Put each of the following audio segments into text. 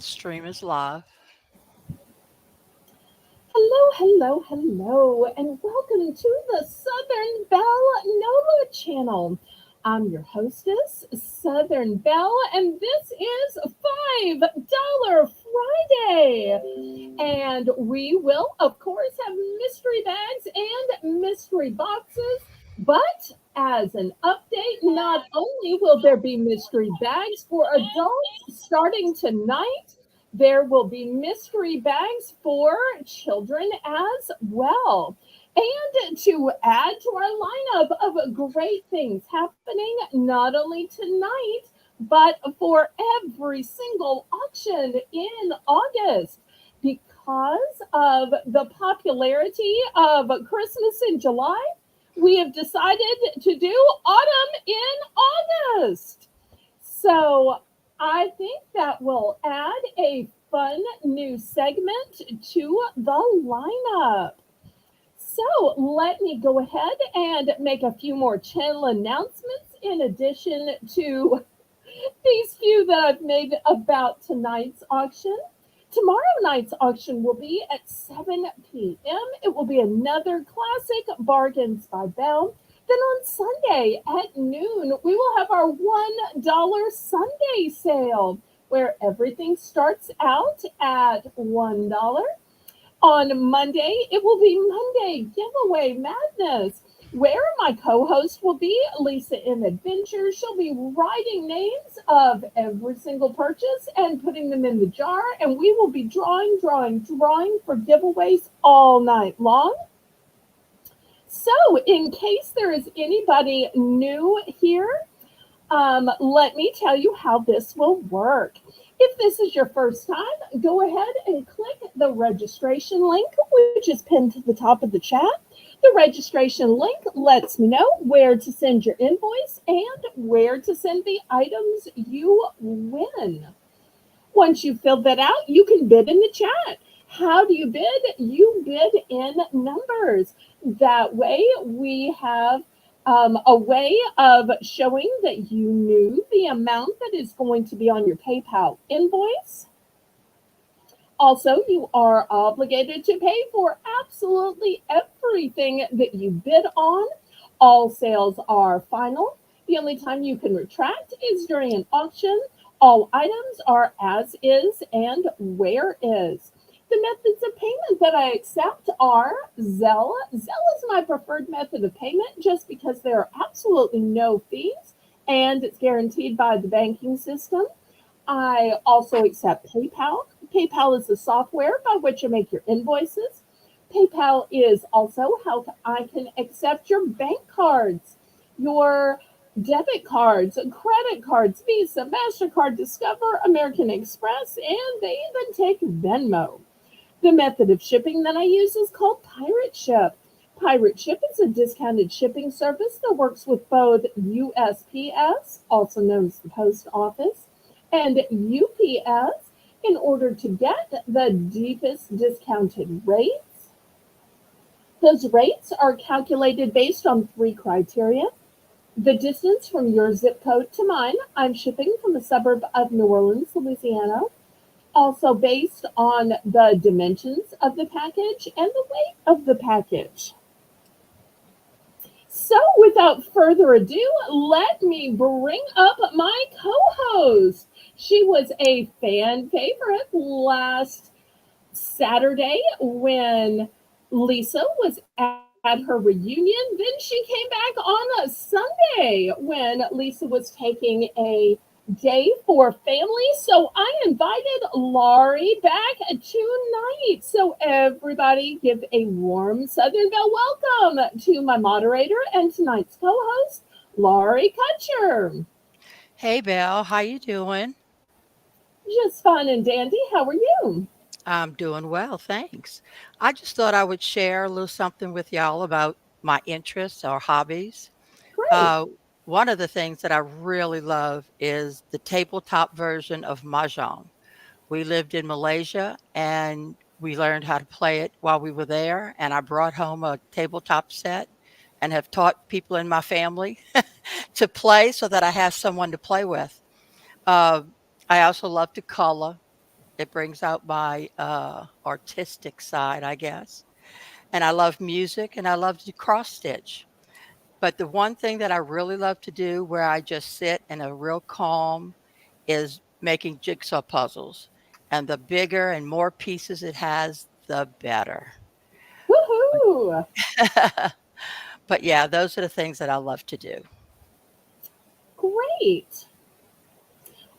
The stream is live. Hello, and welcome to the Southern Belle Nova channel. I'm your hostess, Southern Belle, and this is $5 Friday. And we will, of course, have mystery bags and mystery boxes. But as an update, not only will there be mystery bags for adults starting tonight, there will be mystery bags for children as well. And to add to our lineup of great things happening not only tonight, but for every single auction in August. Because of the popularity of Christmas in July, we have decided to do autumn in August. So I think that will add a fun new segment to the lineup. So let me go ahead and make a few more channel announcements in addition to these few that I've made about tonight's auction. Tomorrow night's auction will be at 7 p.m. It will be another classic Bargains by Belle. Then on Sunday at noon, we will have our $1 Sunday sale where everything starts out at $1. On Monday, it will be Monday Giveaway Madness, where my co host will be Lisa M. Adventure. She'll be writing names of every single purchase and putting them in the jar, and we will be drawing for giveaways all night long. So, in case there is anybody new here, let me tell you how this will work. If this is your first time, go ahead and click the registration link, which is pinned to the top of the chat. The registration link lets me know where to send your invoice and where to send the items you win. Once you've filled that out, you can bid in the chat. How do you bid? You bid in numbers. That way, we have a way of showing that you knew the amount that is going to be on your PayPal invoice. Also, you are obligated to pay for absolutely everything that you bid on. All sales are final. The only time you can retract is during an auction. All items are as is and where is. The methods of payment that I accept are Zelle. Zelle is my preferred method of payment just because there are absolutely no fees and it's guaranteed by the banking system. I also accept PayPal. PayPal is the software by which I make your invoices. PayPal is also how I can accept your bank cards, your debit cards, credit cards, Visa, MasterCard, Discover, American Express, and they even take Venmo. The method of shipping that I use is called Pirate Ship. Pirate Ship is a discounted shipping service that works with both USPS, also known as the Post Office, and UPS in order to get the deepest discounted rates. Those rates are calculated based on three criteria: the distance from your zip code to mine. I'm shipping from a suburb of New Orleans, Louisiana. Also based on the dimensions of the package and the weight of the package. So, without further ado, let me bring up my co host. She was a fan favorite last Saturday when Lisa was at her reunion. Then she came back on a Sunday when Lisa was taking a day for family. So I invited Laurie back tonight. So everybody give a warm Southern Belle welcome to my moderator and tonight's co-host, Laurie Kutcher. Hey, Belle, how you doing? Just fine and dandy. How are you? I'm doing well, thanks. I just thought I would share a little something with y'all about my interests or hobbies. Great. Uh, One of the things that I really love is the tabletop version of mahjong. We lived in Malaysia and we learned how to play it while we were there. And I brought home a tabletop set and have taught people in my family to play so that I have someone to play with. Uh, I also love to color. It brings out my, artistic side, I guess, and I love music, and I love to cross stitch. But the one thing that I really love to do where I just sit in a real calm is making jigsaw puzzles, and the bigger and more pieces it has, the better. But Woohoo! but yeah, those are the things that I love to do. Great.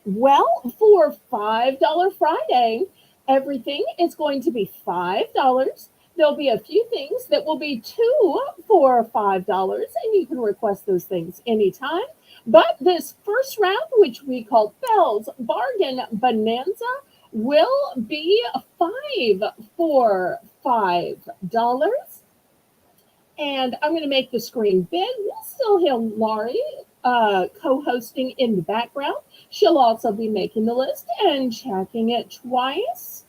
Well, for $5 Friday, everything is going to be $5. There'll be a few things that will be two for $5, and you can request those things anytime. But this first round, which we call Belle's Bargain Bonanza, will be five for $5. And I'm going to make the screen big. We'll still hear Laurie co-hosting in the background. She'll also be making the list and checking it twice.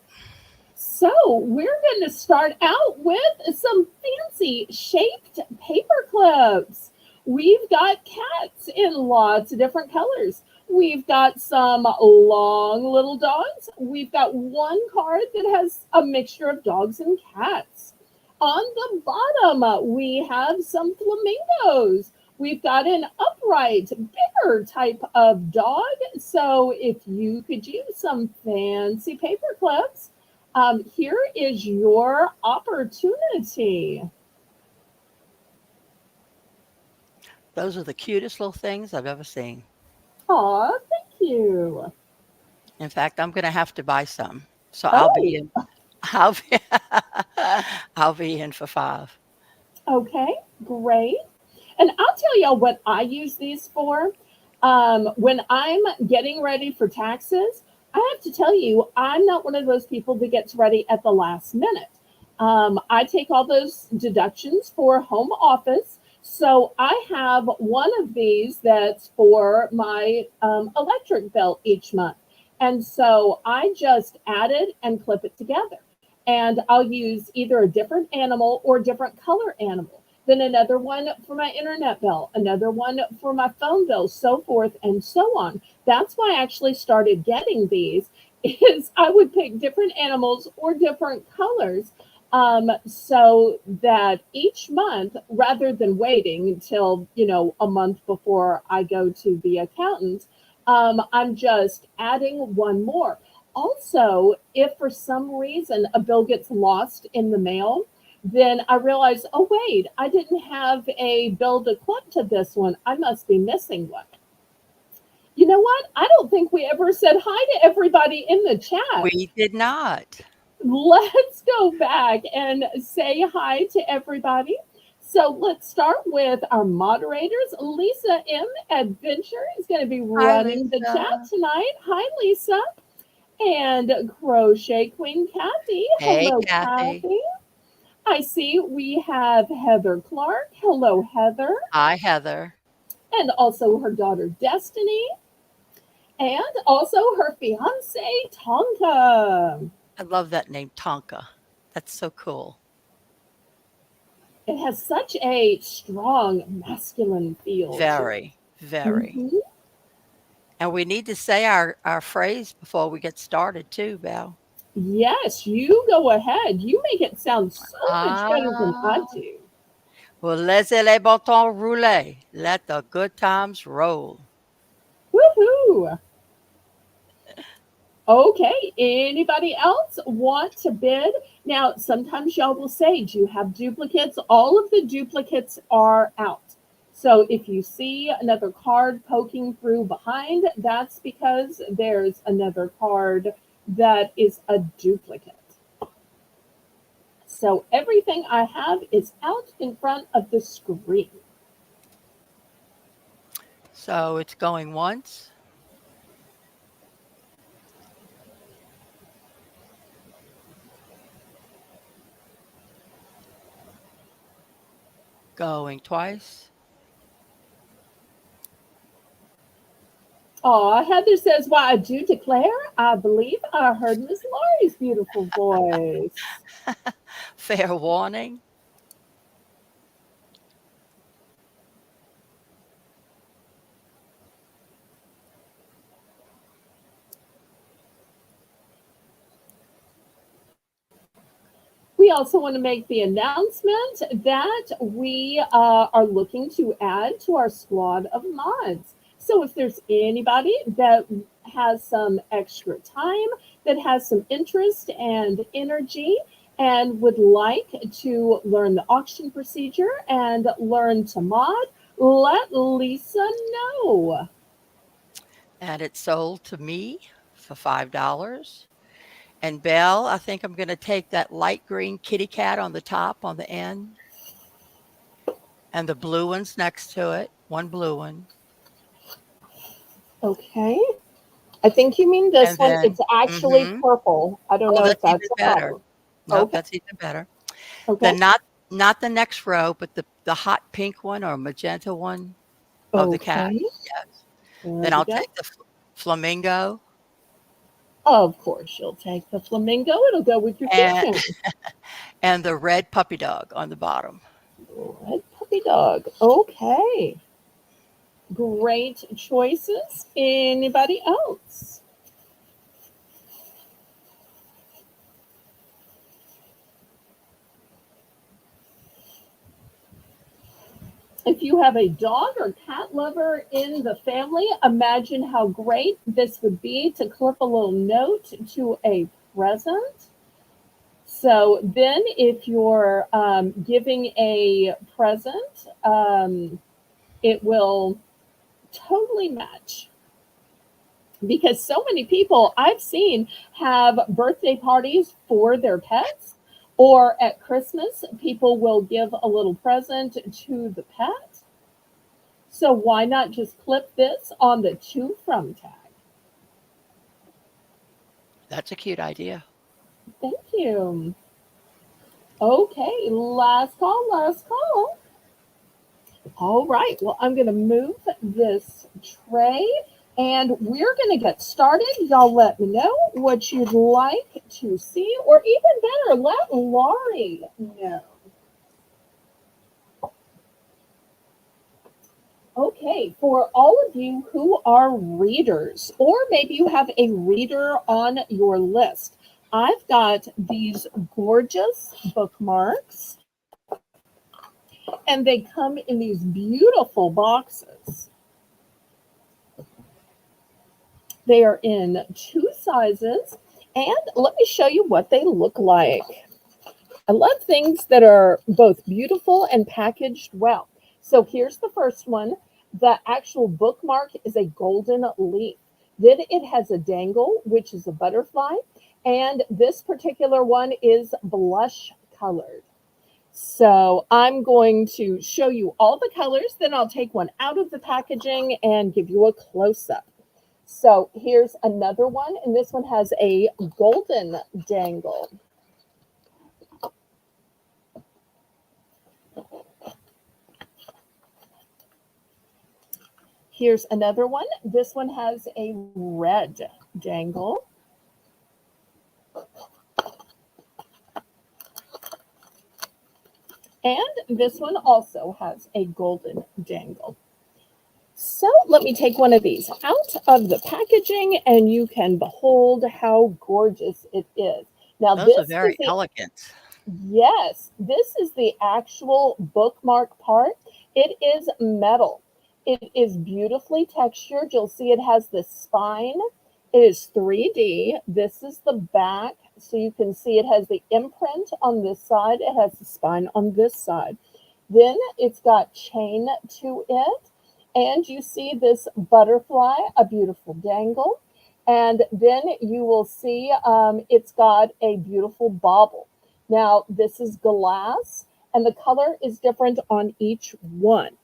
So we're going to start out with some fancy shaped paper clips. We've got cats in lots of different colors. We've got some long little dogs. We've got one card that has a mixture of dogs and cats. On the bottom, we have some flamingos. We've got an upright, bigger type of dog. So if you could use some fancy paper clips, here is your opportunity. Those are the cutest little things I've ever seen. Aw, thank you. In fact, I'm gonna have to buy some. So I'll be Oh, in I'll be I'll be in for 5. okay, great. And I'll tell y'all what I use these for. When I'm getting ready for taxes, I have to tell you, I'm not one of those people that gets ready at the last minute. I take all those deductions for home office. So I have one of these that's for my electric bill each month. And so I just add it and clip it together. And I'll use either a different animal or different color animal, then another one for my internet bill, another one for my phone bill, so forth and so on. That's why I actually started getting these is I would pick different animals or different colors, so that each month, rather than waiting until, a month before I go to the accountant, I'm just adding one more. Also, if for some reason a bill gets lost in the mail, then I realize, oh, wait, I didn't have a bill to clip to this one. I must be missing one. You know what? I don't think we ever said hi to everybody in the chat. We did not. Let's go back and say hi to everybody. So let's start with our moderators. Lisa M. Adventure is going to be Hi, running the chat Lisa. tonight. Hi, Lisa. And Crochet Queen Kathy. Hey, Hello, Kathy. Kathy. I see we have Heather Clark. Hello, Heather. Hi, Heather. And also her daughter Destiny. And also her fiance Tonka. I love that name, Tonka. That's so cool. It has such a strong masculine feel to it. Very, very. Mhm. And we need to say our phrase before we get started too, Val. Yes, you go ahead. You make it sound so much better than I Ah, do. well, laissez les bâtons rouler. Let the good times roll. Woohoo! Okay, anybody else want to bid? Now, sometimes y'all will say, do you have duplicates? All of the duplicates are out. So if you see another card poking through behind, that's because there's another card that is a duplicate. So everything I have is out in front of the screen. So it's going once, going twice. Aw, Heather says, "Why I do declare, I believe I heard Miss Laurie's beautiful voice." Fair warning. also want to make the announcement that we are looking to add to our squad of mods. So if there's anybody that has some extra time, that has some interest and energy, and would like to learn the auction procedure and learn to mod, let Lisa know. And it's sold to me for $5. And Belle, I think I'm going to take that light green kitty cat on the top on the end and the blue ones next to it, one blue one. Okay. I think you mean this And one. then It's actually mhm. purple. I don't Oh, know if that's that's even a better. problem. Nope, Okay. that's even better. Okay. Then not the next row, but the hot pink one or magenta one of the cat. Okay. Yes. There Then we I'll go. take the flamingo Of course, you'll take the flamingo. It'll go with your and keychain. and the red puppy dog on the bottom. Red puppy dog. Okay. Great choices. Anybody else? If you have a dog or cat lover in the family, imagine how great this would be to clip a little note to a present. So then, if you're giving a present, it will totally match because so many people I've seen have birthday parties for their pets, or at Christmas, people will give a little present to the pet. So why not just clip this on the to from tag? That's a cute idea. Thank you. Okay, last call, last call. All right, well, I'm going to move this tray and we're going to get started. Y'all let me know what you'd like to see, or even better, let Laurie know. Okay, for all of you who are readers, or maybe you have a reader on your list, I've got these gorgeous bookmarks, and they come in these beautiful boxes. They are in two sizes, and let me show you what they look like. I love things that are both beautiful and packaged well. So here's the first one. The actual bookmark is a golden leaf. Then it has a dangle, which is a butterfly. And this particular one is blush colored. So I'm going to show you all the colors. Then I'll take one out of the packaging and give you a close up. So here's another one. And this one has a golden dangle. Here's another one. This one has a red dangle. And this one also has a golden dangle. So let me take one of these out of the packaging and you can behold how gorgeous it is. Now Those are this is very the elegant. Yes, this is the actual bookmark part. It is metal. It is beautifully textured. You'll see it has this spine. It is 3D. This is the back. So you can see it has the imprint on this side. It has the spine on this side. Then it's got chain to it. And you see this butterfly, a beautiful dangle. And then you will see it's got a beautiful bauble. Now, this is glass, and the color is different on each one.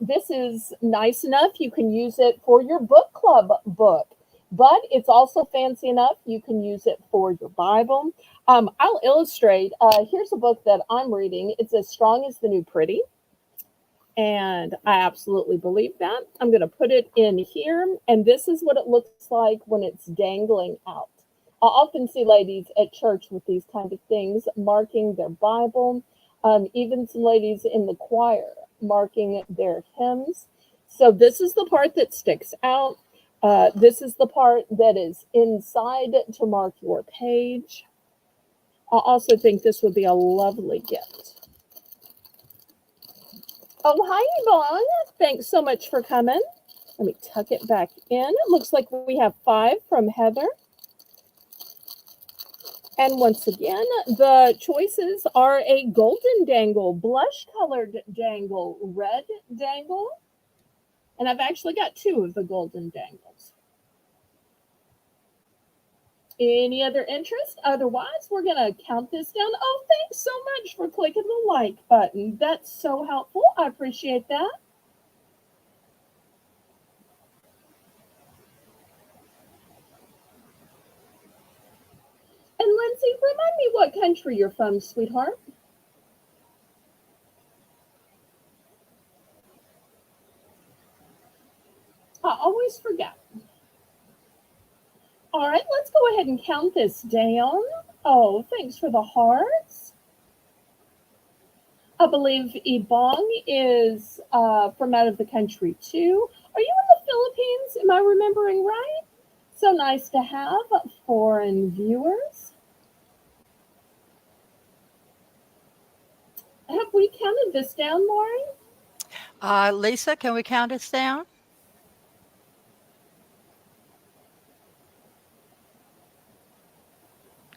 This is nice enough. You can use it for your book club book, but it's also fancy enough. You can use it for your Bible. I'll illustrate. Here's a book that I'm reading. It's As Strong as the New Pretty. And I absolutely believe that. I'm going to put it in here. And this is what it looks like when it's dangling out. I often see ladies at church with these kind of things marking their Bible, even some ladies in the choir marking their hymns. So this is the part that sticks out. This is the part that is inside to mark your page. I also think this would be a lovely gift. Oh, hi, Yvonne. Thanks so much for coming. Let me tuck it back in. It looks like we have 5 from Heather. And once again, the choices are a golden dangle, blush colored dangle, red dangle, and I've actually got 2 of the golden dangles. Any other interest? Otherwise, we're going to count this down. Oh, thanks so much for clicking the like button. That's so helpful. I appreciate that. And Lindsay, remind me what country you're from, sweetheart. I always forget. All right, let's go ahead and count this down. Oh, thanks for the hearts. I believe Ibong is from out of the country too. Are you in the Philippines? Am I remembering right? So nice to have foreign viewers. Have we counted this down, Lori? Lisa, can we count us down?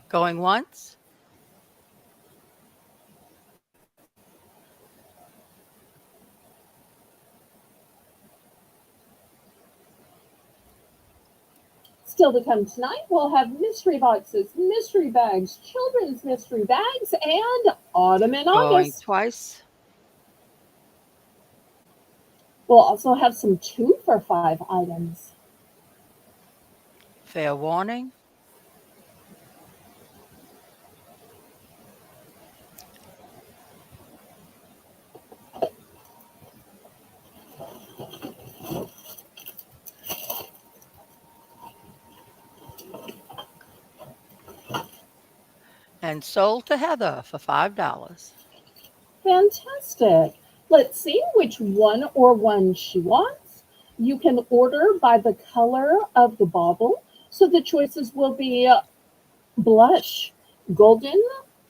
Going once? Still to come tonight, we'll have mystery boxes, mystery bags, children's mystery bags, and Autumn in Going August. twice? We'll also have some 2 for $5 items. Fair warning? And sold to Heather for $5. Fantastic. Let's see which one or one she wants. You can order by the color of the bauble. So the choices will be blush, golden,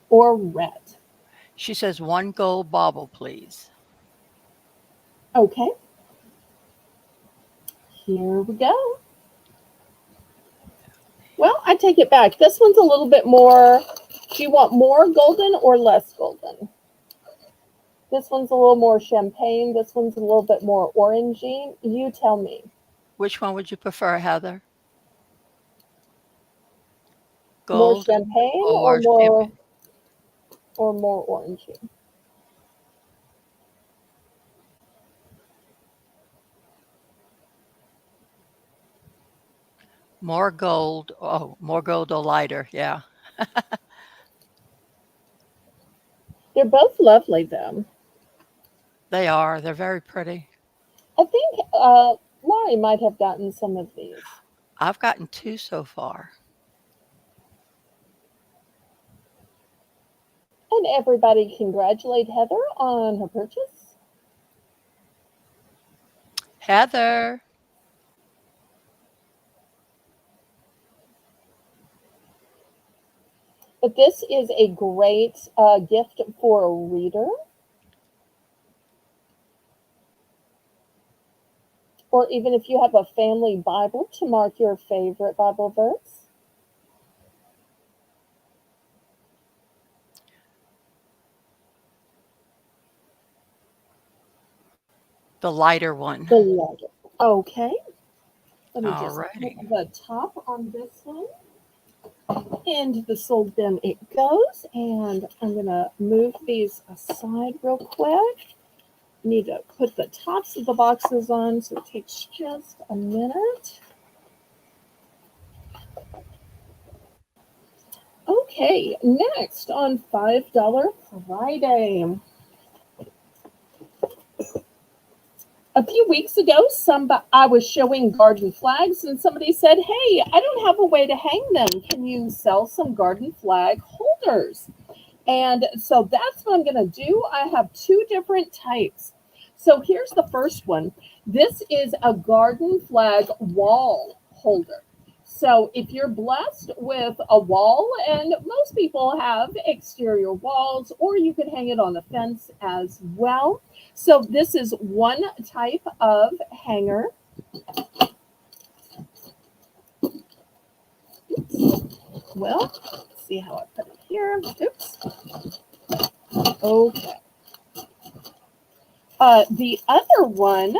or red. She says 1 gold bauble, please. Okay, here we go. Well, I take it back. This one's a little bit more. Do you want more golden or less golden? This one's a little more champagne. This one's a little bit more orangey. You tell me. Which one would you prefer, Heather? More Golden champagne or champagne? or more orangey? More gold. Oh, more gold or lighter. Yeah, They're both lovely though. they are. They're very pretty. I think Laurie might have gotten some of these. I've gotten 2 so far. And everybody congratulate Heather on her purchase. Heather, But this is a great gift for a reader, or even if you have a family Bible to mark your favorite Bible verse. the lighter one. The lighter. Okay, let me just put Alrighty. the top on this one. Into the sold bin it goes, and I'm gonna move these aside real quick. Need to put the tops of the boxes on, so it takes just a minute. Okay, next on $5 Friday. A few weeks ago, I was showing garden flags, and somebody said, "Hey, I don't have a way to hang them. Can you sell some garden flag holders?" And so that's what I'm going to do. I have 2 different types. So here's the first one. This is a garden flag wall holder. So if you're blessed with a wall, and most people have exterior walls, or you could hang it on a fence as well. So this is one type of hanger. Well, let's see how I put it here. Oops. Okay. The other one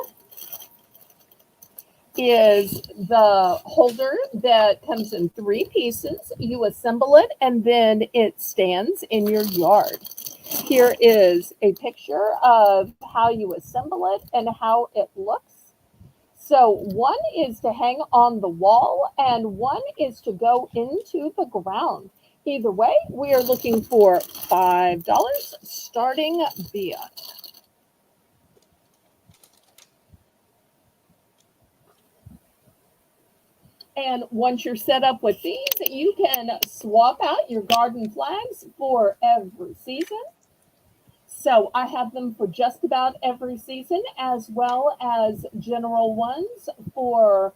is the holder that comes in three pieces. You assemble it and then it stands in your yard. Here is a picture of how you assemble it and how it looks. So one is to hang on the wall and one is to go into the ground. Either way, we are looking for $5 starting via. And once you're set up with these, you can swap out your garden flags for every season. So I have them for just about every season, as well as general ones for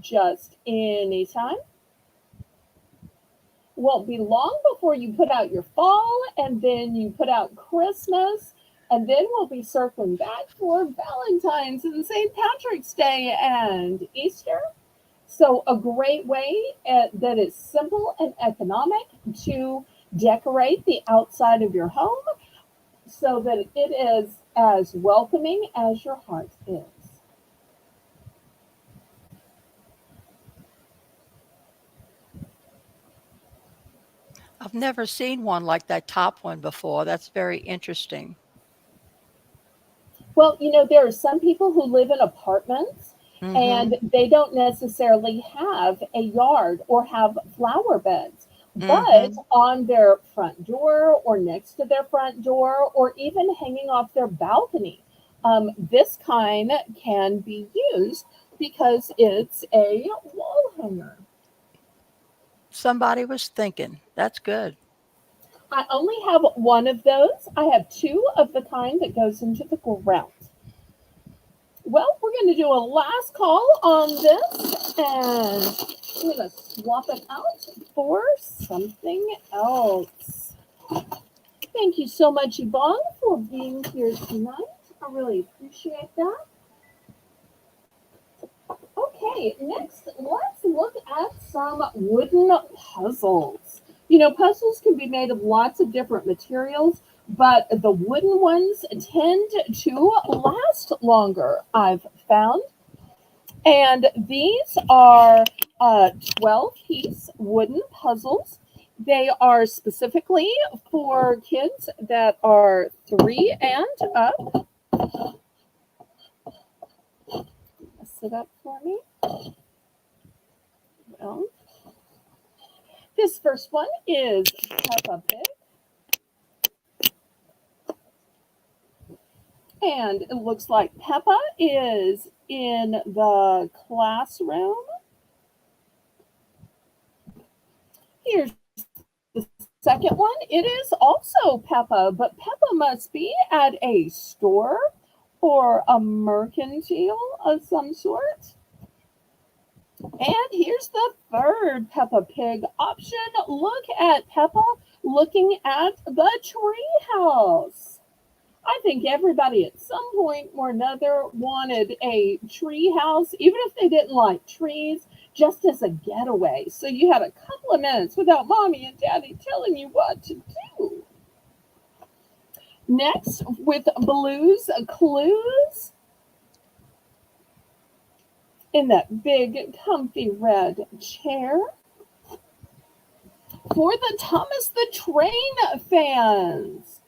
just any time. Won't be long before you put out your fall, and then you put out Christmas, and then we'll be circling back for Valentine's and St. Patrick's Day and Easter. So, a great way that is simple and economic to decorate the outside of your home so that it is as welcoming as your heart is. I've never seen one like that top one before. That's very interesting. Well, there are some people who live in apartments and Mhm. they don't necessarily have a yard or have flower beds. But Mhm. on their front door or next to their front door or even hanging off their balcony, this kind can be used because it's a wall hanger. Somebody was thinking. That's good. I only have one of those. I have two of the kind that goes into the ground. Well, we're going to do a last call on this, and I'm going to swap it out for something else. Thank you so much, Yvonne, for being here tonight. I really appreciate that. Okay, next, let's look at some wooden puzzles. Puzzles can be made of lots of different materials, but the wooden ones tend to last longer, I've found. And these are 12-piece wooden puzzles. They are specifically for kids that are 3 and up. Sit up for me. Well, this first one is Peppa Pig, and it looks like Peppa is in the classroom. Here's the second one. It is also Peppa, but Peppa must be at a store or a mercantile of some sort. And here's the third Peppa Pig option. Look at Peppa looking at the tree house. I think everybody at some point or another wanted a tree house, even if they didn't like trees, just as a getaway. So you had a couple of minutes without mommy and daddy telling you what to do. Next, with Blue's Clues in that big, comfy red chair. For the Thomas the Train fans,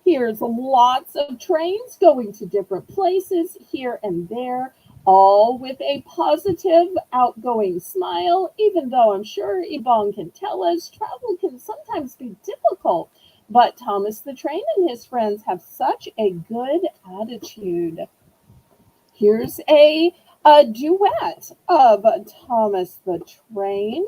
here's lots of trains going to different places here and there, all with a positive, outgoing smile, even though I'm sure Yvonne can tell us travel can sometimes be difficult. But Thomas the Train and his friends have such a good attitude. Here's a duet of Thomas the Train.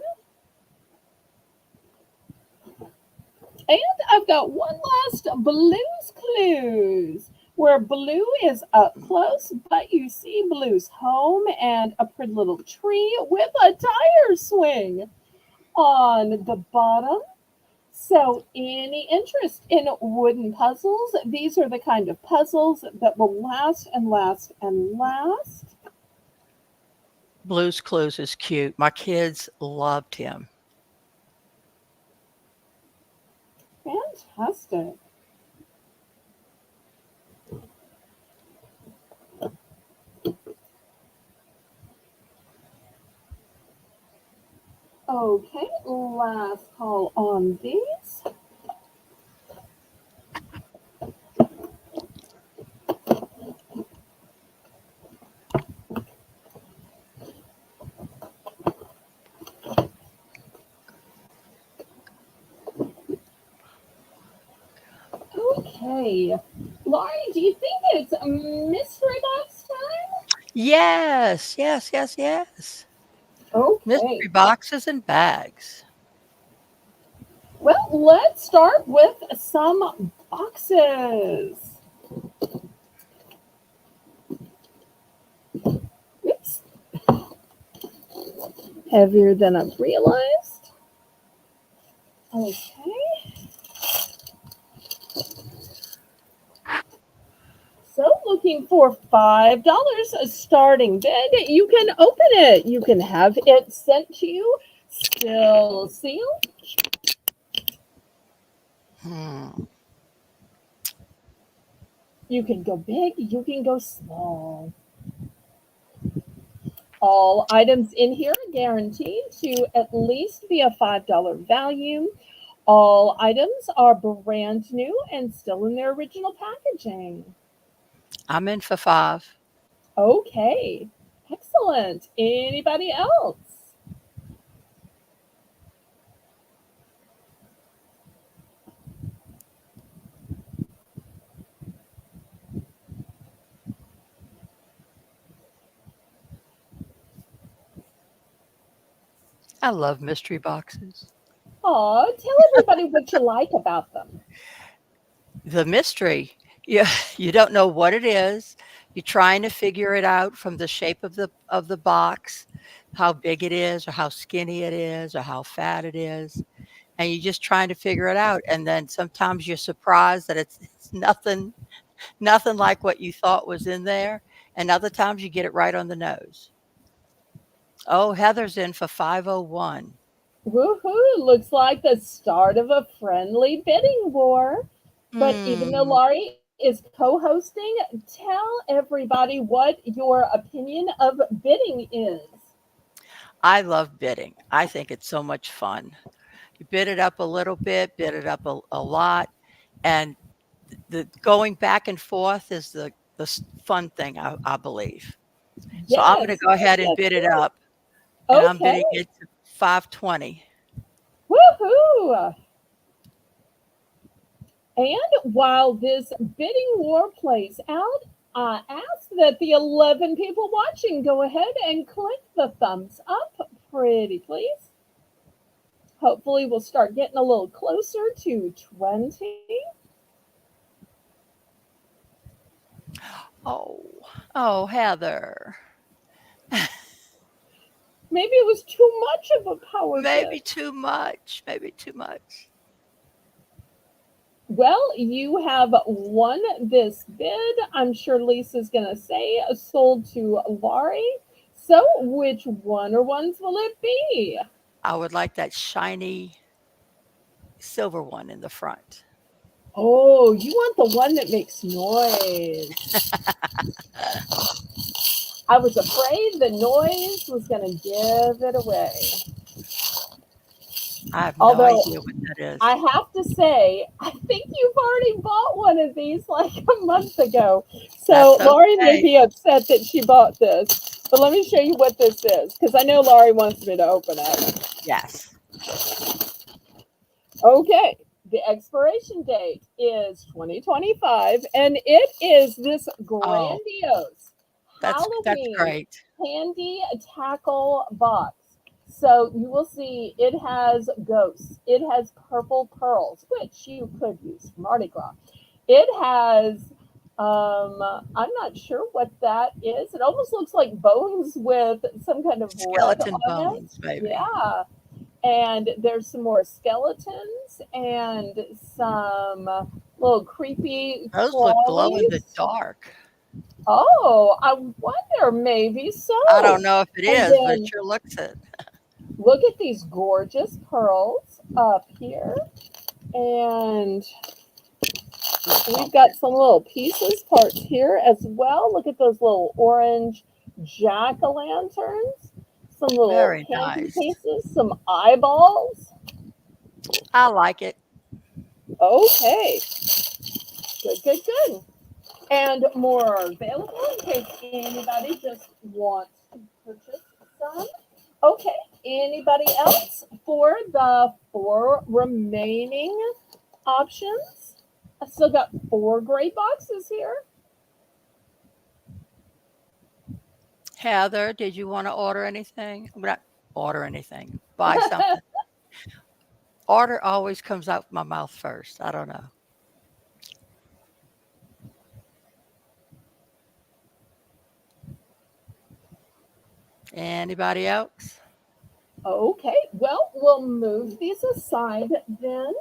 And I've got one last Blues Clues. where Blue is up close, but you see Blue's home and a pretty little tree with a tire swing on the bottom. So, any interest in wooden puzzles? These are the kind of puzzles that will last and last and last. Blue's Clues is cute. My kids loved him. Fantastic. Okay, last call on these. Okay. Laurie, do you think it's mystery box time? Yes, yes, yes, yes. Okay. Mystery boxes and bags. Well, let's start with some boxes. Oops. Heavier than I realized. Okay. So, looking for $5 a starting bid. You can open it. You can have it sent to you still sealed. Hmm. You can go big, you can go small. All items in here are guaranteed to at least be a $5 value. All items are brand new and still in their original packaging. I'm in for 5. Okay, excellent. Anybody else? I love mystery boxes. Aw, tell everybody what you like about them. The mystery, you you don't know what it is. You're trying to figure it out from the shape of the box, how big it is or how skinny it is or how fat it is, and you're just trying to figure it out, and then sometimes you're surprised that it's nothing like what you thought was in there, and other times you get it right on the nose. Oh, Heather's in for 501. Woohoo! Looks like the start of a friendly bidding war. But even though Mm, Laurie is co hosting, tell everybody what your opinion of bidding is. I love bidding. I think it's so much fun. You bid it up a little bit, bid it up a lot, and the going back and forth is the fun thing, I believe. So I'm gonna Yes, go yes, ahead and yes, bid it yes. up, and I'm Okay. bidding it to 520. Woohoo! And while this bidding war plays out, I ask that the 11 people watching go ahead and click the thumbs up, pretty please. Hopefully, we'll start getting a little closer to 20. Oh, oh, Heather, Maybe it was too much of a power maybe bid. too much, maybe too much. Well, you have won this bid. I'm sure Lisa's going to say sold to Laurie. So, which one or ones will it be? I would like that shiny silver one in the front. Oh, you want the one that makes noise. I was afraid the noise was going to give it away. I have no Although idea what that I is. have to say, I think you've already bought one of these like a month ago. So That's Laurie may okay. be upset that she bought this. But let me show you what this is because I know Laurie wants me to open it. Yes. Okay. The expiration date is 2025, and it is this Oh, grandiose that's Halloween great. candy tackle box. So you will see it has ghosts, it has purple pearls, which you could use for Mardi Gras. It has I'm not sure what that is. It almost looks like bones with some kind of red Skeleton on it. bones, maybe. Yeah. And there's some more skeletons and some little creepy Those look glow in the crawlies. dark. Oh, I wonder, maybe I don't so. know if it And is, but it then sure looks it. look at these gorgeous pearls up here. And Little we've got pumpkin. some little pieces, parts here as well. Look at those little orange jack o' lanterns, some little Very candy nice. pieces, some eyeballs. I like it. Okay, good, good, good. And more are available in case anybody just wants to purchase some. Okay, anybody else for the four remaining options? I still got four great boxes here. Heather, did you want to order anything? Not order anything. Buy something. Order always comes out my mouth first. I don't know. Anybody else? Okay, well, we'll move these aside then.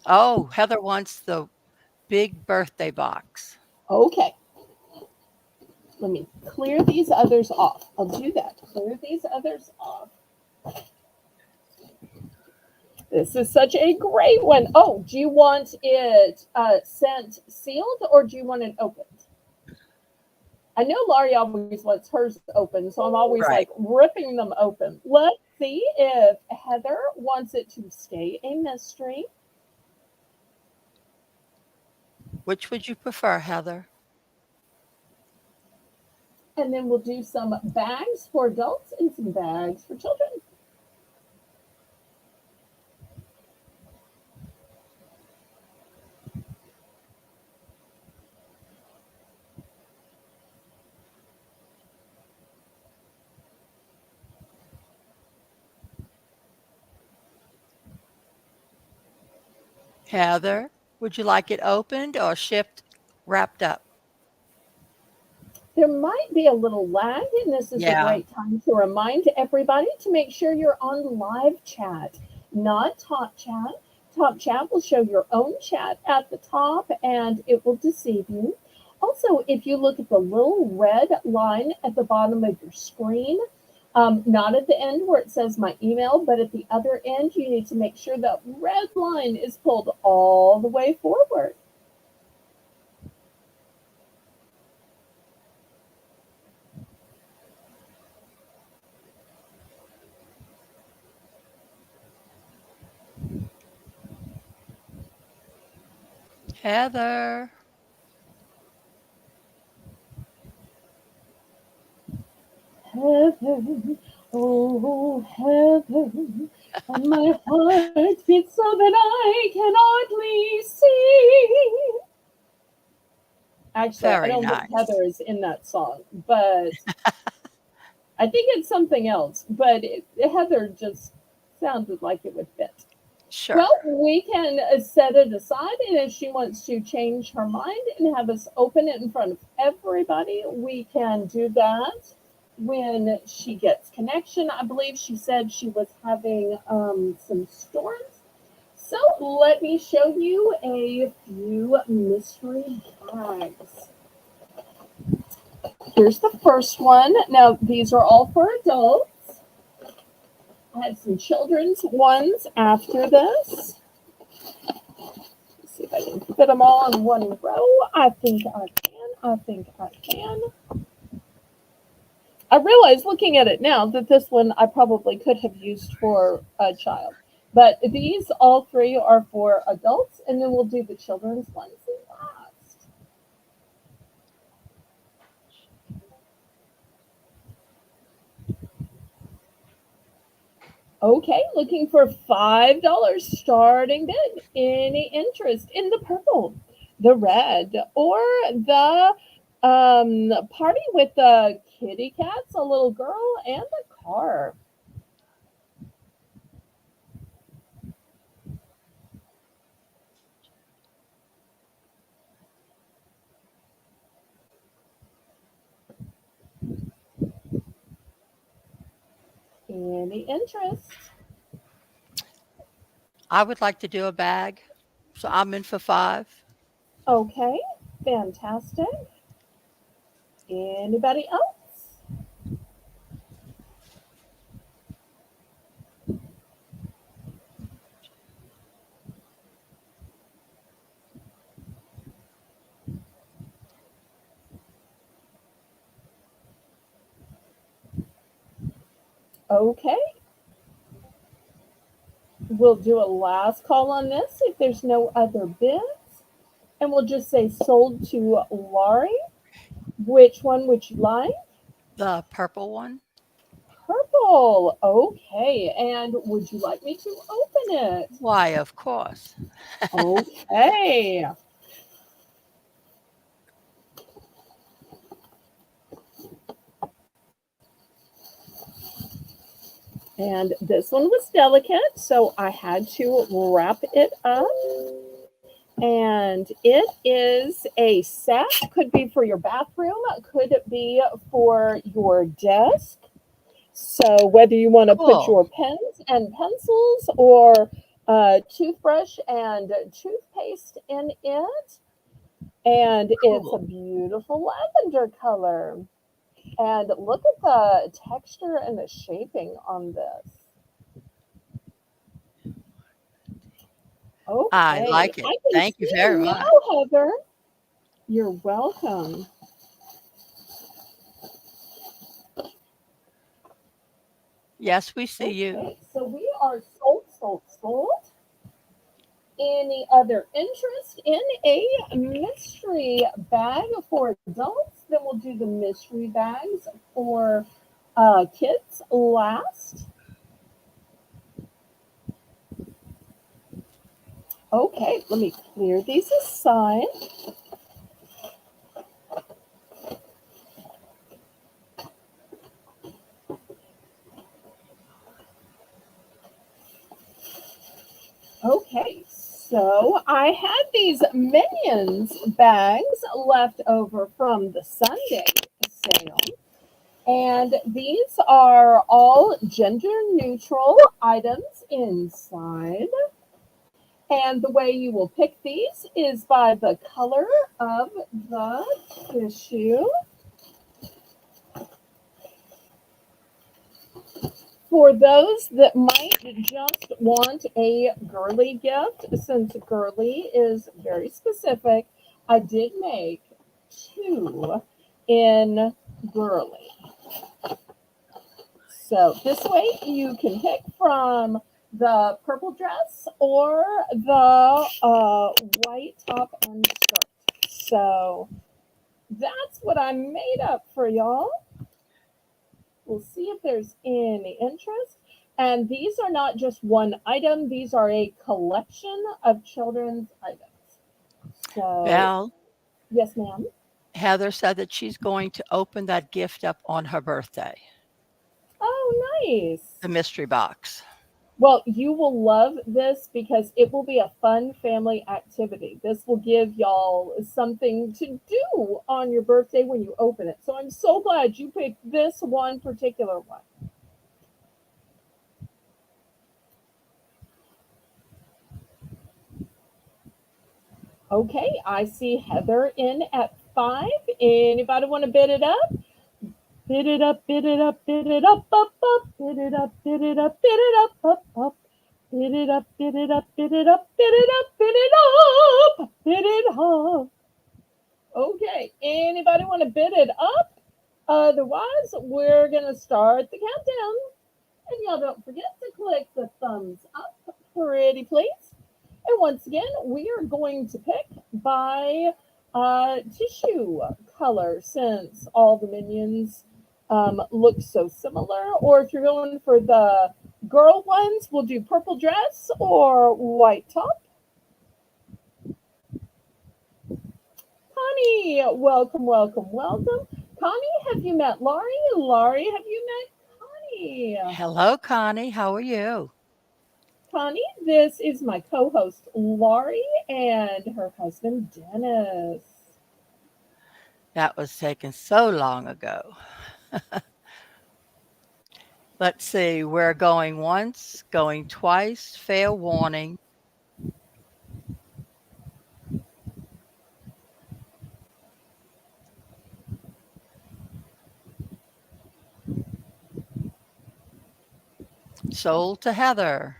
Oh, Heather wants the big birthday box. Okay, let me clear these others off. I'll do that. Clear these others off. This is such a great one. Oh, do you want it sent sealed or do you want it opened? I know Laurie always wants hers open, so I'm always like Right. ripping them open. Let's see if Heather wants it to stay a mystery. Which would you prefer, Heather? And then we'll do some bags for adults and some bags for children. Heather, would you like it opened or shipped, wrapped up? There might be a little lag, and this is a Yeah, great time to remind everybody to make sure you're on live chat, not top chat. Top chat will show your own chat at the top and it will deceive you. Also, if you look at the little red line at the bottom of your screen, not at the end where it says my email, but at the other end, you need to make sure that red line is pulled all the way forward. Heather. Heaven, oh heaven, and my heart beats so that I can hardly see. Actually, I Very don't think nice. Heather is in that song, but I think it's something else. But Heather just sounded like it would fit. Sure. Well, we can set it aside, and if she wants to change her mind and have us open it in front of everybody, we can do that when she gets connection. I believe she said she was having some storms. So let me show you a few mystery bags. Here's the first one. Now, these are all for adults. I have some children's ones after this. See if I can fit them all in one row. I think I can. I think I can. I realize looking at it now that this one I probably could have used for a child. But these all three are for adults, and then we'll do the children's ones last. Okay, looking for $5 starting bid. Any interest in the purple, the red, or the party with the kitty cats, a little girl, and a car? Any interest? I would like to do a bag, so I'm in for 5. Okay, fantastic. Anybody else? Okay, we'll do a last call on this if there's no other bids. And we'll just say sold to Laurie. Which one would you like? The purple one? Purple. Okay, and would you like me to open it? Why, of course. Okay. And this one was delicate, so I had to wrap it up. And it is a set. Could be for your bathroom, could be for your desk. So whether you want to put Cool. your pens and pencils or toothbrush and toothpaste in it, and it's a Cool. beautiful lavender color. And look at the texture and the shaping on this. I Okay, like it. I can Thank you see very you much. now, Heather. You're welcome. Yes, we see you. Okay, so we are sold, sold, sold. Any other interest in a mystery bag for adults? Then we'll do the mystery bags for kids last. Okay, let me clear these aside. Okay, so I had these Minions bags left over from the Sunday sale. And these are all gender neutral items inside. And the way you will pick these is by the color of the tissue. For those that might just want a girly gift, since girly is very specific, I did make two in girly. So this way you can pick from the purple dress or the white top and skirt. So that's what I made up for y'all. We'll see if there's any interest. And these are not just one item, these are a collection of children's items. So, Val, yes, ma'am. Heather said that she's going to open that gift up on her birthday, Oh, the nice. mystery box. Well, you will love this because it will be a fun family activity. This will give y'all something to do on your birthday when you open it. So I'm so glad you picked this one particular one. Okay, I see Heather in at 5. Anybody want to bid it up? Bid it up, bid it up, bid it up, up, up. Bid it up, bid it up, bid it up, up, up. Bid it up, bid it up, bid it up, bid it up, bid it up, bid it up. Okay, anybody want to bid it up? Otherwise, we're going to start the countdown. And y'all don't forget to click the thumbs up, pretty please. And once again, we are going to pick by tissue color since all the minions look so similar. Or if you're going for the girl ones, we'll do purple dress or white top. Connie, welcome, welcome, welcome. Connie, have you met Laurie? Laurie, have you met Connie? Hello, Connie. How are you? Connie, this is my co host Laurie and her husband Dennis. That was taken so long ago. Let's see. We're going once, going twice, fair warning, sold to Heather.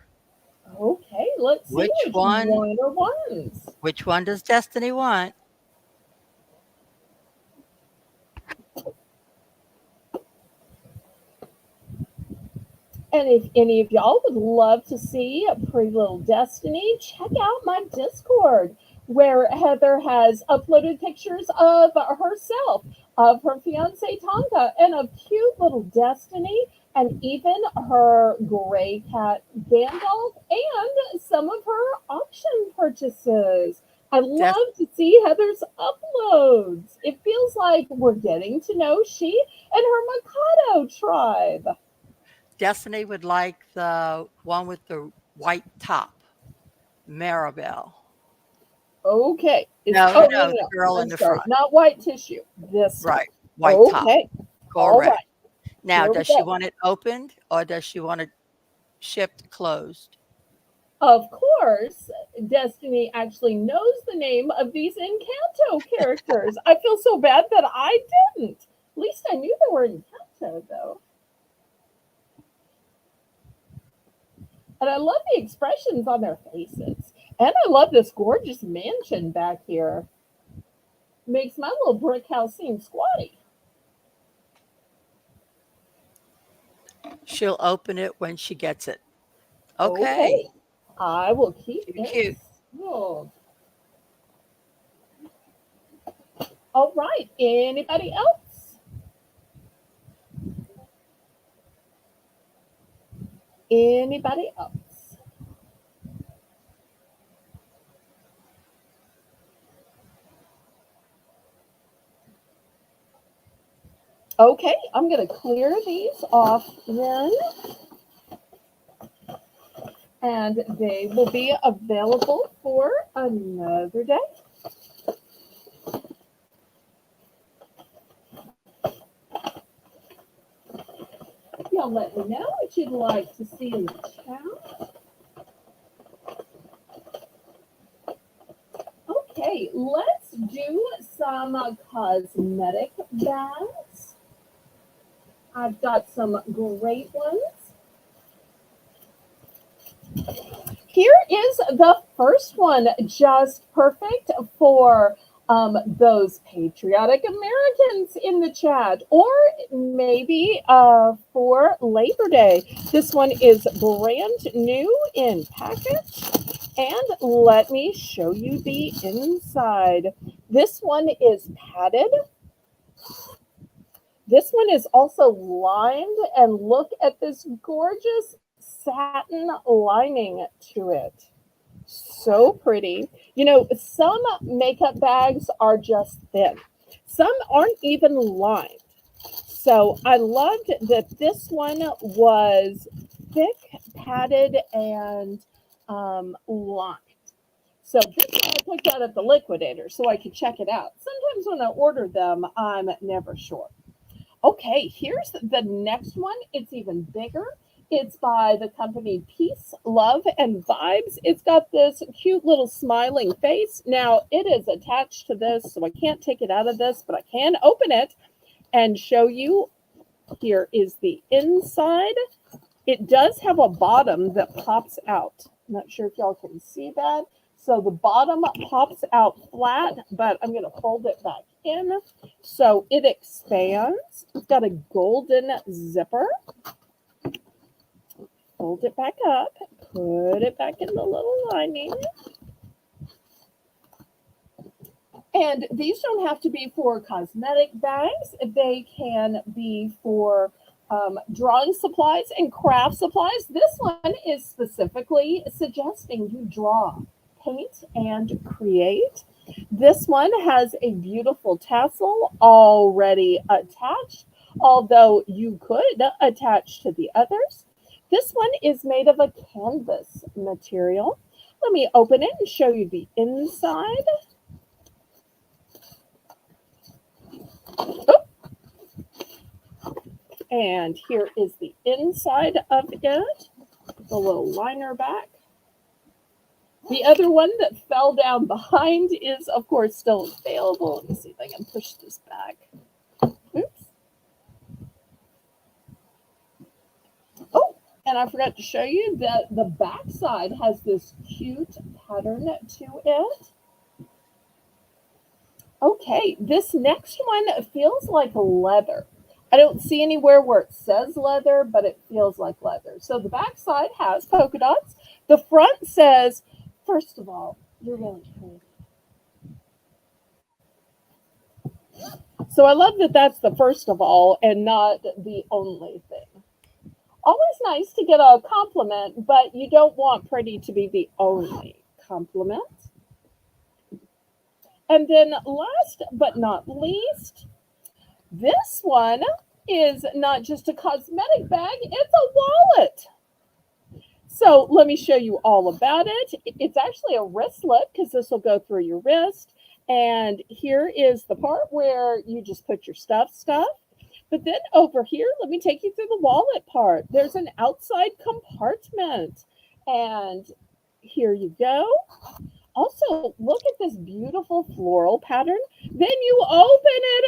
Okay, let's see Which which one one are ones. which one does Destiny want? And if any of y'all would love to see a Pretty Little Destiny, check out my Discord, where Heather has uploaded pictures of herself, of her fiance Tonka, and of cute little Destiny, and even her gray cat Gandalf, and some of her auction purchases. I Des- love to see Heather's uploads. It feels like we're getting to know she and her Mikado tribe. Destiny would like the one with the white top, Maribel. Okay. Is No, oh no, no, no, the no. girl in I'm the sorry. front. Not white tissue. This one. Right, white top. Okay. All Correct. right. Now, Here we does she go. want it opened or does she want it shipped closed? Of course, Destiny actually knows the name of these Encanto characters. I feel so bad that I didn't. At least I knew they were Encanto, though. And I love the expressions on their faces. And I love this gorgeous mansion back here. Makes my little brick house seem squatty. She'll open it when she gets it. Okay. Okay. I will keep Too it cute. sealed. All right. Anybody else? Anybody else? Okay, I'm going to clear these off then, and they will be available for another day. Y'all let me know what you'd like to see in the chat. Okay, let's do some cosmetic bags. I've got some great ones. Here is the first one, just perfect for those patriotic Americans in the chat, or maybe for Labor Day. This one is brand new in package. And let me show you the inside. This one is padded. This one is also lined, and look at this gorgeous satin lining to it. So pretty. You know, some makeup bags are just thin, some aren't even lined. So I loved that this one was thick, padded, and lined. So this one I picked out at the liquidator so I could check it out. Sometimes when I order them, I'm never sure. Okay, here's the next one. It's even bigger. It's by the company Peace, Love, and Vibes. It's got this cute little smiling face. Now, it is attached to this, so I can't take it out of this, but I can open it and show you. Here is the inside. It does have a bottom that pops out. I'm not sure if y'all can see that. So the bottom pops out flat, but I'm going to fold it back in. So it expands. It's got a golden zipper. Fold it back up. Put it back in the little lining. And these don't have to be for cosmetic bags. They can be for drawing supplies and craft supplies. This one is specifically suggesting you draw, paint, and create. This one has a beautiful tassel already attached, although you could attach to the others. This one is made of a canvas material. Let me open it and show you the inside. And here is the inside of it, the little liner back. The other one that fell down behind is, of course, still available. Let me see if I can push this back. Oops. Oh, and I forgot to show you that the back side has this cute pattern to it. Okay, this next one feels like leather. I don't see anywhere where it says leather, but it feels like leather. So the back side has polka dots. The front says, first of all, you're really pretty. So I love that that's the first of all and not the only thing. Always nice to get a compliment, but you don't want pretty to be the only compliment. And then last but not least, this one is not just a cosmetic bag, it's a wallet. So let me show you all about it. It's actually a wristlet because this will go through your wrist. And here is the part where you just put your stuff. But then over here, let me take you through the wallet part. There's an outside compartment. And here you go. Also, look at this beautiful floral pattern. Then you open it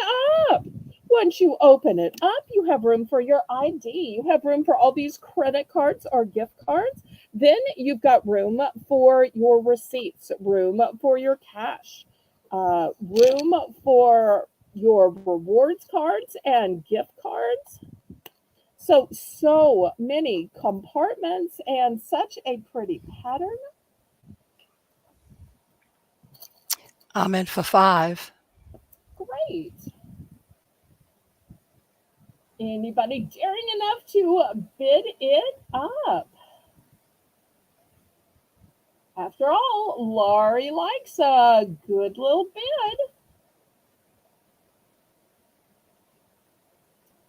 up. Once you open it up, you have room for your ID. You have room for all these credit cards or gift cards. Then you've got room for your receipts, room for your cash, room for your rewards cards and gift cards. So many compartments and such a pretty pattern. I'm in for 5. Great. Anybody daring enough to bid it up? After all, Laurie likes a good little bid.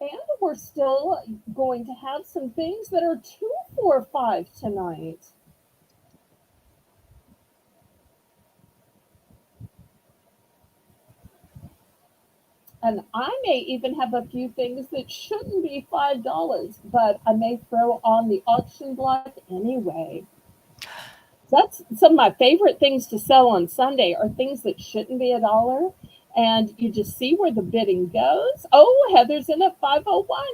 And we're still going to have some things that are 2 for 5 tonight. And I may even have a few things that shouldn't be $5, but I may throw on the auction block anyway. That's some of my favorite things to sell on Sunday are things that shouldn't be $1. And you just see where the bidding goes. Oh, Heather's in at 501.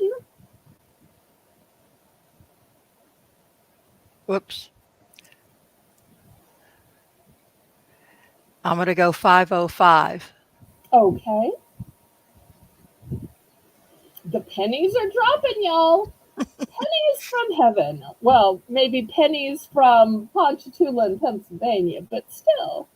Whoops. I'm going to go 505. Okay. The pennies are dropping, y'all. Pennies from heaven. Well, maybe pennies from Ponchatoula in Pennsylvania, but still.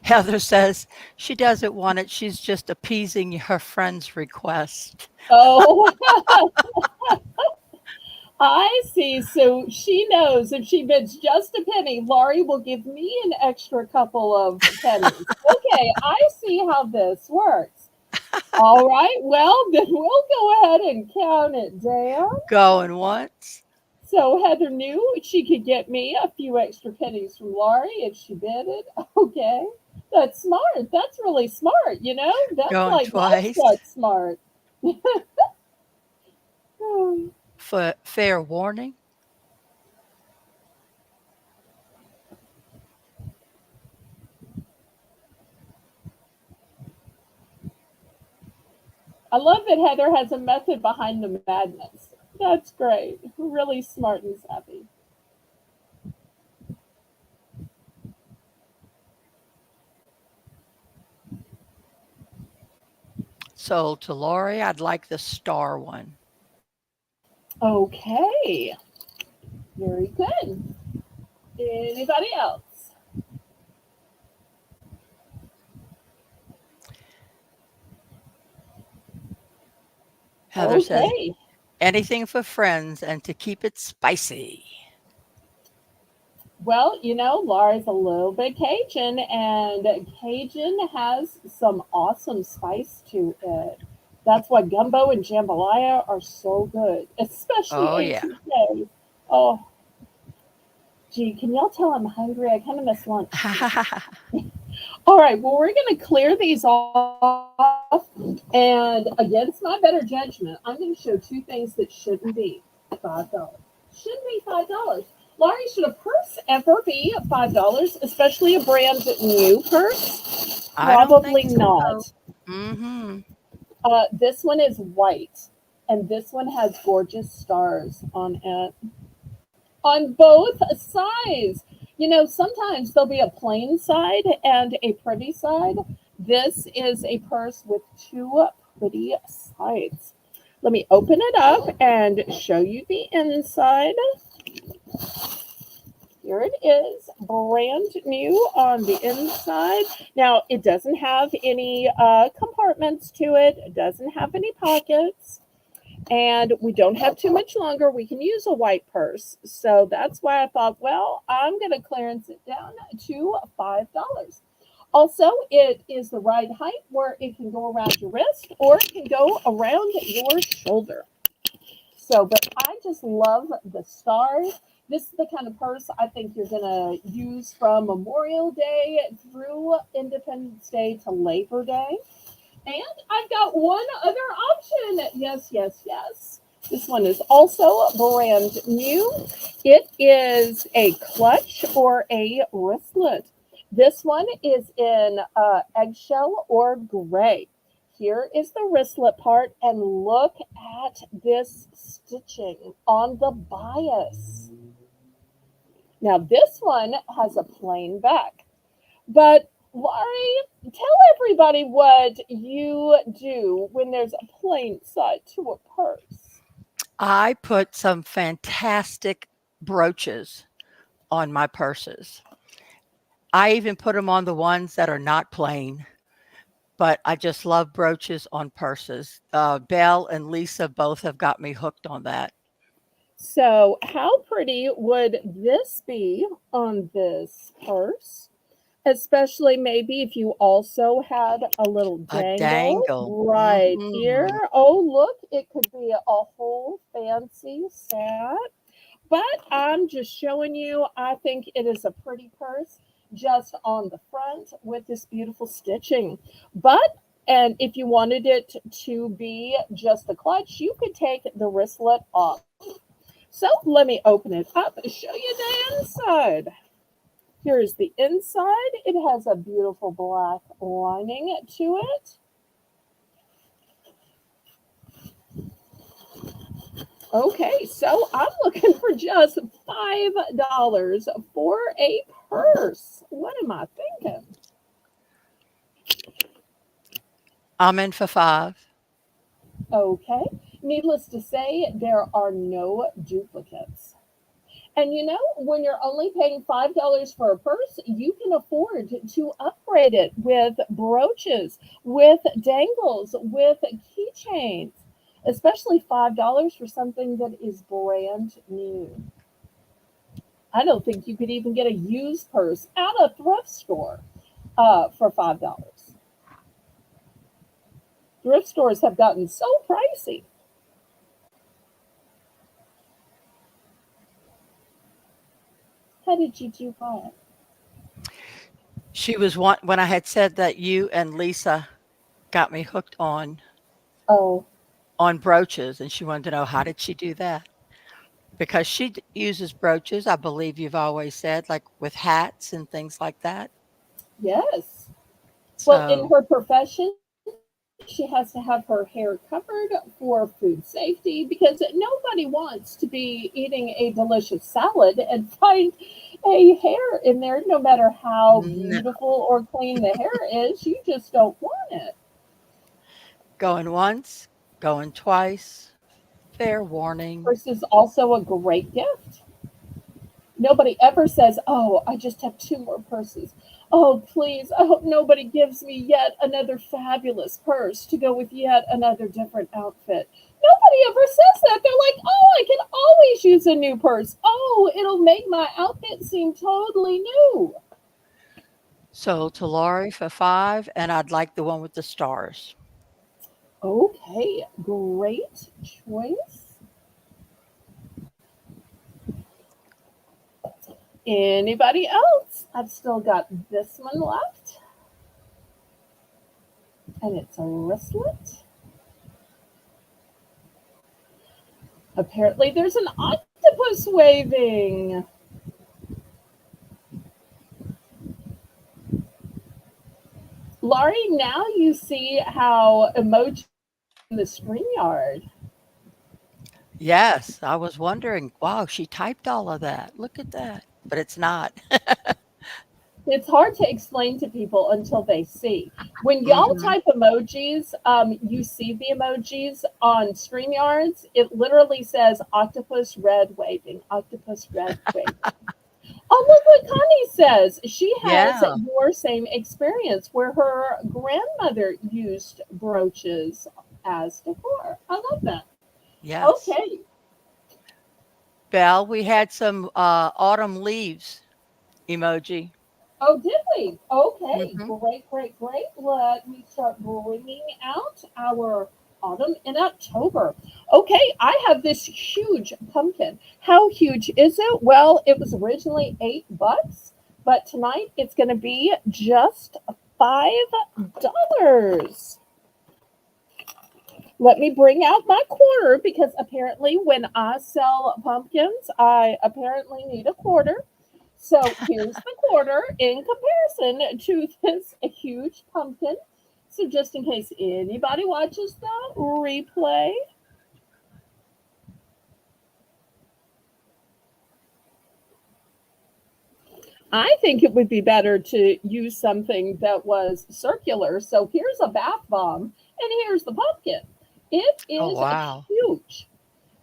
Heather says she doesn't want it. She's just appeasing her friend's request. Oh, I see. So she knows if she bids just a penny, Laurie will give me an extra couple of pennies. Okay, I see how this works. All right, well, then we'll go ahead and count it down. Going once, So Heather knew she could get me a few extra pennies from Laurie if she bid it. Okay. That's smart. That's really smart, you know? That's going like twice livestock smart. Hmm. for fair warning. I love that Heather has a method behind the madness. That's great. Really smart and savvy. Sold to Lori. I'd like the star one. Okay. Very good. Anybody else? Heather says Okay. anything for friends and to keep it spicy. Well, Laura's a little bit Cajun, and Cajun has some awesome spice to it. That's why gumbo and jambalaya are so good, especially Oh, yeah. ATK. Oh, gee, can y'all tell I'm hungry? I kind of miss lunch too. All right, well, we're going to clear these off. And against my better judgment, I'm going to show two things that shouldn't be $5. Shouldn't be $5. Laurie, should a purse ever be $5, especially a brand new purse? I don't Probably think so. not. Mhm. This one is white, and this one has gorgeous stars on it on both sides. Sometimes there'll be a plain side and a pretty side. This is a purse with two pretty sides. Let me open it up and show you the inside. Here it is, brand new on the inside. Now, it doesn't have any compartments to it, it doesn't have any pockets, and we don't have too much longer. We can use a white purse. So that's why I thought, well, I'm going to clearance it down to $5. Also, it is the right height where it can go around your wrist or it can go around your shoulder. So, but I just love the stars. This is the kind of purse I think you're going to use from Memorial Day through Independence Day to Labor Day. And I've got one other option. Yes, yes, yes. This one is also brand new. It is a clutch or a wristlet. This one is in eggshell or gray. Here is the wristlet part, and look at this stitching on the bias. Now, this one has a plain back. But Laurie, tell everybody what you do when there's a plain side to a purse. I put some fantastic brooches on my purses. I even put them on the ones that are not plain, but I just love brooches on purses. Belle and Lisa both have got me hooked on that. So, how pretty would this be on this purse? Especially maybe if you also had a little A dangle dangle. right Mhm. here. Oh, look, it could be a whole fancy set. But I'm just showing you, I think it is a pretty purse just on the front with this beautiful stitching. But, and if you wanted it to be just the clutch, you could take the wristlet off. So let me open it up and show you the inside. Here's the inside. It has a beautiful black lining to it. Okay, so I'm looking for just $5 for a purse. What am I thinking? I'm in for 5. Okay, needless to say, there are no duplicates. And when you're only paying $5 for a purse, you can afford to upgrade it with brooches, with dangles, with keychains, especially $5 for something that is brand new. I don't think you could even get a used purse at a thrift store for $5. Thrift stores have gotten so pricey. How did you do that? She was one when I had said that you and Lisa got me hooked Oh, on brooches, and she wanted to know how did she do that? Because she uses brooches, I believe you've always said, like with hats and things like that. yes. Well, in So, her profession, she has to have her hair covered for food safety because nobody wants to be eating a delicious salad and find a hair in there, no matter how no, beautiful or clean the hair is. You just don't want it. going once, going twice, fair warning. This is also a great gift. Nobody ever says, "Oh, I just have two more purses. Oh, please, I hope nobody gives me yet another fabulous purse to go with yet another different outfit." Nobody ever says that. They're like, "Oh, I can always use a new purse. Oh, it'll make my outfit seem totally new." So to Laurie for 5, and I'd like the one with the stars. Okay, great choice. Anybody else? I've still got this one left, and it's a wristlet. Apparently, there's an octopus waving. Laurie, now you see how emojis work in the StreamYard. Yes, I was wondering, wow, she typed all of that. Look at that. But it's not. It's hard to explain to people until they see. When y'all Mhm. type emojis, you see the emojis on StreamYards. It literally says octopus red waving, octopus red waving. Oh, look what Connie says. She has Yeah. your same experience where her grandmother used brooches as decor. I love that. Yes. Okay. Belle, we had some, autumn leaves emoji. Oh, did we? Okay. Mhm. Great, great, great. Let me start bringing out our autumn in October. Okay, I have this huge pumpkin. How huge is it? Well, it was originally $8, but tonight it's going to be just $5. Let me bring out my quarter because apparently when I sell pumpkins, I apparently need a quarter. So here's the quarter in comparison to this huge pumpkin. So just in case anybody watches the replay, I think it would be better to use something that was circular. So here's a bath bomb and here's the pumpkin. It Oh, is wow. huge.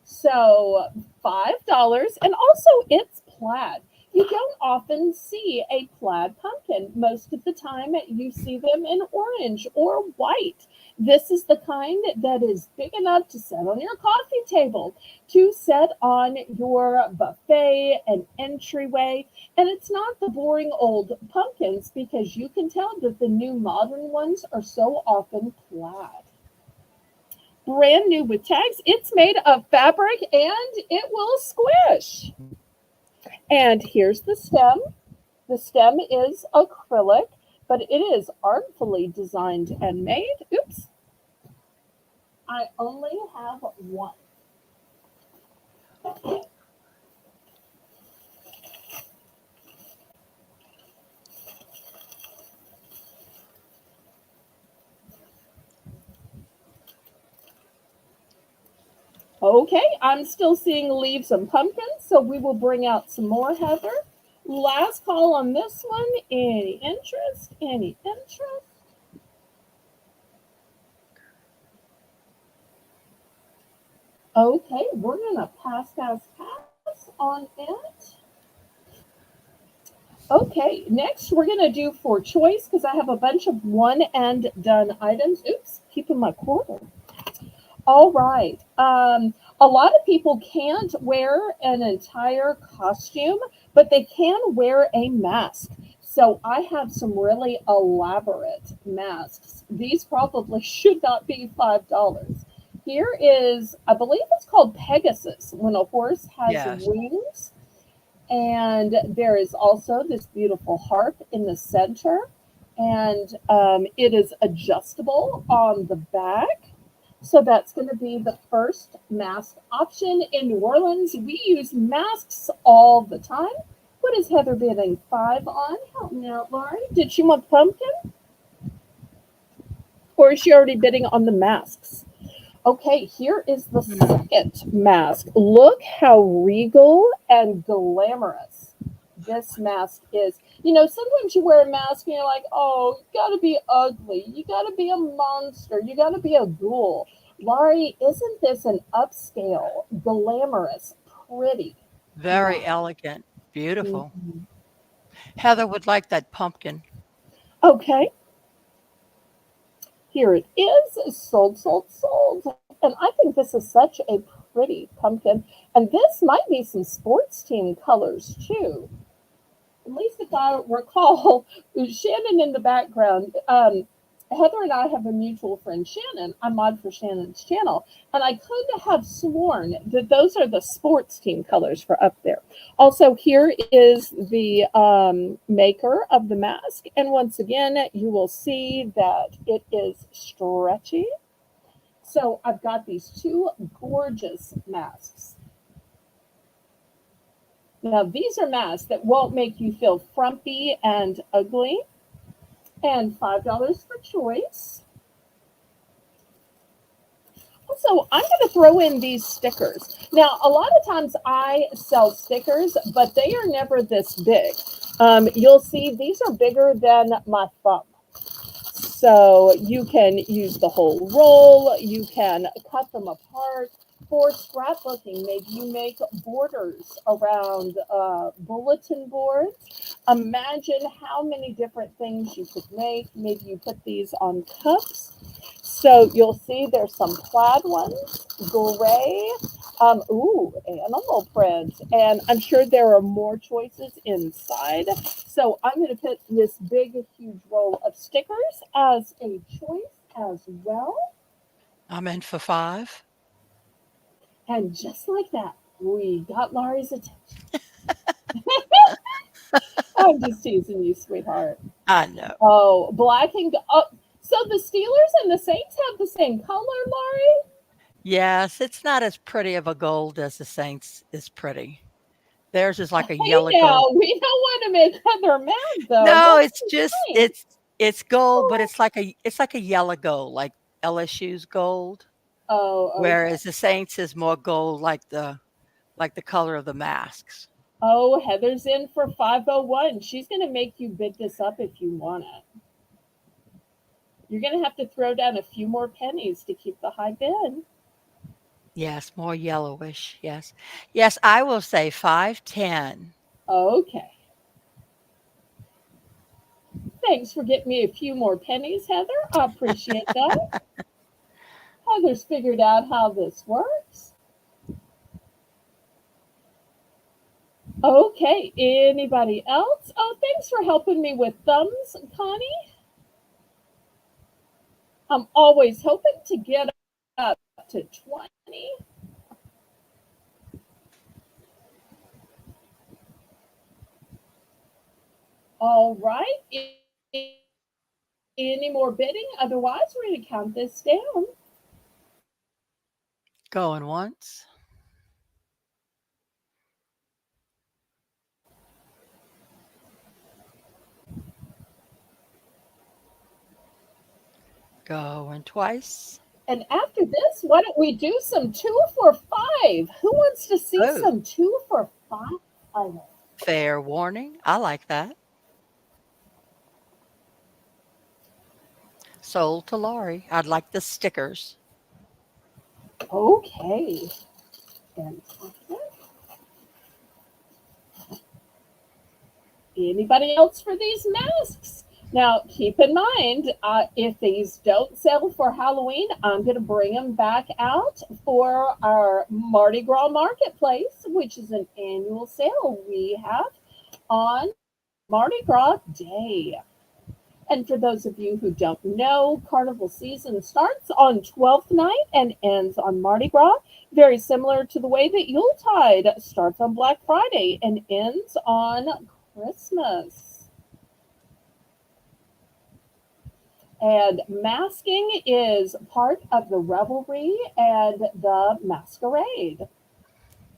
So $5, and also it's plaid. You don't often see a plaid pumpkin. Most of the time, you see them in orange or white. This is the kind that is big enough to set on your coffee table, to set on your buffet and entryway. And it's not the boring old pumpkins because you can tell that the new modern ones are so often plaid, brand new with tags. It's made of fabric and it will squish. And here's the stem. The stem is acrylic, but it is artfully designed and made. Oops, I only have one. Okay, I'm still seeing leaves and pumpkins, so we will bring out some more, Heather. Last call on this one. Any interest? Any interest? Okay, we're gonna pass on it. Okay, next we're gonna do for choice because I have a bunch of one and done items. Oops, keeping my quarter. All right. A lot of people can't wear an entire costume, but they can wear a mask. So I have some really elaborate masks. These probably should not be $5. Here is, I believe it's called Pegasus, when a horse has Yes. wings. And there is also this beautiful harp in the center, and it is adjustable on the back. So that's going to be the first mask option. In New Orleans, we use masks all the time. What is Heather bidding 5 on? Help me out, Laurie. Did she want pumpkin, or is she already bidding on the masks? Okay, here is the Hmm. second mask. Look how regal and glamorous this mask is. You know, sometimes you wear a mask and you're like, oh, you gotta be ugly. You gotta be a monster. You gotta be a ghoul. Laurie, isn't this an upscale, glamorous, pretty Very mask? elegant. Beautiful. Mhm. Heather would like that pumpkin. Okay, here it is. Sold, sold, sold. And I think this is such a pretty pumpkin. And this might be some sports team colors too. At least if I recall, Shannon in the background. Heather and I have a mutual friend, Shannon. I mod for Shannon's channel, and I could have sworn that those are the sports team colors for up there. Also, here is the maker of the mask, and once again, you will see that it is stretchy. So I've got these two gorgeous masks. Now, these are masks that won't make you feel frumpy and ugly, and $5 for choice. Also, I'm going to throw in these stickers. Now, a lot of times I sell stickers, but they are never this big. You'll see these are bigger than my thumb. So you can use the whole roll, you can cut them apart. For scrapbooking, maybe you make borders around bulletin boards. Imagine how many different things you could make. Maybe you put these on cups. So you'll see there's some plaid ones, gray, animal prints, and I'm sure there are more choices inside. So I'm going to put this big, huge roll of stickers as a choice as well. I'm in for 5. And just like that, we got Laurie's attention. I'm just teasing you, sweetheart. I know. Oh, black and oh, so the Steelers and the Saints have the same color, Laurie? Yes, it's not as pretty of a gold as the Saints is pretty. Theirs is like a Hey, yellow now gold. we don't want to make Heather mad, though. No, What's it's the just point? it's gold, but it's like a yellow gold, like LSU's gold, Oh, okay. whereas the Saints is more gold like the color of the masks. Oh, Heather's in for 501. She's going to make you bid this up if you want it. You're going to have to throw down a few more pennies to keep the high bid. Yes, more yellowish. Yes. Yes, I will say 510. Okay. Thanks for getting me a few more pennies, Heather. I appreciate that. Heather's figured out how this works. Okay, anybody else? Oh, thanks for helping me with thumbs, Connie. I'm always hoping to get up to 20. All right. Any more bidding? Otherwise, we're going to count this down. Going once, going twice. And after this, why don't we do some two for five? Who wants to see Oh, some two for five? fair warning. I like that. Sold to Laurie. I'd like the stickers. Okay. Fantastic. Anybody else for these masks? Now, keep in mind, if these don't sell for Halloween, I'm going to bring them back out for our Mardi Gras Marketplace, which is an annual sale we have on Mardi Gras Day. And for those of you who don't know, Carnival season starts on 12th night and ends on Mardi Gras, very similar to the way that Yuletide starts on Black Friday and ends on Christmas. And masking is part of the revelry and the masquerade.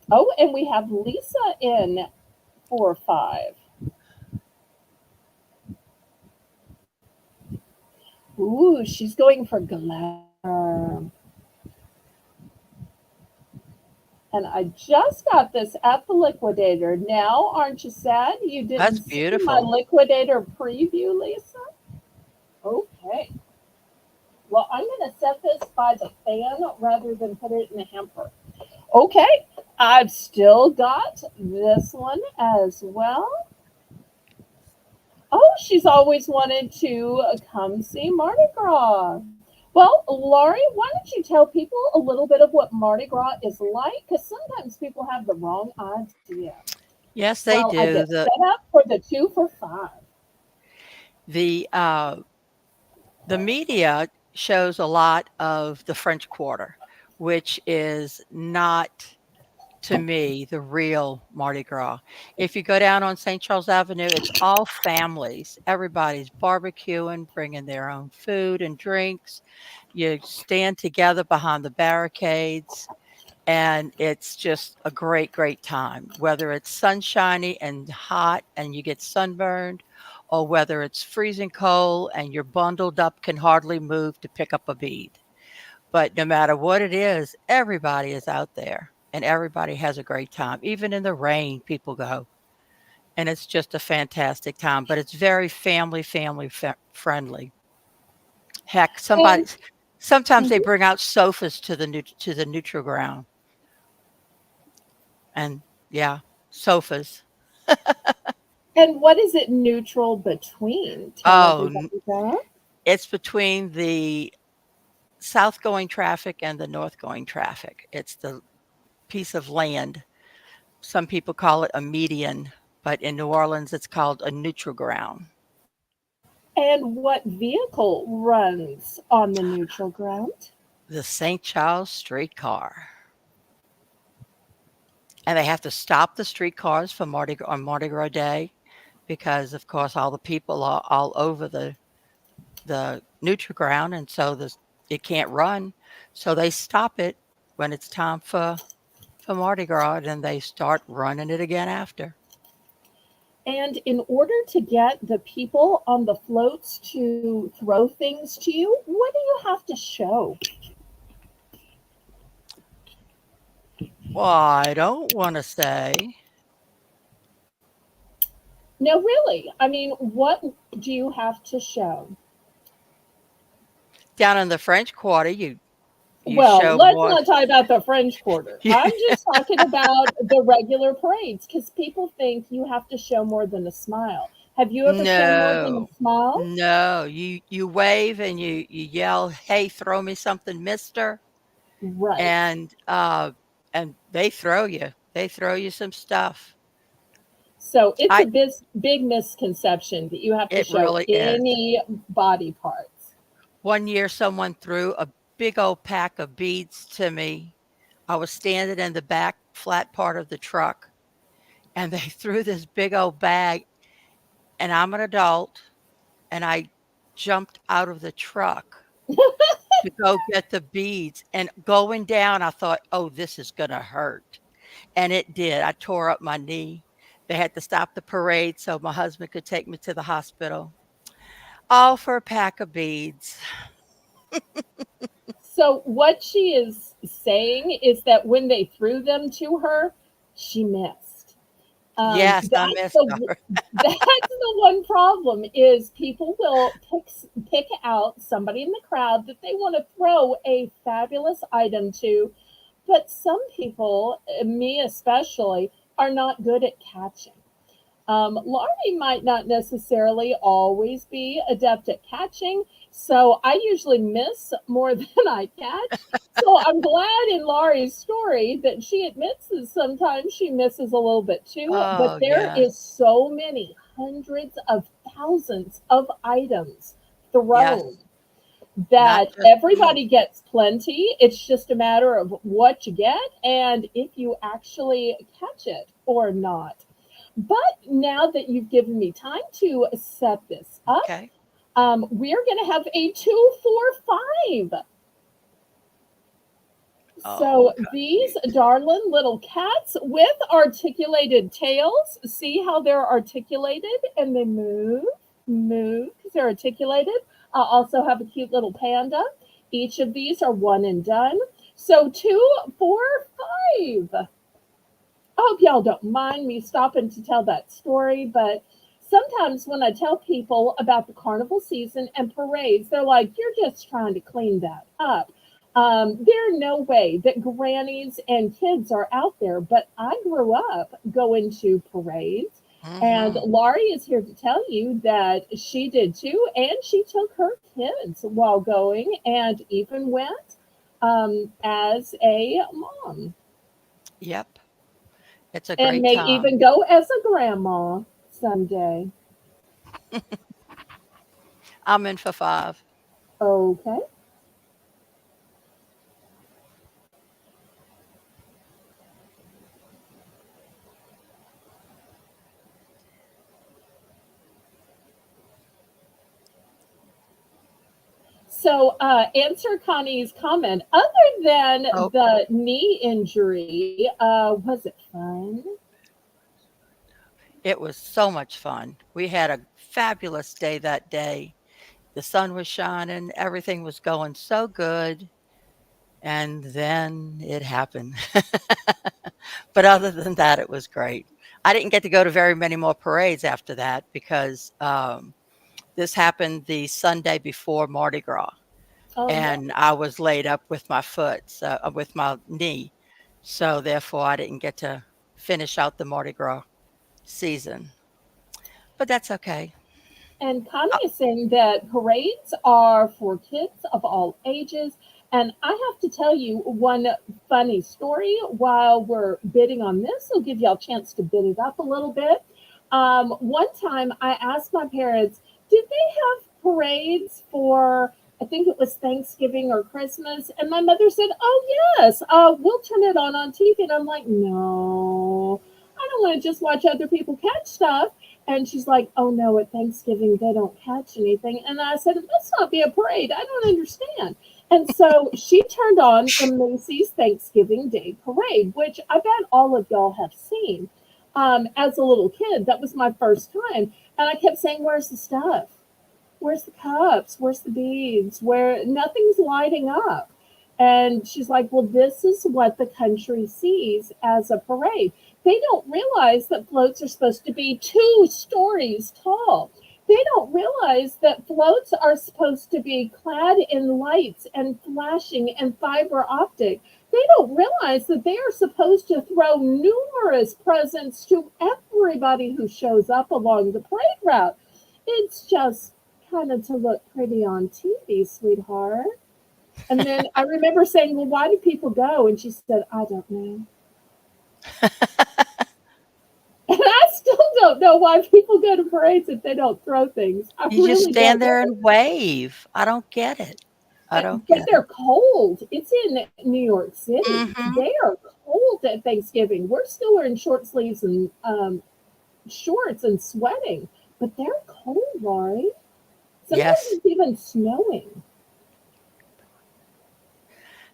Oh, and we have Lisa in 4 5. Ooh, she's going for glamour. And I just got this at the liquidator. Now, aren't you sad you didn't That's see my beautiful. liquidator preview, Lisa? Okay. Well, I'm going to set this by the fan rather than put it in a hamper. Okay. I've still got this one as well. Oh, she's always wanted to come see Mardi Gras. Well, Laurie, why don't you tell people a little bit of what Mardi Gras is like? Because sometimes people have the wrong idea. Yes, they Well, I do. get set up for the 2 for 5. The the media shows a lot of the French Quarter, which is not, to me, the real Mardi Gras. If you go down on St. Charles Avenue, it's all families. Everybody's barbecuing, bringing their own food and drinks. You stand together behind the barricades, and it's just a great, great time. Whether it's sunshiny and hot and you get sunburned, or whether it's freezing cold and you're bundled up, can hardly move to pick up a bead. But no matter what it is, everybody is out there and everybody has a great time. Even in the rain, people go. And it's just a fantastic time, but it's very friendly. Heck, And sometimes they mhm. bring out sofas to the neutral ground. And yeah, sofas. And what is it neutral between? Tell Oh, everybody that. it's between the south going traffic and the north going traffic. It's the piece of land. Some people call it a median, but in New Orleans, it's called a neutral ground. And what vehicle runs on the neutral ground? The St. Charles streetcar. And they have to stop the streetcars for on Mardi Gras Day because, of course, all the people are all over the neutral ground, and so it can't run. So they stop it when it's time for Mardi Gras, and they start running it again after. And in order to get the people on the floats to throw things to you, what do you have to show? Well, I don't want to say. No, really. I mean, what do you have to show? Down in the French Quarter, you Well, show let's more. not talk about the French Quarter. I'm just talking about the regular parades because people think you have to show more than a smile. Have you ever shown more than a No, smile? no. You wave and you yell, "Hey, throw me something, Mister!" Right. And they throw you. They throw you some stuff. So it's I a big misconception that you have to It show really is. any body parts. One year, someone threw a big old pack of beads to me. I was standing in the back flat part of the truck, and they threw this big old bag, and I'm an adult, and I jumped out of the truck to go get the beads, and going down, I thought, "Oh, this is gonna hurt," and it did. I tore up my knee. They had to stop the parade so my husband could take me to the hospital, all for a pack of beads. So what she is saying is that when they threw them to her, she missed. Yes, I That's missed the her. that's the one problem is people will pick out somebody in the crowd that they want to throw a fabulous item to, but some people, me especially, are not good at catching. Laurie might not necessarily always be adept at catching, so I usually miss more than I catch. So I'm glad in Laurie's story that she admits that sometimes she misses a little bit too, but Oh, there yes. is so many hundreds of thousands of items thrown Yes. Not that just everybody beads. gets plenty. It's just a matter of what you get and if you actually catch it or not. But now that you've given me time to set this up, Okay. we're going to have a 2 for 5. Oh, So these goodness. darling little cats with articulated tails, see how they're articulated and they move because they're articulated. I also have a cute little panda. Each of these are one and done. So 2 for 5. I hope y'all don't mind me stopping to tell that story, but sometimes when I tell people about the carnival season and parades, they're like, you're just trying to clean that up. There's no way that grannies and kids are out there, but I grew up going to parades. And Mhm. Laurie is here to tell you that she did too, and she took her kids while going and even went as a mom Yep. It's a and great may time. even go as a grandma someday. I'm in for 5. Okay. So, answer Connie's comment. Other than Oh, the knee injury, was it fun? it was so much fun. We had a fabulous day that day. The sun was shining, everything was going so good, and then it happened. But other than that, it was great. I didn't get to go to very many more parades after that because, this happened the Sunday before Mardi Gras, Oh no. and I was laid up with my foot, with my knee, so therefore I didn't get to finish out the Mardi Gras season, but that's okay. And Connie Uh, is saying that parades are for kids of all ages. And I have to tell you one funny story while we're bidding on this. I'll give y'all a chance to bid it up a little bit. One time I asked my parents, did they have parades for, I think it was Thanksgiving or Christmas? And my mother said, oh, yes, we'll turn it on TV. And I'm like, no, I don't want to just watch other people catch stuff. And she's like, oh no, at Thanksgiving they don't catch anything. And I said, it must not be a parade. I don't understand. And so she turned on the Macy's Thanksgiving Day Parade, which I bet all of y'all have seen. As a little kid, that was my first time. And I kept saying, where's the stuff? Where's the cups? Where's the beads? Where nothing's lighting up. And she's like, well, this is what the country sees as a parade. They don't realize that floats are supposed to be 2 stories tall. They don't realize that floats are supposed to be clad in lights and flashing and fiber optic. They don't realize that they are supposed to throw numerous presents to everybody who shows up along the parade route. It's just kind of to look pretty on TV, sweetheart. And then I remember saying, well, why do people go? And she said, I don't know. And I still don't know why people go to parades if they don't throw things. I you just really stand don't there know. and wave. I don't get it. I don't But get it. they're cold. It's in New York City. Mhm. They are cold at Thanksgiving. We're still wearing short sleeves and shorts and sweating, but they're cold, Laurie. Sometimes Yes. it's even snowing.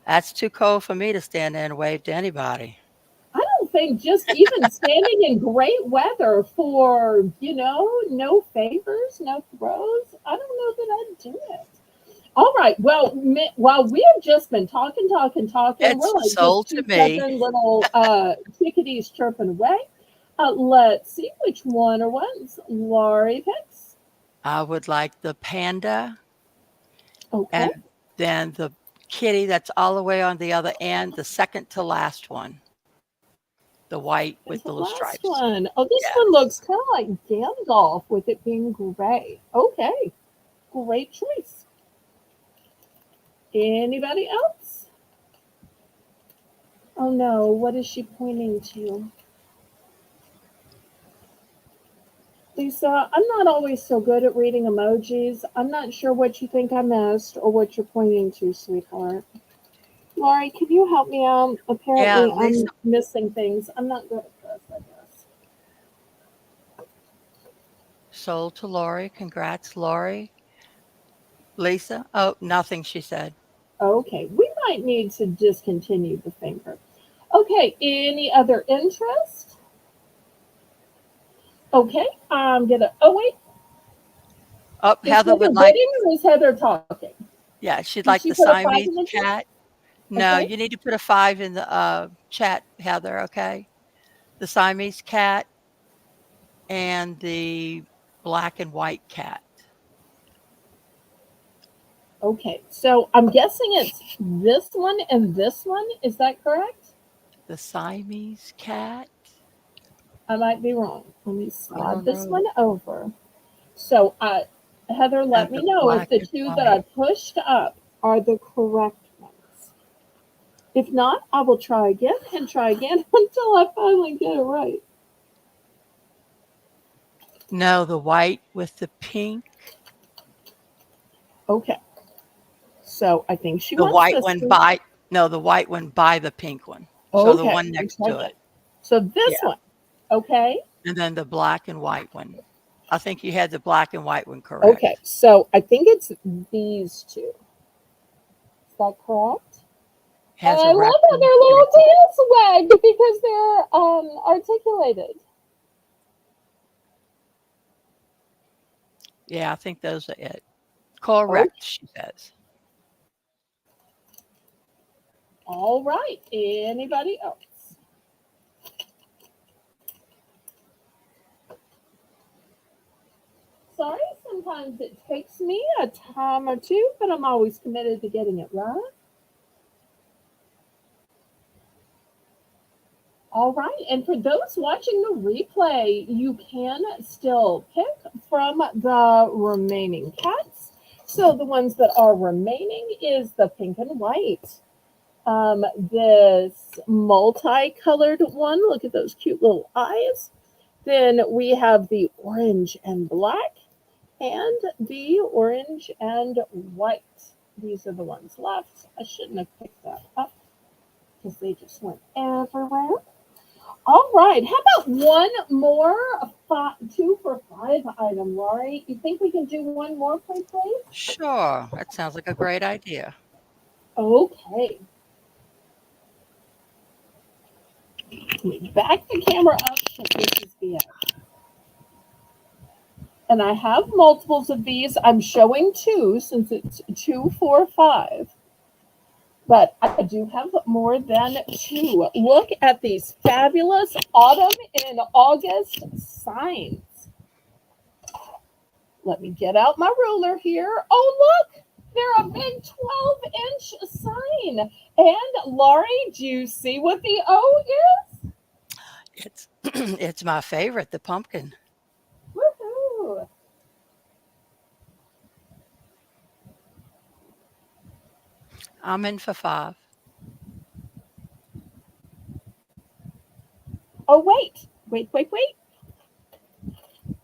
That's too cold for me to stand there and wave to anybody. I don't think just even standing in great weather for, no favors, no throws, I don't know that I'd do it. All right. Well, while we have just been talking, talking, talking, we're It's like just sold to two me. southern little chickadees chirping away. Let's see which one or ones Laurie picks. I would like the panda Okay. and then the kitty that's all the way on the other end, the second to last one, the white And with the the little last stripes. one. Oh, this one Yes. looks kind of like Gandalf with it being gray. Okay. Great choice. Anybody else? Oh no, what is she pointing to? Lisa, I'm not always so good at reading emojis. I'm not sure what you think I missed or what you're pointing to, sweetheart. Laurie, can you help me out? Yeah, Apparently, Lisa, I'm missing things. I'm not good at this, I guess. sold to Lori. Congrats, Lori. Lisa? Oh, nothing, she said. Okay, we might need to discontinue the finger. Okay, any other interest? Okay, I'm gonna. Oh, wait, Oh, is Heather Heather would like, bidding or is Heather talking? yeah, she'd Did like she the put a 5 Siamese in the chat? cat. No, Okay, you need to put a 5 in the chat, Heather, okay? The Siamese cat and the black and white cat. Okay, so I'm guessing it's this one and this one. Is that correct? The Siamese cat? I might be wrong. Let me I slide don't this know. one over. So, Heather, And let me the know if black the and two that I white. pushed up are the correct ones. If not, I will try again and try again until I finally get it right. No, the white with the pink. Okay, so I think she The wants white this one one. by no, the white one by the pink one. So the Okay, one let me next try to again. it. So this Yeah. one, okay? And then the black and white one. I think you had the black and white one Okay, correct. so I think it's these two. Is that correct? And Has I a love how raccoon their little too. tails wag because they're articulated. Yeah, I think those are it. Okay, Correct, she says. all right. Anybody else? Sorry, sometimes it takes me a time or two, but I'm always committed to getting it right. All right, and for those watching the replay, you can still pick from the remaining cats. So the ones that are remaining is the pink and white. This multicolored one, look at those cute little eyes. Then we have the orange and black and the orange and white. These are the ones left. I shouldn't have picked that up because they just went everywhere. All right. How about one more 2 for 5 item, Laurie? You think we can do one more, please? Sure, that sounds like a great idea. Okay. Let me back the camera up so this is the end. And I have multiples of these. I'm showing two since it's 2, 4, 5. But I do have more than two. Look at these fabulous autumn and August signs. Let me get out my ruler here. Oh, look, they're a big 12-inch sign. And Laurie, do you see what the O is? It's it's my favorite, the pumpkin. Woohoo! I'm in for 5. Oh, wait.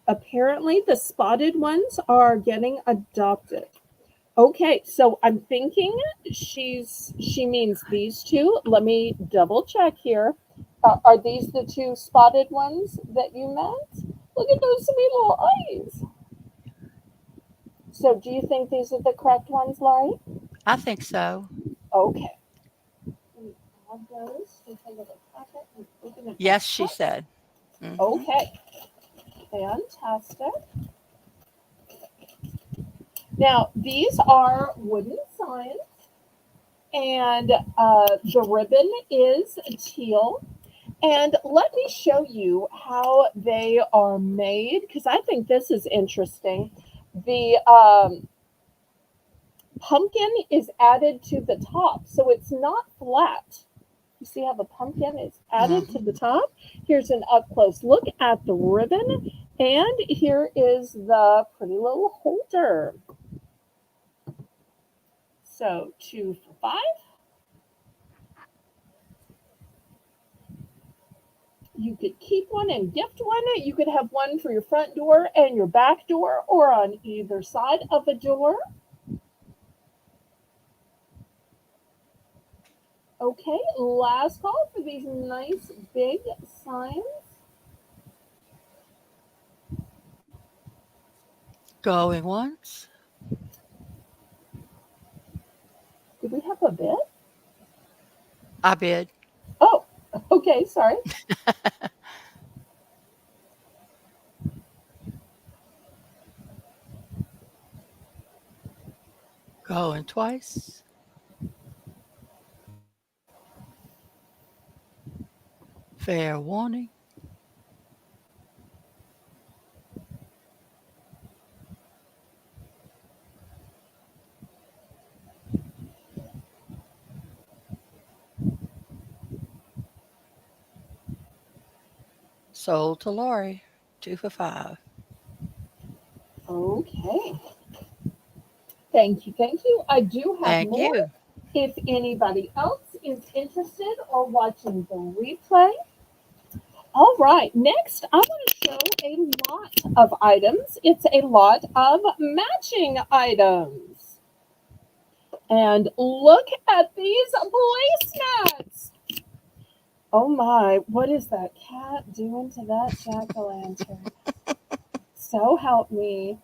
Apparently, the spotted ones are getting adopted. Okay, so I'm thinking she means these two. Let me double check here. Are these the two spotted ones that you meant? Look at those sweet little eyes. So, do you think these are the correct ones, Laurie? I think so. Okay. Let me add those into a little packet and open it back Yes, she up. said. Mhm. Okay, fantastic. Now, these are wooden signs, and the ribbon is teal. And let me show you how they are made because I think this is interesting. The pumpkin is added to the top, so it's not flat. You see how the pumpkin is added to the Mhm. top? Here's an up close look at the ribbon, and here is the pretty little holder. So 2 for 5. You could keep one and gift one. You could have one for your front door and your back door, or on either side of the door. Okay, last call for these nice big signs. Going once. Did we have a bid? I bid. Oh, okay, sorry. Going twice. Fair warning. Sold to Lori. 2 for 5. Okay. Thank you. Thank you. I do have Thank more. you. If anybody else is interested or watching the replay, all right. Next, I want to show a lot of items. It's a lot of matching items. And look at these placemats. Oh my, what is that cat doing to that jack o' lantern? So help me.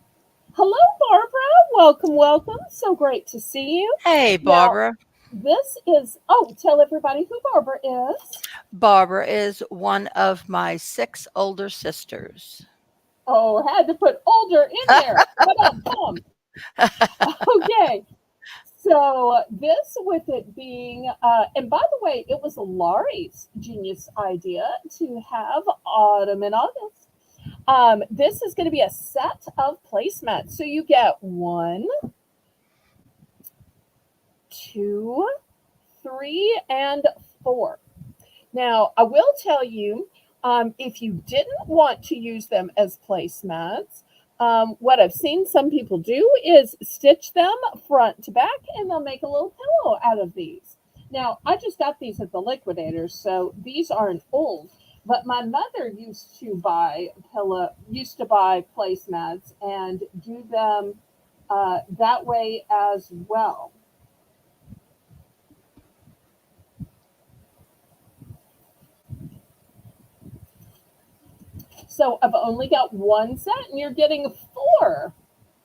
Hello, Barbara. Welcome, welcome. So great to see you. Hey, Now, Barbara. this is, oh, tell everybody who Barbara is. Barbara is one of my 6 older sisters. Oh, had to put older in there. Ba-dum-bum. Okay. So this with it being, and by the way, it was Laurie's genius idea to have autumn and August. This is going to be a set of placemats. So you get 1, 2, 3, and 4. Now, I will tell you, if you didn't want to use them as placemats, what I've seen some people do is stitch them front to back and they'll make a little pillow out of these. Now, I just got these at the liquidators, so these aren't old. But my mother used to buy placemats and do them that way as well. So I've only got one set, and you're getting 4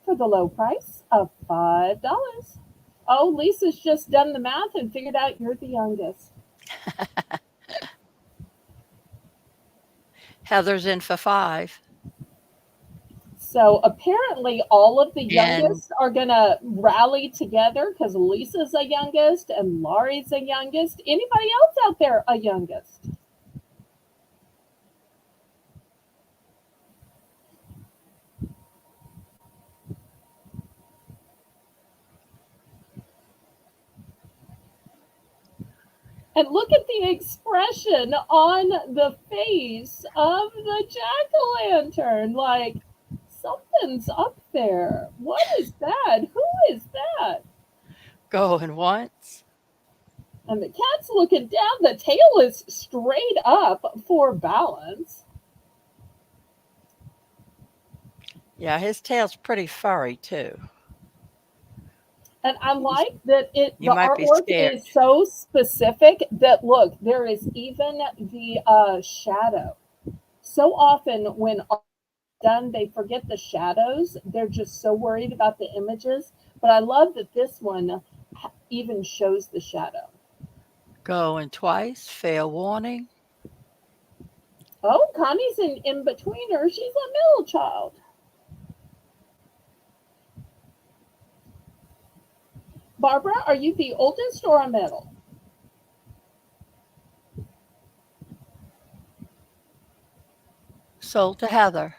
for the low price of $5. Oh, Lisa's just done the math and figured out you're the youngest. Heather's in for 5. So apparently, all of the And youngest are going to rally together because Lisa's a youngest and Laurie's a youngest. Anybody else out there a youngest? And look at the expression on the face of the jack o' lantern. Like, something's up there. What is that? Who is that? going once. And the cat's looking down. The tail is straight up for balance. Yeah, his tail's pretty furry too. And I You like that you the might be artwork scared. is so specific that look, there is even the shadow. So often when done, they forget the shadows. They're just so worried about the images. But I love that this one even shows the shadow. Going twice, fair warning. Oh, Connie's in between her. She's a middle child. Barbara, are you the oldest or a middle? Sold to Heather.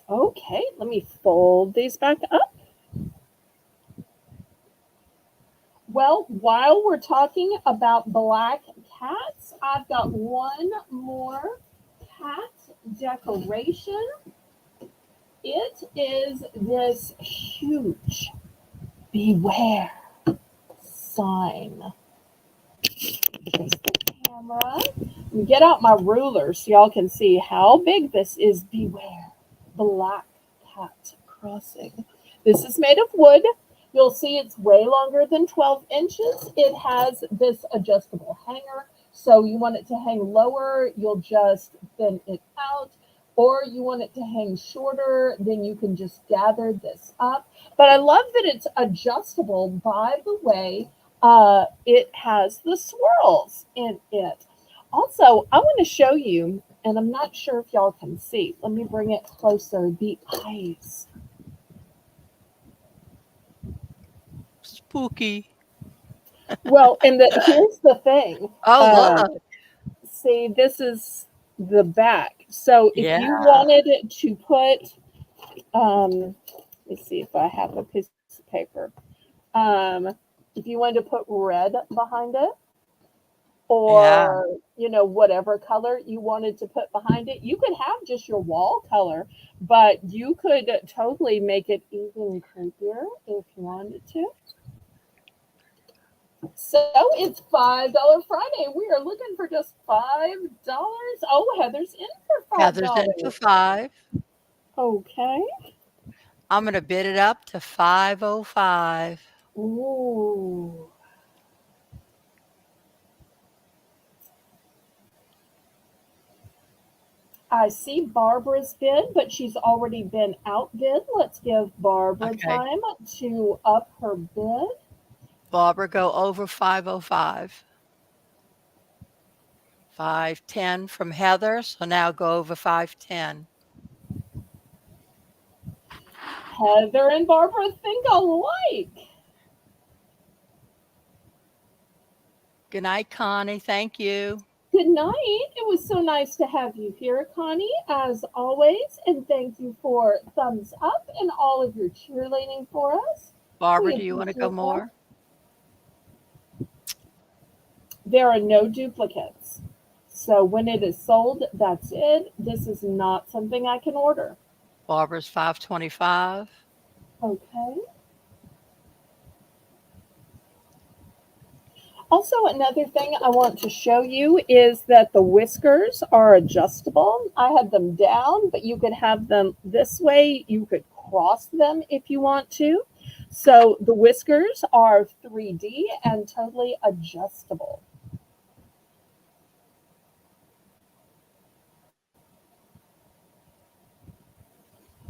Okay, let me fold these back up. Well, while we're talking about black cats, I've got one more cat decoration. It is this huge beware sign. Here's the camera. Let me get out my ruler so y'all can see how big this is. Beware, black cat crossing. This is made of wood. You'll see it's way longer than 12 inches. It has this adjustable hanger. So you want it to hang lower, you'll just thin it out. Or you want it to hang shorter, then you can just gather this up. But I love that it's adjustable by the way it has the swirls in it. Also, I want to show you, and I'm not sure if y'all can see. Let me bring it closer. The eyes. Spooky. Well, and here's the thing. Oh, Um, look. See, this is the back. So if Yeah. you wanted to put, let me see if I have a piece of paper. Um, if you wanted to put red behind it, Yeah. or whatever color you wanted to put behind it. You could have just your wall color, but you could totally make it even creepier if you wanted to. So it's $5 Friday. We are looking for just $5. Oh, Heather's in for five Heather's in for dollars. 5. Okay. I'm gonna bid it up to 505. Ooh. I see Barbara's bid, but she's already been outbid. Let's give Barbara Okay. time to up her bid. Barbara, go over 505. 510 from Heather, so now go over 510. Heather and Barbara think alike. Good night, Connie. Thank you. Good night. It was so nice to have you here, Connie, as always. And thank you for thumbs up and all of your cheerleading for us. Barbara, We do you want to go appreciate that. more? There are no duplicates. So when it is sold, that's it. This is not something I can order. Barbara's 525. Okay. Also, another thing I want to show you is that the whiskers are adjustable. I had them down, but you could have them this way. You could cross them if you want to. So the whiskers are 3D and totally adjustable.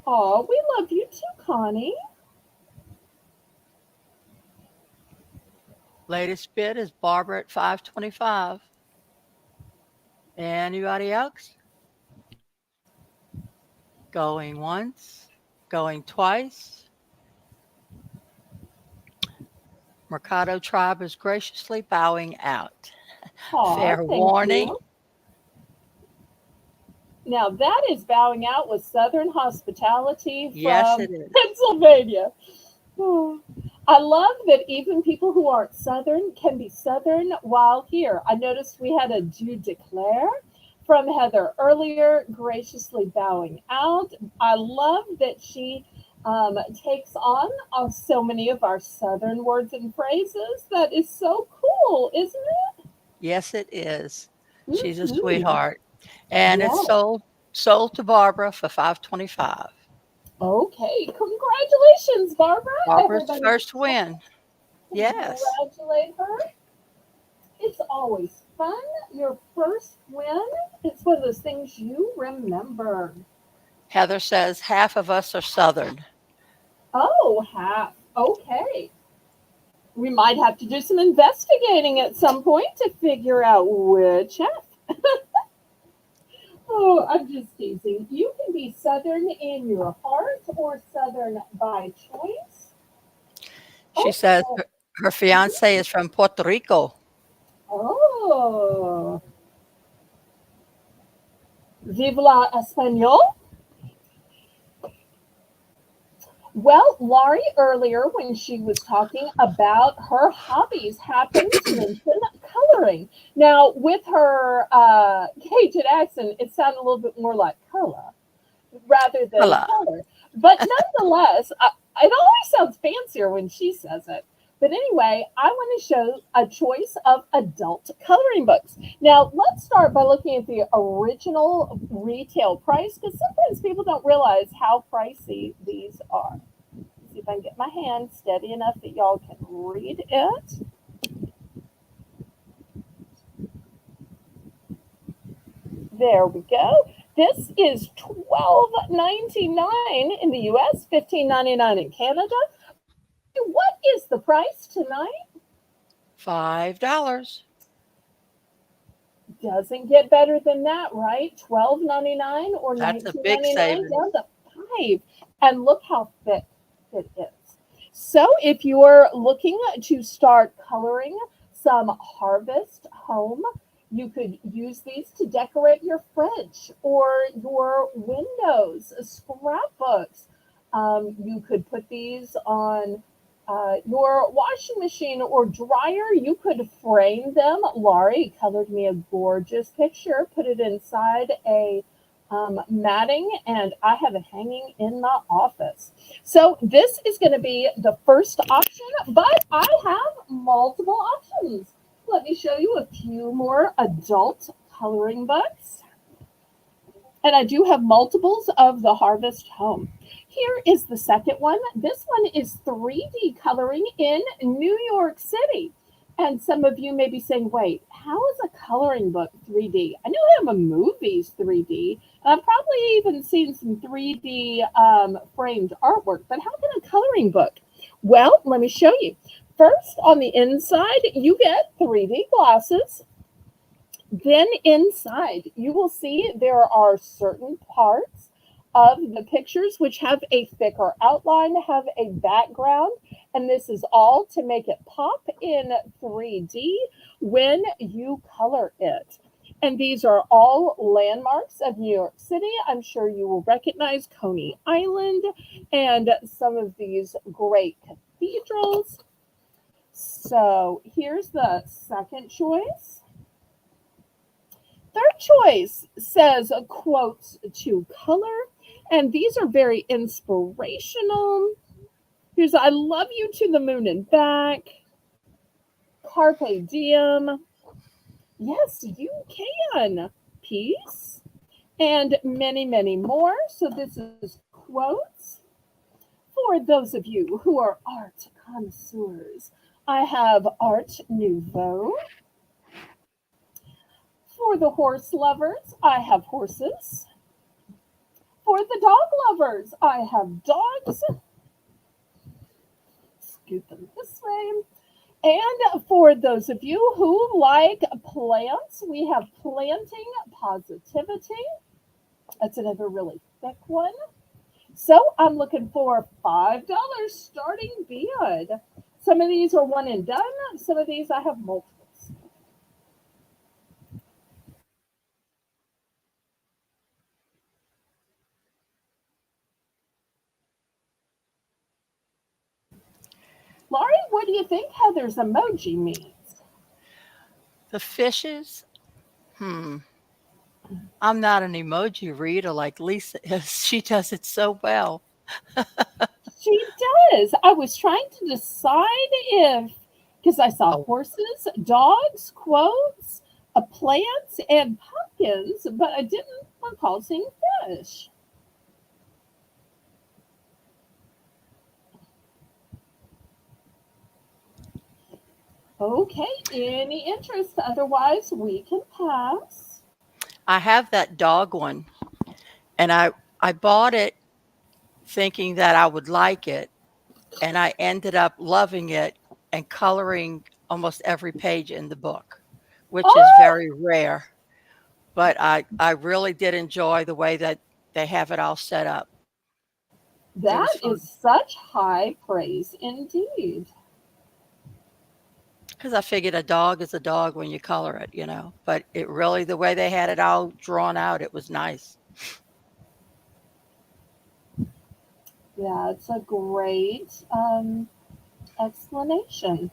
Oh, we love you too, Connie. Latest bid is Barbara at 525. Anybody else? Going once, going twice. Mercado Tribe is graciously bowing out. Aw, Fair thank warning. you. Now that is bowing out with Southern hospitality Yes, from it is. Pennsylvania. Oh, I love that even people who aren't Southern can be Southern while here. I noticed we had a "do declare" from Heather earlier, graciously bowing out. I love that she takes on so many of our Southern words and phrases. That is so cool, isn't Yes, it is. it? She's a Hmm. sweetheart. And it's Yeah. sold to Barbara for 525. Okay. Congratulations, Barbara. Barbara's Everybody, first win. Yes. congratulate her. It's always fun. Your first win. It's one of those things you remember. Heather says half of us are Southern. Oh, half. Okay. We might have to do some investigating at some point to figure out which half. Oh, I'm just teasing. You can be Southern in your heart or Southern by choice. She says Okay. her fiance is from Puerto Rico. Oh, vive la espagnol. Well, Laurie earlier, when she was talking about her hobbies, happened to mention coloring. Now, with her Cajun accent, it sounded a little bit more like color rather than Hello. color. But nonetheless, it always sounds fancier when she says it. But anyway, I want to show a choice of adult coloring books. Now, let's start by looking at the original retail price because sometimes people don't realize how pricey these are. See if I can get my hand steady enough that y'all can read it. There we go. This is $12.99 in the US, $15.99 in Canada. Laurie, what is the price tonight? $5. Doesn't get better than that, right? $12.99 or That's a nineteen big ninety nine savings. down to 5. And look how thick it is. So if you're looking to start coloring some harvest home, you could use these to decorate your fridge or your windows, scrapbooks. You could put these on Your washing machine or dryer, you could frame them. Laurie colored me a gorgeous picture, put it inside a matting, and I have it hanging in my office. So this is going to be the first option, but I have multiple options. Let me show you a few more adult coloring books. And I do have multiples of the Harvest Home. Here is the second one. This one is 3D coloring in New York City. And some of you may be saying, wait, how is a coloring book 3D? I know I have a movie's 3D. And I've probably even seen some 3D framed artwork, but how can a coloring book? Well, let me show you. First, on the inside, you get 3D glasses. Then inside, you will see there are certain parts of the pictures which have a thicker outline, have a background, and this is all to make it pop in 3D when you color it. And these are all landmarks of New York City. I'm sure you will recognize Coney Island and some of these great cathedrals. So here's the second choice. Third choice says quotes to color, and these are very inspirational. Here's I love you to the moon and back, carpe diem, yes, you can, peace, and many, many more. So this is quotes for those of you who are art connoisseurs. I have Art Nouveau. For the horse lovers, I have horses. For the dog lovers, I have dogs. Scoot them this way. And for those of you who like plants, we have planting positivity. That's another really thick one. So I'm looking for $5 starting bid. Some of these are one and done. Some of these I have multiples. Laurie, what do you think Heather's emoji means? The fishes, hmm, I'm not an emoji reader like Lisa is. She does it so well. She does. I was trying to decide if, because I saw Oh, horses, dogs, quotes, plants, and pumpkins, but I didn't recall seeing fish. Okay, any interest? Otherwise, we can pass. I have that dog one, and I bought it thinking that I would like it, and I ended up loving it and coloring almost every page in the book, which is Oh, very rare. But I really did enjoy the way that they have it all set up. It that was is fun such high praise indeed. because I figured a dog is a dog when you color it, you know. But it really, the way they had it all drawn out, it was nice. Yeah, it's a great explanation.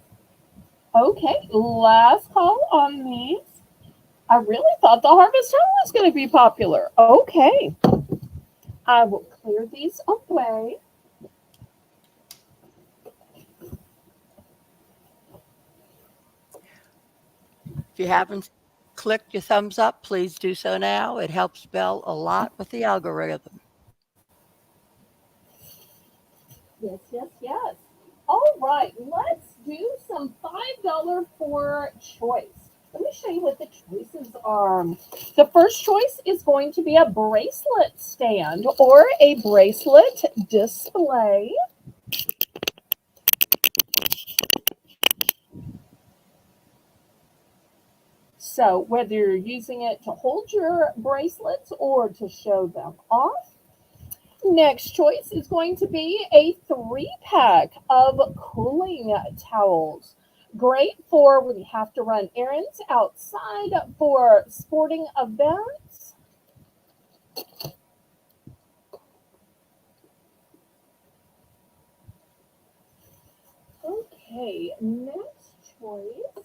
Okay, last call on these. I really thought the Harvest Home was going to be popular. Okay, I will clear these away. If you haven't clicked your thumbs up, please do so now. It helps Belle a lot with the algorithm. Yes, yes, yes. All right, let's do some $5 for choice. Let me show you what the choices are. The first choice is going to be a bracelet stand or a bracelet display. So, whether you're using it to hold your bracelets or to show them off. Next choice is going to be a 3 pack of cooling towels. Great for when you have to run errands outside for sporting events. Okay, next choice.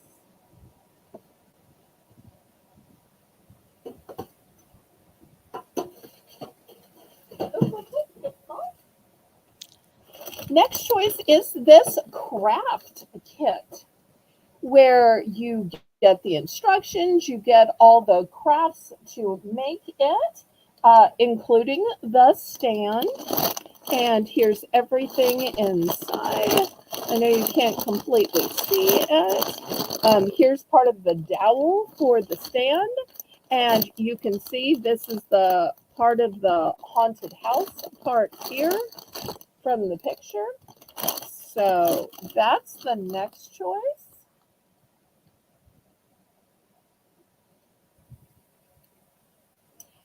Next choice is this craft kit where you get the instructions, you get all the crafts to make it, including the stand. And here's everything inside. I know you can't completely see it. Here's part of the dowel for the stand. And you can see this is the part of the haunted house part here from the picture. So that's the next choice.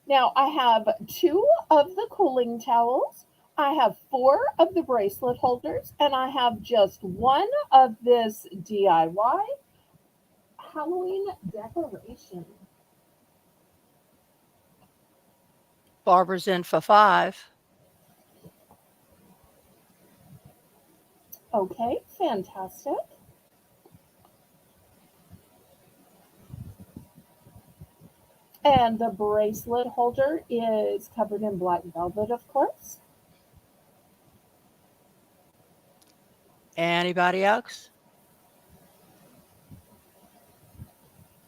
Now I have two of the cooling towels. I have four of the bracelet holders, and I have just one of this DIY Halloween decoration. Barbara's in for 5. Okay, fantastic. And the bracelet holder is covered in black velvet, of course. Anybody else?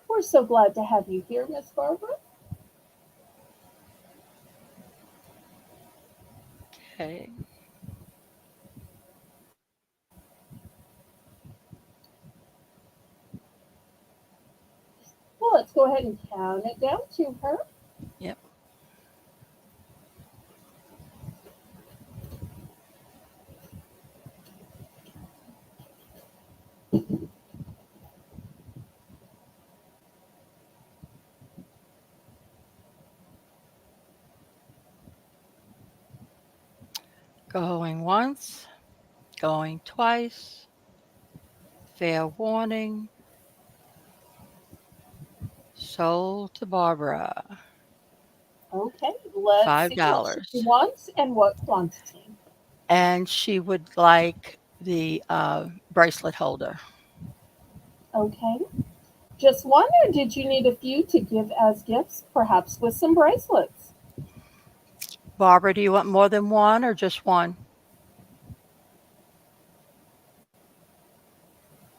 We're so glad to have you here, Miss Barbara. Okay. Well, let's go ahead and count it down to her. Yep. Going once, going twice. Fair warning. Sold to Barbara. Okay, let's see what she $5. wants and what quantity. And she would like the bracelet holder. Okay, just one, or did you need a few to give as gifts, perhaps with some bracelets? Barbara, do you want more than one or just one?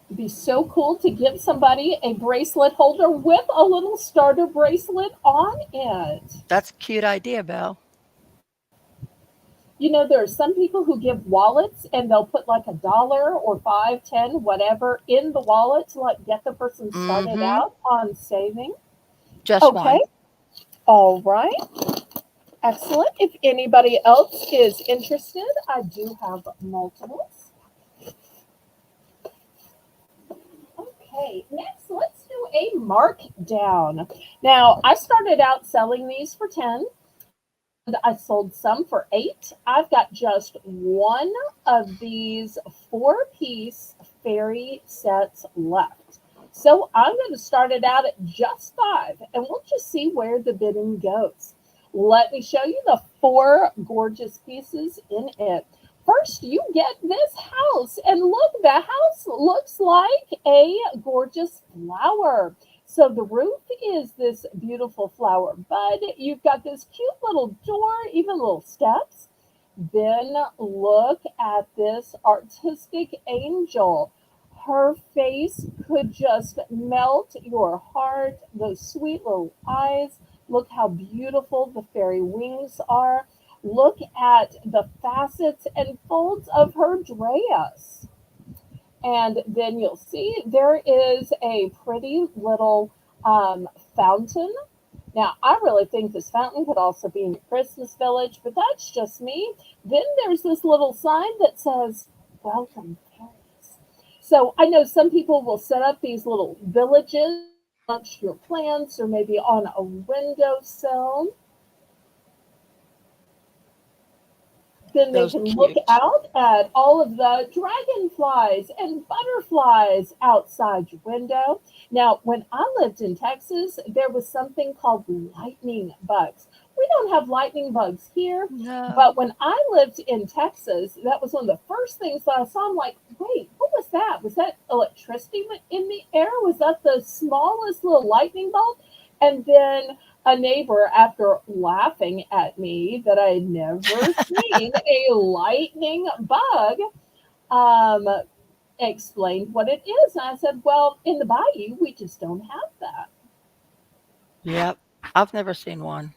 It'd be so cool to give somebody a bracelet holder with a little starter bracelet on it. That's a cute idea, Belle. You know, there are some people who give wallets and they'll put like $1 or 5, 10, whatever in the wallet to like get the person started Mm-hmm. out on saving. Just Okay, one. all right, excellent. If anybody else is interested, I do have multiples. Okay, next let's do a markdown. Now, I started out selling these for 10 and I sold some for 8. I've got just one of these four-piece fairy sets left. So I'm going to start it out at just 5 and we'll just see where the bidding goes. Let me show you the four gorgeous pieces in it. First, you get this house, and look, the house looks like a gorgeous flower. So the roof is this beautiful flower bud. You've got this cute little door, even little steps. Then look at this artistic angel. Her face could just melt your heart. Those sweet little eyes. Look how beautiful the fairy wings are. Look at the facets and folds of her dress. And then you'll see there is a pretty little fountain. Now, I really think this fountain could also be in your Christmas village, but that's just me. Then there's this little sign that says, Welcome, fairies. So I know some people will set up these little villages amongst your plants or maybe on a windowsill. Then they Those are can look cute. out at all of the dragonflies and butterflies outside your window. Now, when I lived in Texas, there was something called lightning bugs. We don't have lightning bugs here, but No. when I lived in Texas, that was one of the first things that I saw. I'm like, wait, what was was that? Was that electricity in the air? Was that the smallest little lightning bolt? And then a neighbor, after laughing at me that I had never seen a lightning bug, um, explained what it is. And I said, well, in the bayou, we just don't have that. Yep. I've never seen one.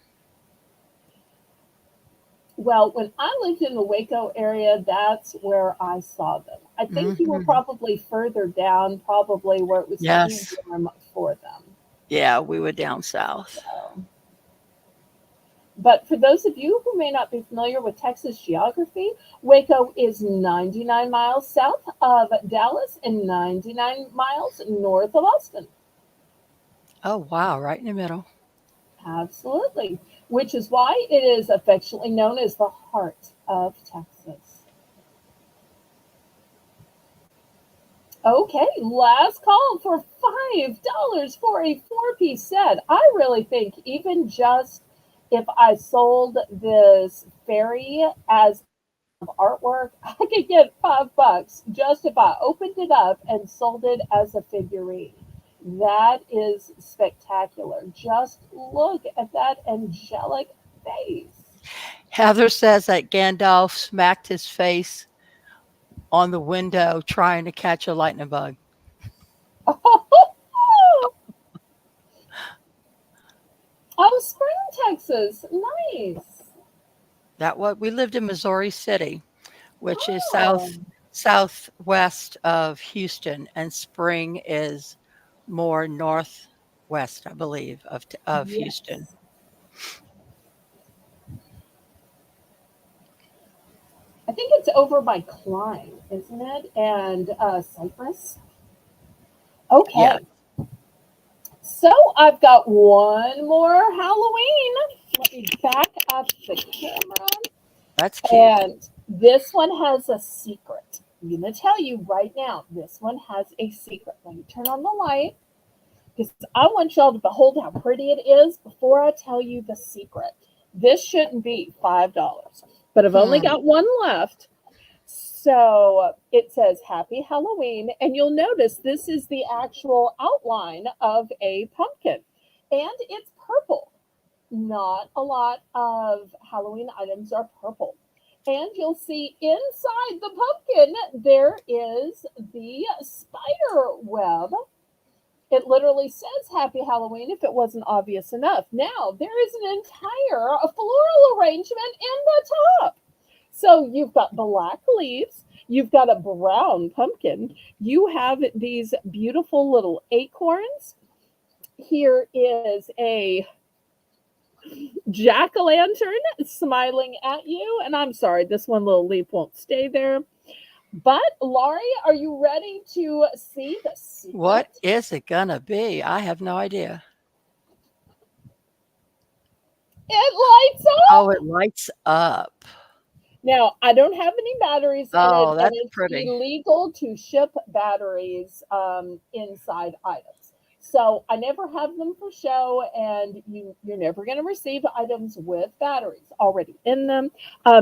Well, when I lived in the Waco area, that's where I saw them. I think you were Mhm. probably further down, probably where it was too Yes. warm for them. Yeah, we were down south. So, but for those of you who may not be familiar with Texas geography, Waco is 99 miles south of Dallas and 99 miles north of Austin. Oh, wow, right in the middle. Absolutely. Which is why it is affectionately known as the heart of Texas. Okay, last call for $5 for a four-piece set. I really think even just if I sold this fairy as a piece of artwork, I could get $5 just if I opened it up and sold it as a figurine. That is spectacular. Just look at that angelic face. Heather says that Gandalf smacked his face on the window trying to catch a lightning bug. Oh, Spring, Texas. Nice. That what we lived in Missouri City, which is Oh, southwest of Houston, and Spring is more northwest, I believe, of Houston. yes. I think it's over by Klein, isn't it? And Cypress. Yeah, Okay, so I've got one more Halloween. Let me back up the camera. that's cute. And this one has a secret. I'm going to tell you right now, this one has a secret. Let me turn on the light because I want y'all to behold how pretty it is before I tell you the secret. This shouldn't be $5, but I've only Hmm. got one left. So it says Happy Halloween, and you'll notice this is the actual outline of a pumpkin, and it's purple. Not a lot of Halloween items are purple. And you'll see inside the pumpkin there is the spider web. It literally says Happy Halloween if it wasn't obvious enough. Now, there is an entire floral arrangement in the top. So you've got black leaves, you've got a brown pumpkin, you have these beautiful little acorns. Here is a jack o' lantern smiling at you. And I'm sorry, this one little leaf won't stay there. But Laurie, are you ready to see the What secret? is it gonna be? I have no idea. It lights Oh, up. it lights up. Now, I don't have any batteries in it, Oh, and that's it's pretty. illegal to ship batteries inside items. So I never have them for show, and you're never going to receive items with batteries already in them.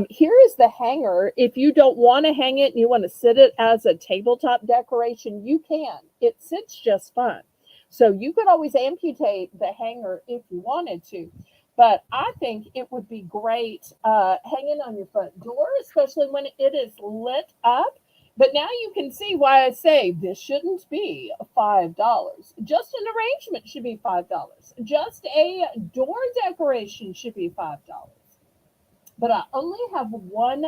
Here is the hanger. If you don't want to hang it and you want to sit it as a tabletop decoration, you can. It sits just fine. So you could always amputate the hanger if you wanted to, but I think it would be great hanging on your front door, especially when it is lit up. But now you can see why I say this shouldn't be $5. Just an arrangement should be $5. Just a door decoration should be $5. But I only have one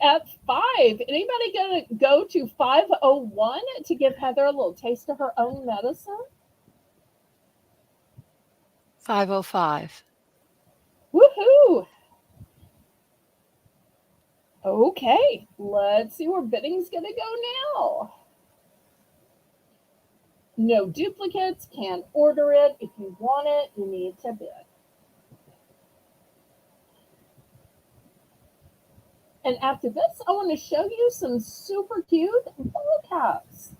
at 5. Anybody gonna go to 501 to give Heather a little taste of her own medicine? 505. Woohoo! Okay, let's see where bidding's gonna go now. No duplicates, can't order it. If you want it, you need to bid. And after this, I want to show you some super cute ball caps.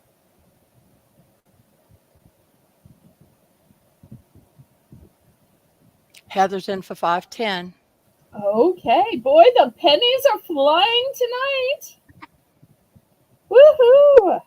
Heather's in for 510. Okay, boy, the pennies are flying tonight. Woohoo!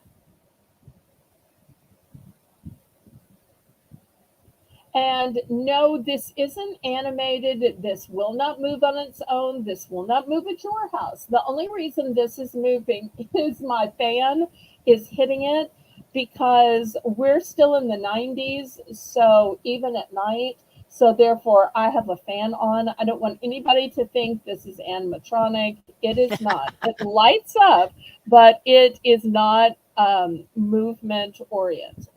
And no, this isn't animated. This will not move on its own. This will not move at your house. The only reason this is moving is my fan is hitting it because we're still in the 90s. So even at night, so therefore I have a fan on. I don't want anybody to think this is animatronic. It is not. It lights up, but it is not movement oriented.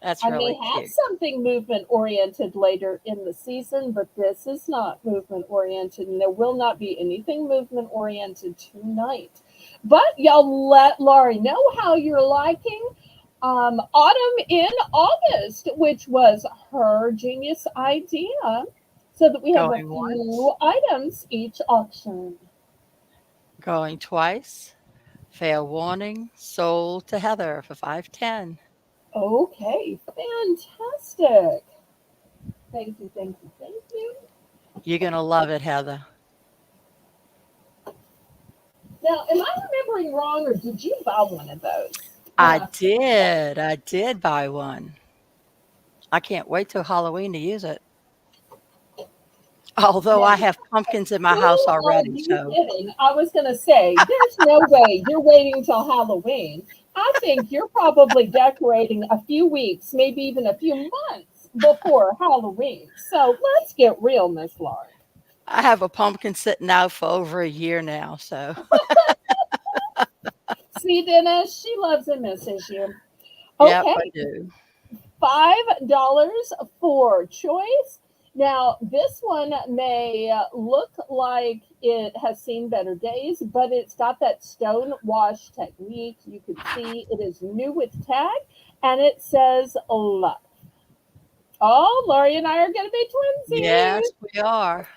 That's I may really have cute. something movement oriented later in the season, but this is not movement oriented, and there will not be anything movement oriented tonight. But y'all let Laurie know how you're liking Autumn in August, which was her genius idea, so that we have a Going once, few items each auction. going twice. Fair warning, sold to Heather for 510. Okay, fantastic. Thank you, thank you, thank you. You're going to love it, Heather. Now, am I remembering wrong, or did you buy one of those? I Yeah. did. I did buy one. I can't wait till Halloween to use it. Although I Now, have pumpkins in my house who are already, you so kidding? I was going to say, there's no way you're waiting till Halloween. I think you're probably decorating a few weeks, maybe even a few months before Halloween. So let's get real, Miss Laurie. I have a pumpkin sitting out for over a year now, so See, Dennis, she loves and misses you. yep, I Okay, do. $5 for choice. Now, this one may look like it has seen better days, but it's got that stone wash technique. You can see it is new with tag, and it says love. Oh, Lori and I are going to be Yes, twinsies. we are.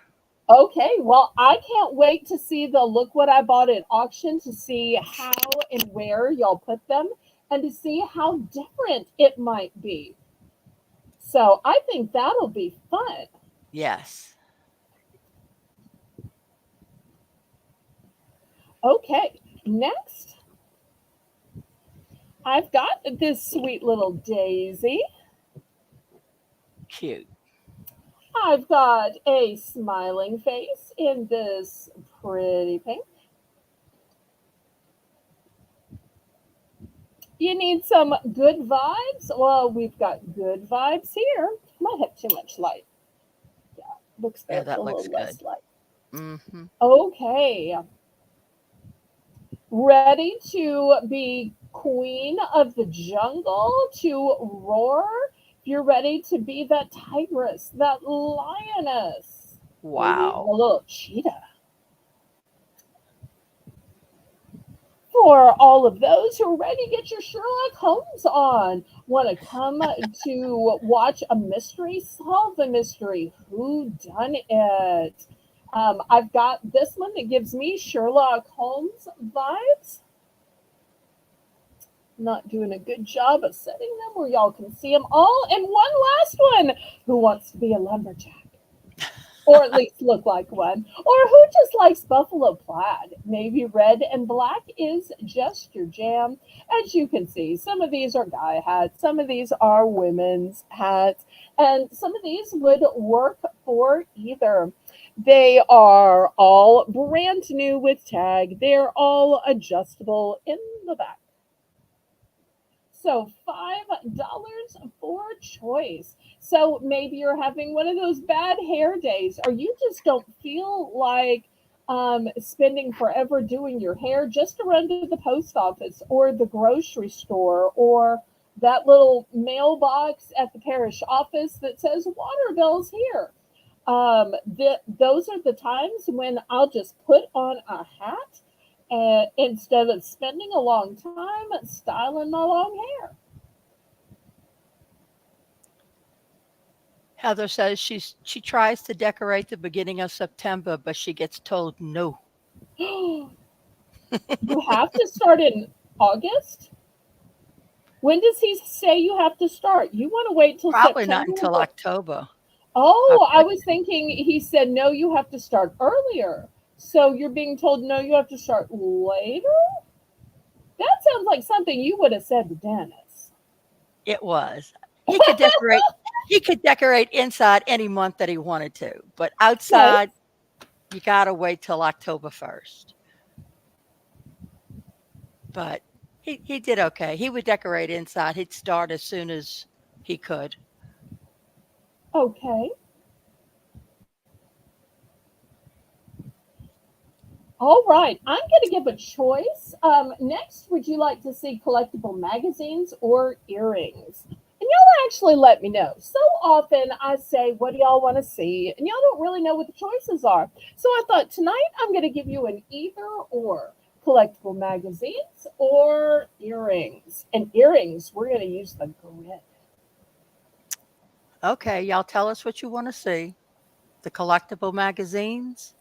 Okay, well, I can't wait to see the look what I bought at auction, to see how and where y'all put them, and to see how different it might be. So I think that'll be fun. Yes. Okay, next I've got this sweet little daisy. Cute. I've got a smiling face in this pretty pink. You need some good vibes? Well, we've got good vibes here. Might have too much light. Yeah, looks Yeah, better with a that little looks good. less light. Mhm. Okay, ready to be queen of the jungle, to roar? You're ready to be that tigress, that lioness, maybe even Wow. a little cheetah. For all of those who are ready to get your Sherlock Holmes on, want to come to watch a mystery, solve a mystery, who done it? I've got this one that gives me Sherlock Holmes vibes. Not doing a good job of setting them where y'all can see them all. And one last one, who wants to be a lumberjack? Or at least look like one. Or who just likes buffalo plaid? Maybe red and black is just your jam. As you can see, some of these are guy hats, some of these are women's hats, and some of these would work for either. They are all brand new with tag, they're all adjustable in the back. So $5 for choice. So maybe you're having one of those bad hair days, or you just don't feel like spending forever doing your hair, just to run to the post office or the grocery store or that little mailbox at the parish office that says water bills here. Those are the times when I'll just put on a hat, instead of spending a long time styling my long hair. Heather says she tries to decorate the beginning of September, but she gets told no. You have to start in August? When does he say you have to start? You want to wait till Probably not September? until October. Oh, I Okay. was thinking he said, no, you have to start earlier. So you're being told, no, you have to start later? That sounds like something you would have said to Dennis. It was. He could decorate he could decorate inside any month that he wanted to, but Okay. outside, you gotta wait till October 1st. But he did okay. He would decorate inside. He'd start as soon as he could. Okay. All right. I'm going to give a choice. Next, would you like to see collectible magazines or earrings? And y'all actually let me know. So often I say, what do y'all want to see? And y'all don't really know what the choices are. So I thought tonight I'm going to give you an either or collectible magazines or earrings. And earrings, we're going to use the grid. Okay, y'all tell us what you wanna see. The collectible magazines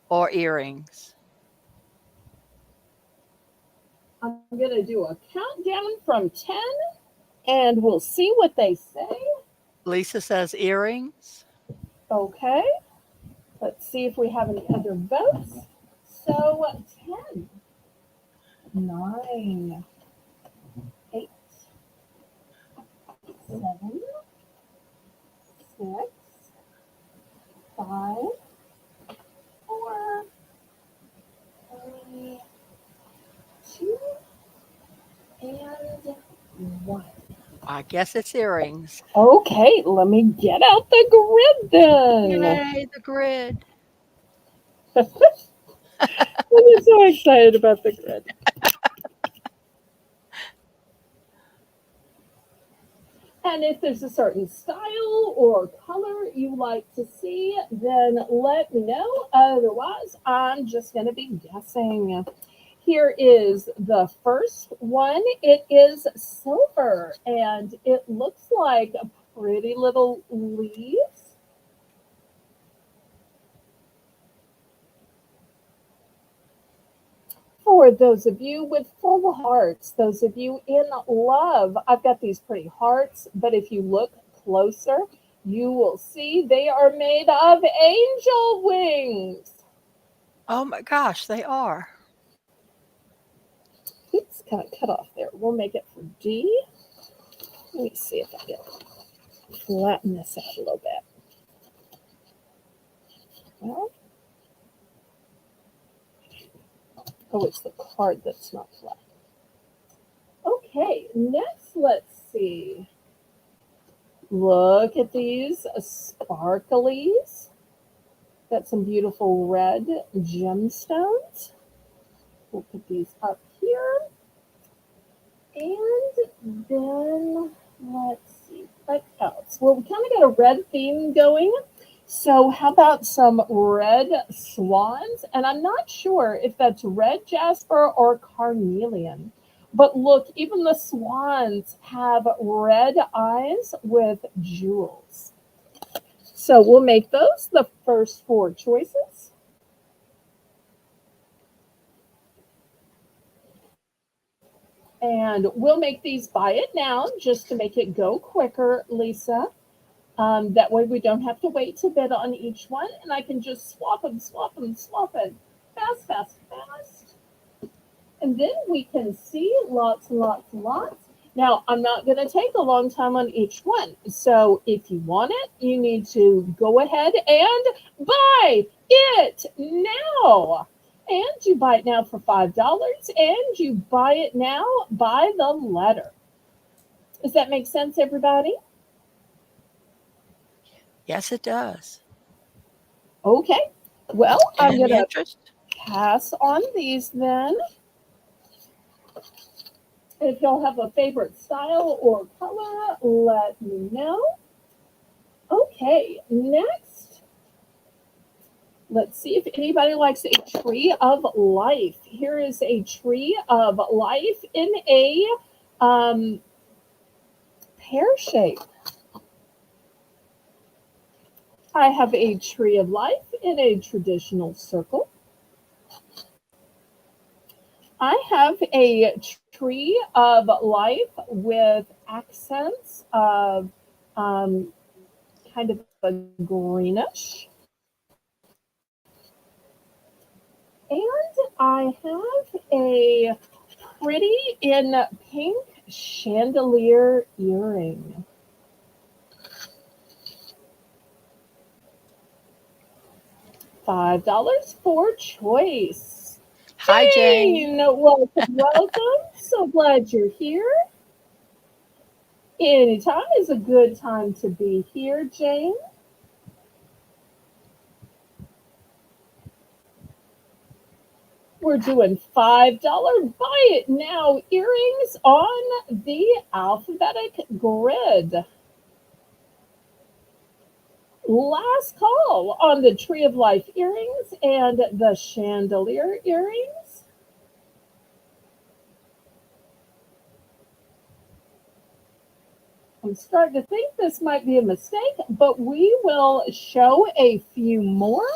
or earrings? I'm going to do a countdown from 10 and we'll see what they say. Lisa says earrings. Okay. Let's see if we have any other votes. So 10, 9, 8, 7, 6, 5, 4, 3, 2, and 1. I guess it's earrings. Okay, let me get out the grid then. Yay, the grid. I'm so excited about the grid. And if there's a certain style or color you like to see, then let me know. Otherwise, I'm just going to be guessing. Here is the first one. It is silver and it looks like a pretty little leaves. For those of you with full hearts, those of you in love, I've got these pretty hearts, but if you look closer, you will see they are made of angel wings. Oh my gosh, they are. Oops, kind of cut off there. We'll make it for D. Let me see if I can flatten this out a little bit. Well, oh, it's the card that's not flat. Okay, next let's see. Look at these sparklies. Got some beautiful red gemstones. We'll put these up here. And then let's see what else. Well, we kind of got a red theme going. So how about some red swans? And I'm not sure if that's red jasper or carnelian. But look, even the swans have red eyes with jewels. So we'll make those the first four choices. And we'll make these buy it now just to make it go quicker, Lisa. That way we don't have to wait to bid on each one. And I can just swap them, swap them, swap it. Fast, fast, fast. And then we can see lots and lots and lots. Now, I'm not going to take a long time on each one. So if you want it, you need to go ahead and buy it now. And you buy it now for $5. And you buy it now by the letter. Does that make sense, everybody? Yes, it does. Okay. Well, I'm going Any to interest? pass on these then. If y'all have a favorite style or color, let me know. Okay, next, let's see if anybody likes a tree of life. Here is a tree of life in a um, pear shape. I have a tree of life in a traditional circle. I have a tree of life with accents of um, kind of a greenish. And I have a pretty in pink chandelier earring. $5 for choice. Hi, Jane. Jane, welcome, welcome. So glad you're here. Anytime is a good time to be here, Jane. We're doing $5 buy it now earrings on the alphabetic grid. Last call on the Tree of Life earrings and the chandelier earrings. I'm starting to think this might be a mistake, but we will show a few more.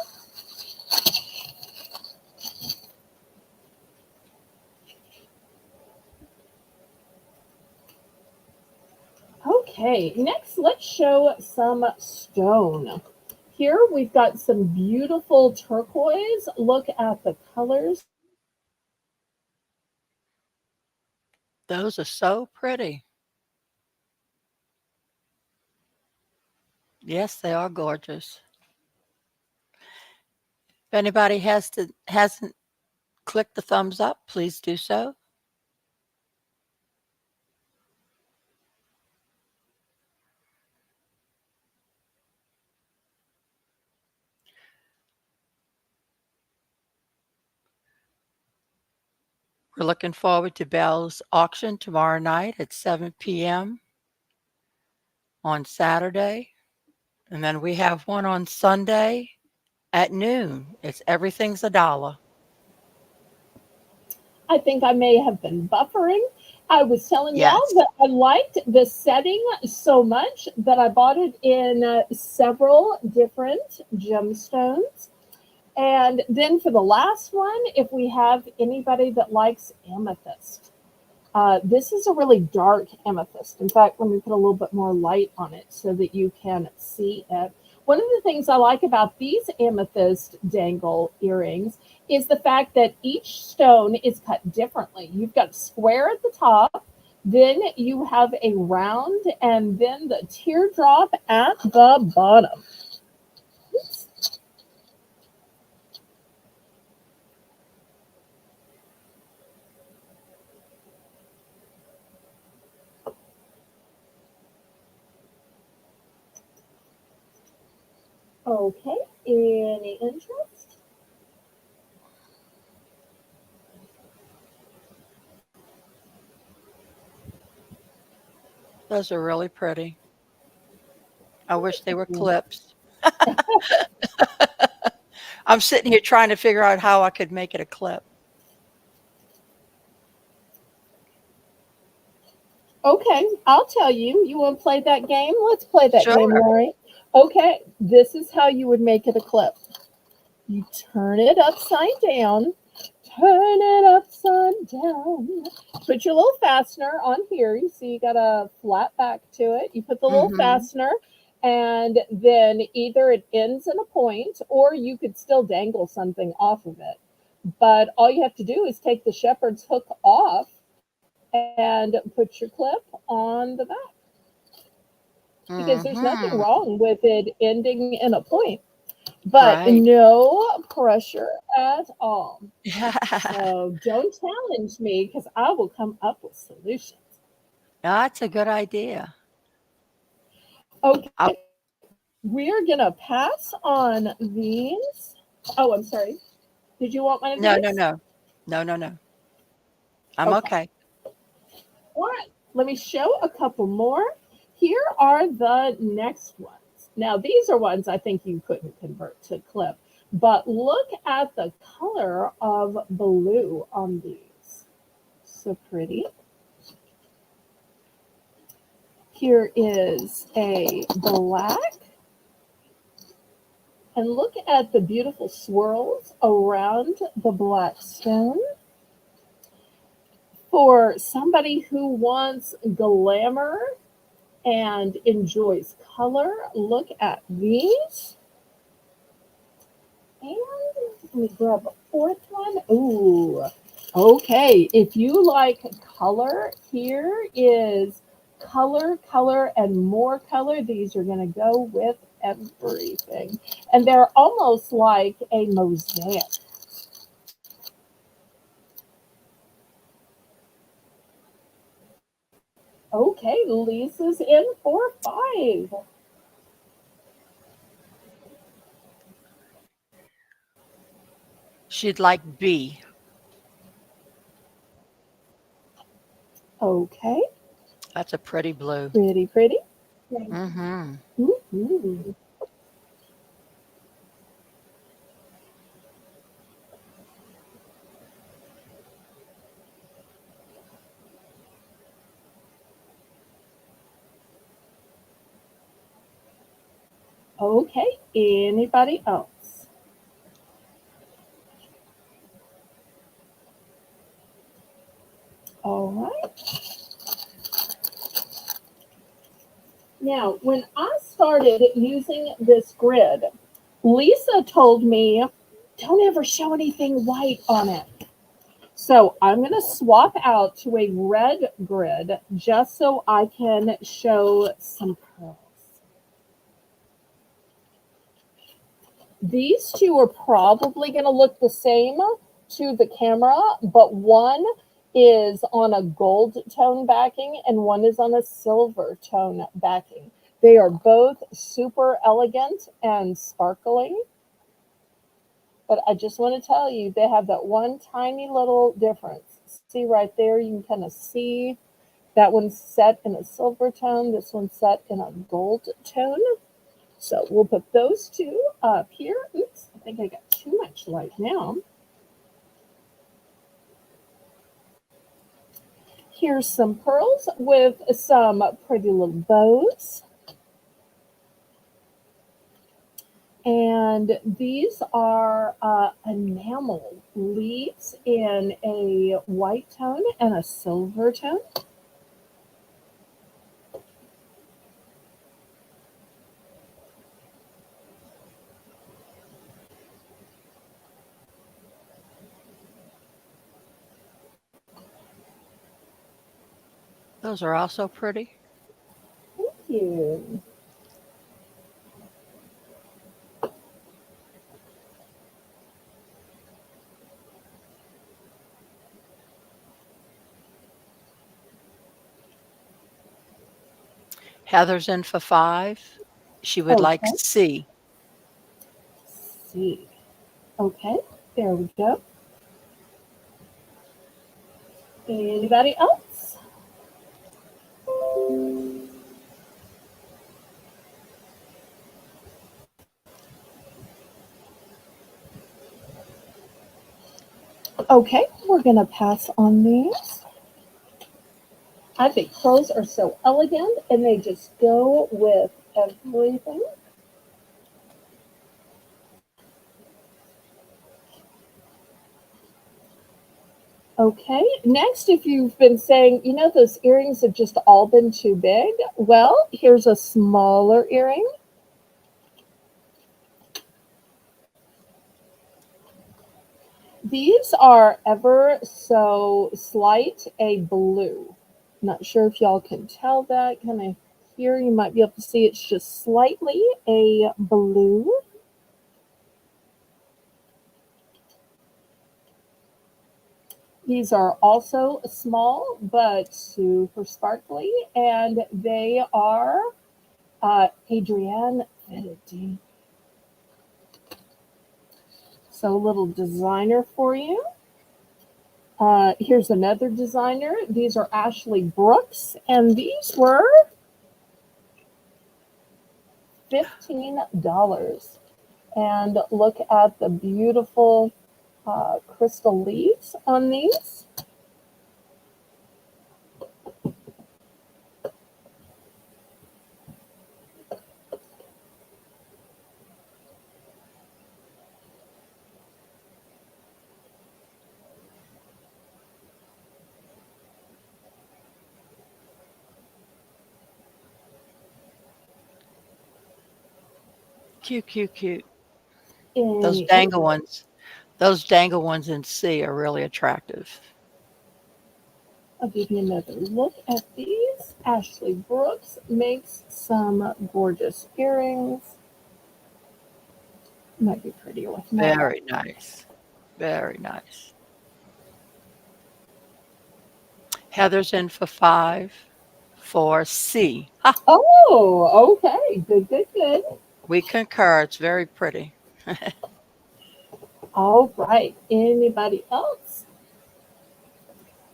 Okay, next let's show some stone. Here we've got some beautiful turquoise. Look at the colors. Those are so pretty. Yes, they are gorgeous. If anybody hasn't clicked the thumbs up, please do so. We're looking forward to Belle's auction tomorrow night at 7 p.m. on Saturday. And then we have one on Sunday at noon. It's everything's a dollar. I think I may have been buffering. I was telling y'all Yes. that I liked the setting so much that I bought it in several different gemstones. And then for the last one, if we have anybody that likes amethyst, this is a really dark amethyst. In fact, let me put a little bit more light on it so that you can see it. One of the things I like about these amethyst dangle earrings is the fact that each stone is cut differently. You've got a square at the top, then you have a round, and then the teardrop at the bottom. Okay, any interest? Those are really pretty. I wish they were Mm. clips. I'm sitting here trying to figure out how I could make it a clip. Okay, I'll tell you. You want to play that game? Let's play that game, Sure. Lori. Okay, this is how you would make it a clip. You turn it upside down. Turn it upside down. Put your little fastener on here. You see, you got a flat back to it. You put the little Mhm. fastener, and then either it ends in a point, or you could still dangle something off of it. But all you have to do is take the shepherd's hook off and put your clip on the back because there's nothing Mhm. wrong with it ending in a point, but Right. no pressure at all. So don't challenge me because I will come up with solutions. That's a good idea. Okay, I'll we're gonna pass on these. Oh, I'm sorry. Did you want one of No, no, these? no. No, no, no. I'm Okay. okay. All right. Let me show a couple more. Here are the next ones. Now, these are ones I think you couldn't convert to clip, but look at the color of blue on these. So pretty. Here is a black, and look at the beautiful swirls around the black stone. For somebody who wants glamour, and enjoys color. Look at these. And let me grab a fourth one. Ooh. Okay. If you like color, here is color, color, and more color. These are going to go with everything. And they're almost like a mosaic. Okay, Lisa's in for five. She'd like B. Okay, That's a pretty blue. pretty, pretty. Mm-hmm. Ooh. Okay, anybody else? All right. Now, when I started using this grid, Lisa told me, don't ever show anything white on it. So I'm going to swap out to a red grid just so I can show some pearls. These two are probably going to look the same to the camera, but one is on a gold tone backing and one is on a silver tone backing. They are both super elegant and sparkling, but I just want to tell you they have that one tiny little difference. See right there, you can kind of see that one's set in a silver tone, this one's set in a gold tone. So we'll put those two up here. Oops, I think I got too much light now. Here's some pearls with some pretty little bows. And these are enamel leaves in a white tone and a silver tone. Those are also pretty. Thank you. Heather's in for five. She would like Okay, C. see. Okay, there we go. Anybody else? Okay, we're going to pass on these. I think pearls are so elegant and they just go with everything. Okay, next, if you've been saying, those earrings have just all been too big, well, here's a smaller earring. These are ever so slight a blue. Not sure if y'all can tell that. Kind of here, you might be able to see it's just slightly a blue. These are also small but super sparkly, and they are Adrienne Fenty. So a little designer for you. Here's another designer. These are Ashley Brooks, and these were $15. And look at the beautiful crystal leaves on these. Cute, cute, cute. Those And dangle ones. Those dangle ones in C are really attractive. I'll give you another look at these. Ashley Brooks makes some gorgeous earrings. Might be prettier with more light. Very nice. Very nice. Heather's in for 5 for C. Ha! Oh, okay. Good, good, good. We concur. It's very pretty. All right. Anybody else?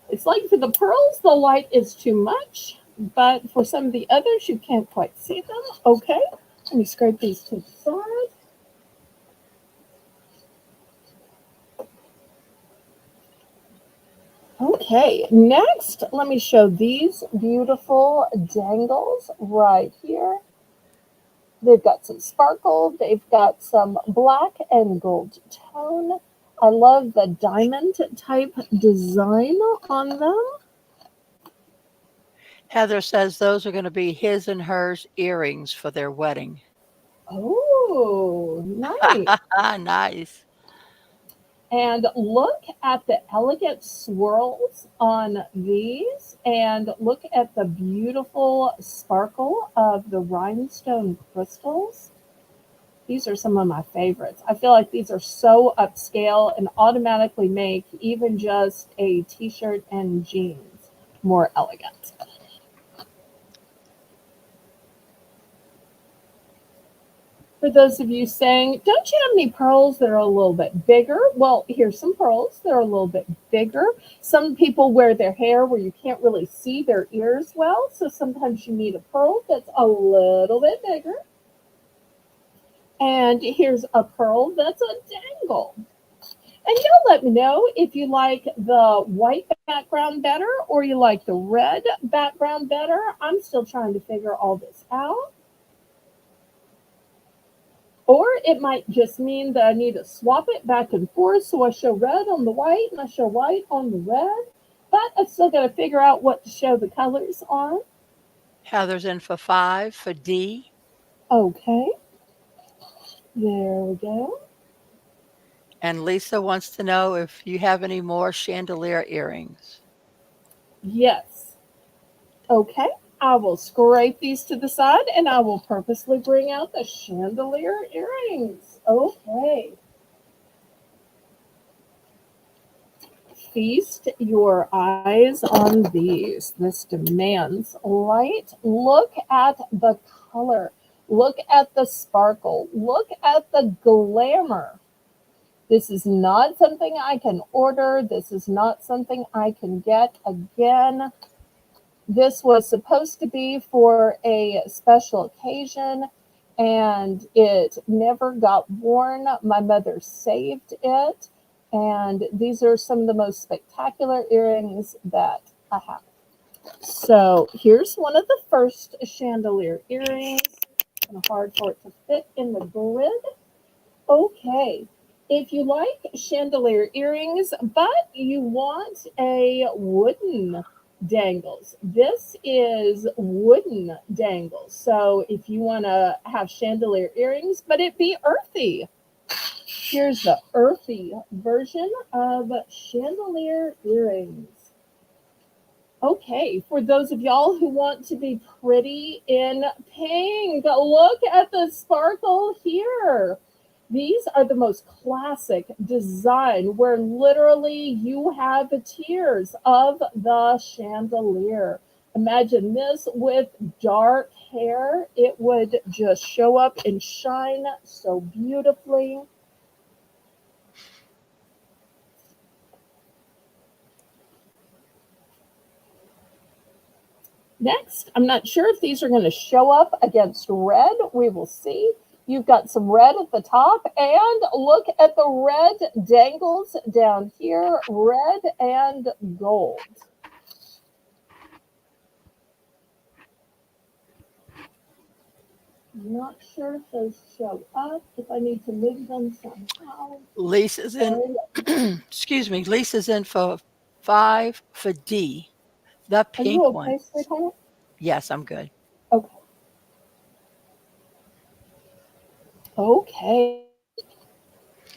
It's like for the pearls, the light is too much, but for some of the others, you can't quite see them. Okay. Let me scrape these to the side. Okay, next, let me show these beautiful dangles right here. They've got some sparkle, they've got some black and gold tone. I love the diamond type design on them. Heather says those are going to be his and hers earrings for their wedding. Oh, nice. Nice. And look at the elegant swirls on these, and look at the beautiful sparkle of the rhinestone crystals. These are some of my favorites. I feel like these are so upscale and automatically make even just a t shirt and jeans more elegant. For those of you saying, don't you have any pearls that are a little bit bigger? Well, here's some pearls that are a little bit bigger. Some people wear their hair where you can't really see their ears well, so sometimes you need a pearl that's a little bit bigger. And here's a pearl that's a dangle. And you'll let me know if you like the white background better or you like the red background better. I'm still trying to figure all this out. Or it might just mean that I need to swap it back and forth so I show red on the white and I show white on the red. But I've still got to figure out what to show the colors on. Heather's in for 5 for D. Okay, there we go. And Lisa wants to know if you have any more chandelier earrings. Yes. Okay, I will scrape these to the side and I will purposely bring out the chandelier earrings. Okay. Feast your eyes on these. This demands light. Look at the color. Look at the sparkle. Look at the glamour. This is not something I can order. This is not something I can get again. This was supposed to be for a special occasion and it never got worn. My mother saved it. And these are some of the most spectacular earrings that I have. So here's one of the first chandelier earrings. Kind of hard for it to fit in the grid. Okay. If you like chandelier earrings, but you want a wooden dangles, this is wooden dangles. So if you want to have chandelier earrings, but it be earthy, here's the earthy version of chandelier earrings. Okay, for those of y'all who want to be pretty in pink, look at the sparkle here. These are the most classic design where literally you have the tiers of the chandelier. Imagine this with dark hair. It would just show up and shine so beautifully. Next, I'm not sure if these are going to show up against red. We will see. You've got some red at the top, and look at the red dangles down here, red and gold. Not sure if those show up, if I need to move them somehow. Lisa's in, There, excuse me, Lisa's in for 5 for D, the are you pink okay, ones. sweetheart? Yes, I'm good. Okay. Okay,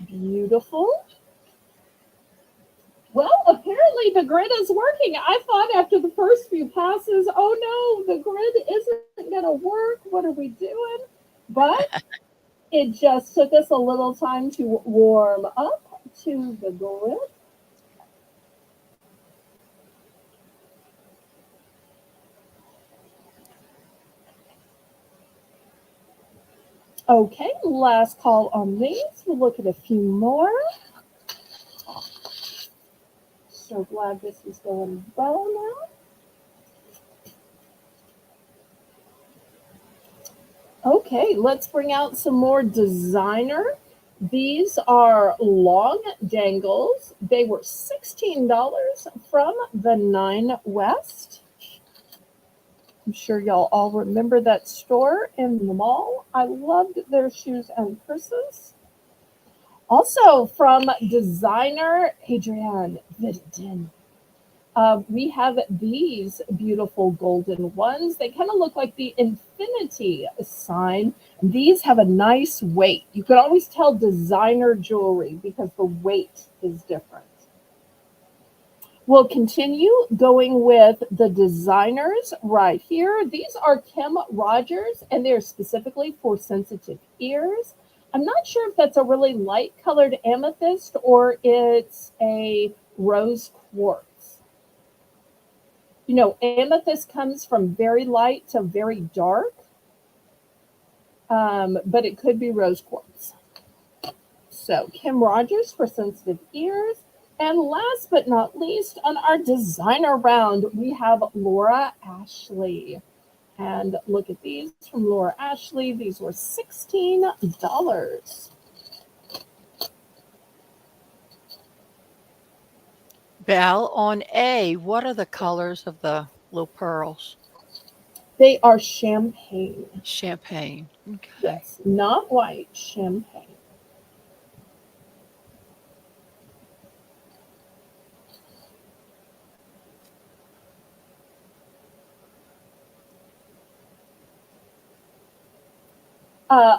beautiful. Well, apparently the grid is working. I thought after the first few passes, oh no, the grid isn't going to work. What are we doing? But it just took us a little time to warm up to the grid. Okay, last call on these. We'll look at a few more. So glad this is going well now. Okay, let's bring out some more designer. These are long dangles. They were $16 from the Nine West. I'm sure y'all all remember that store in the mall. I loved their shoes and purses. Also from designer Adrienne Vidin. We have these beautiful golden ones. They kind of look like the infinity sign. These have a nice weight. You can always tell designer jewelry because the weight is different. We'll continue going with the designers right here. These are Kim Rogers, and they're specifically for sensitive ears. I'm not sure if that's a really light colored amethyst or it's a rose quartz. You know, amethyst comes from very light to very dark, but it could be rose quartz. So, Kim Rogers for sensitive ears. And last but not least, on our designer round, we have Laura Ashley. And look at these from Laura Ashley. These were $16. Belle, on A, what are the colors of the little pearls? They are champagne. Champagne. Okay. Yes, not white, champagne.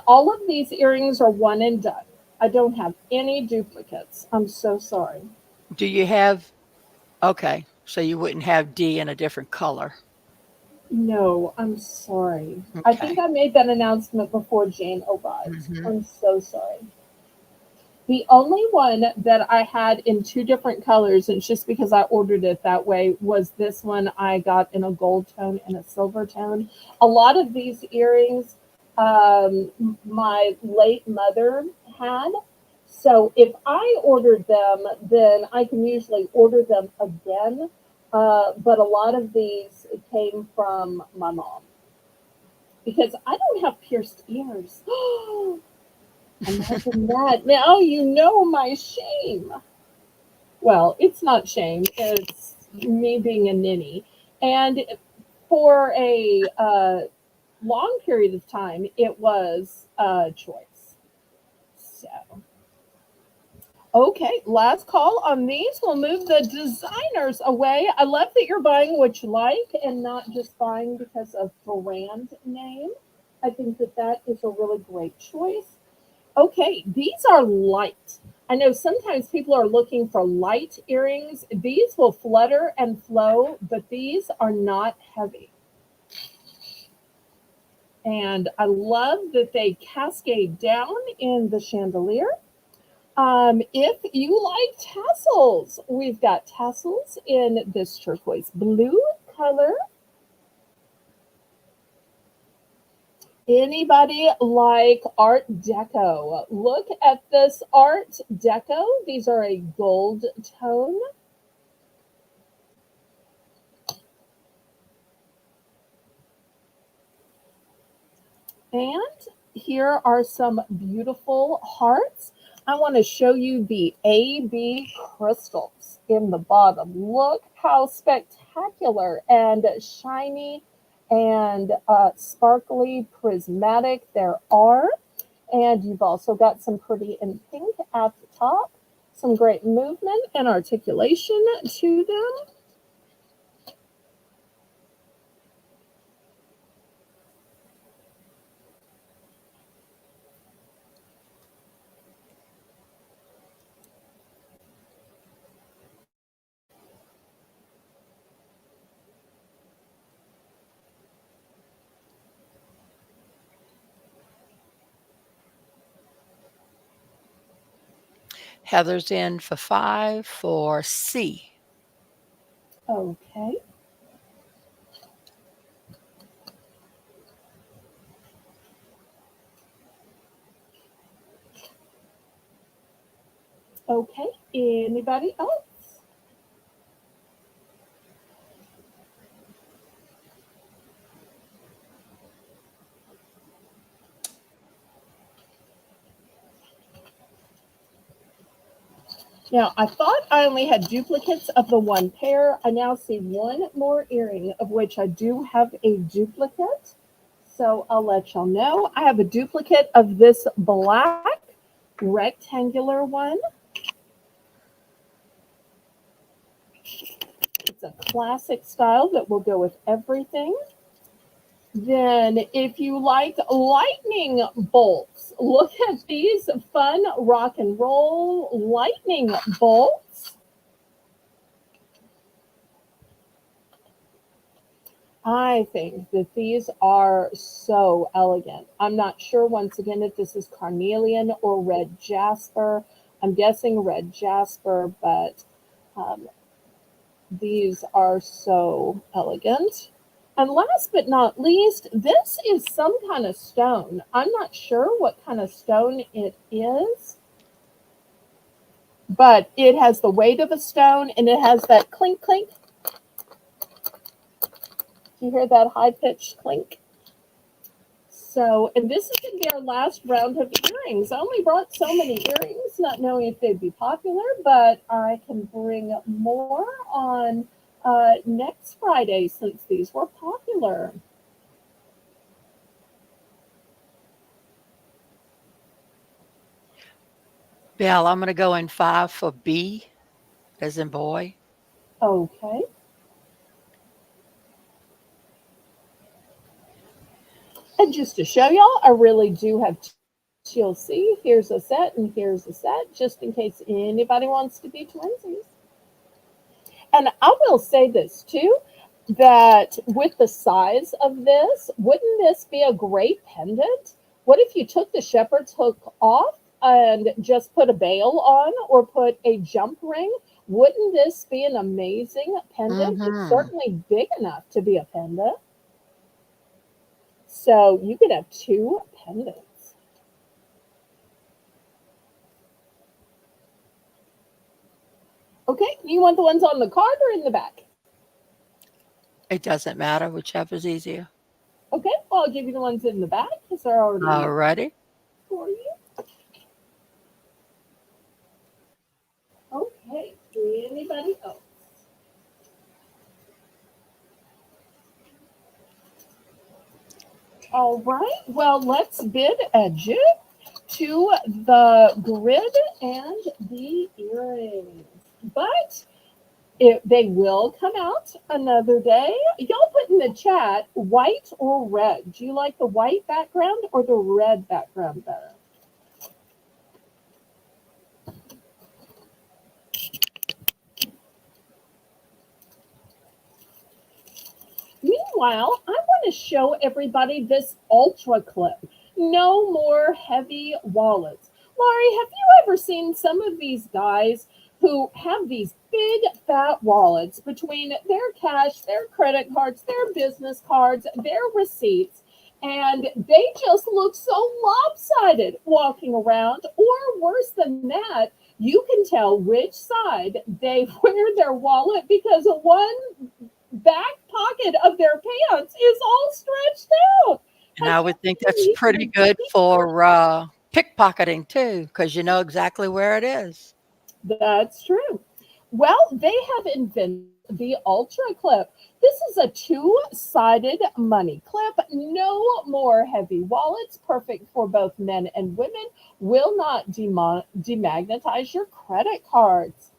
All of these earrings are one and done. I don't have any duplicates. I'm so sorry. Do you have, okay, so you wouldn't have D in a different color. No, I'm sorry. I think Okay. I made that announcement before Jane arrived. Hmm. I'm so sorry. The only one that I had in two different colors, and it's just because I ordered it that way, was this one I got in a gold tone and a silver tone. A lot of these earrings, my late mother had. So if I ordered them, then I can usually order them again. But a lot of these came from my mom because I don't have pierced ears. Imagine that. Now you know my shame. Well, it's not shame, it's me being a ninny. And for a long period of time, it was a choice. So, okay, last call on these. We'll move the designers away. I love that you're buying what you like and not just buying because of brand name. I think that that is a really great choice. Okay, these are light. I know sometimes people are looking for light earrings. These will flutter and flow, but these are not heavy. And I love that they cascade down in the chandelier. If you like tassels, we've got tassels in this turquoise blue color. Anybody like Art Deco? Look at this Art Deco. These are a gold tone. And here are some beautiful hearts. I want to show you the AB crystals in the bottom. Look how spectacular and shiny and sparkly prismatic there are. And you've also got some pretty in pink at the top. Some great movement and articulation to them. Heather's in for 5 for C. Okay. Okay. Anybody else? Now, I thought I only had duplicates of the one pair. I now see one more earring, of which I do have a duplicate. So I'll let y'all know. I have a duplicate of this black rectangular one. It's a classic style that will go with everything. Then, if you like lightning bolts, look at these fun rock and roll lightning bolts. I think that these are so elegant. I'm not sure, once again, if this is carnelian or red jasper. I'm guessing red jasper, but um, these are so elegant. And last but not least, this is some kind of stone. I'm not sure what kind of stone it is, but it has the weight of a stone and it has that clink clink. Do you hear that high pitched clink? So, and this is going to be our last round of earrings. I only brought so many earrings, not knowing if they'd be popular, but I can bring more on next Friday since these were popular. Belle, I'm going to go in 5 for B, as in boy. Okay. And just to show y'all, I really do have you'll see, here's a set and here's a set, just in case anybody wants to be twinsies. And I will say this too, that with the size of this, wouldn't this be a great pendant? What if you took the shepherd's hook off and just put a bail on or put a jump ring? Wouldn't this be an amazing pendant? It's Mm-hmm. certainly big enough to be a pendant. So you could have two pendants. Okay, you want the ones on the card or in the back? It doesn't matter, whichever's easier. Okay, well, I'll give you the ones in the back because they're already marked Alrighty. for you. Okay, anybody else? All right, well, let's bid adieu to the grid and the earrings. But they will come out another day. Y'all put in the chat white or red. Do you like the white background or the red background better? Meanwhile, I want to show everybody this ultra clip. No more heavy wallets. Laurie, have you ever seen some of these guys who have these big fat wallets between their cash, their credit cards, their business cards, their receipts, and they just look so lopsided walking around? Or worse than that, you can tell which side they wear their wallet because one back pocket of their pants is all stretched out. And Have I you would think ever that's pretty seen good for pickpocketing too, because you know exactly where it is. That's true. Well, they have invented the Ultra Clip. This is a two-sided money clip. No more heavy wallets, perfect for both men and women, will not demagnetize your credit cards.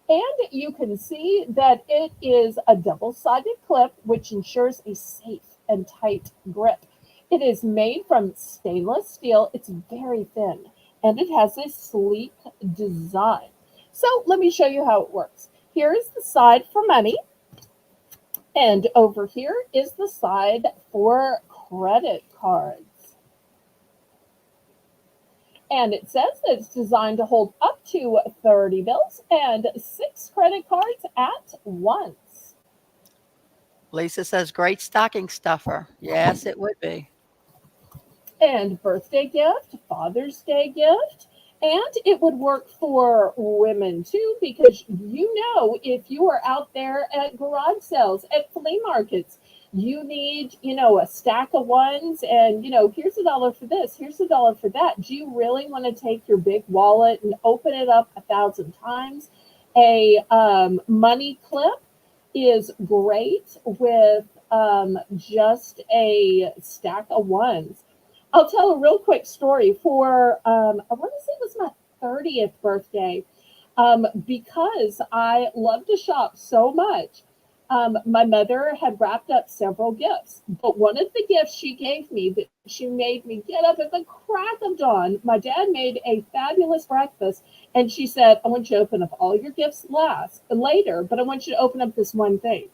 And you can see that it is a double-sided clip, which ensures a safe and tight grip. It is made from stainless steel. It's very thin, and it has a sleek design. So let me show you how it works. Here is the side for money, and over here is the side for credit cards. And it says that it's designed to hold up to 30 bills and 6 credit cards at once. Lisa says, great stocking stuffer. Yes, it would be. And birthday gift, Father's Day gift. And it would work for women too, because if you are out there at garage sales, at flea markets, you need, a stack of ones and, here's $1 for this, here's $1 for that. Do you really want to take your big wallet and open it up 1,000 times? A money clip is great with just a stack of ones. I'll tell a real quick story. For I want to say it was my 30th birthday, because I love to shop so much. My mother had wrapped up several gifts, but one of the gifts she gave me that she made me get up at the crack of dawn. My dad made a fabulous breakfast, and she said, "I want you to open up all your gifts later, but I want you to open up this one thing."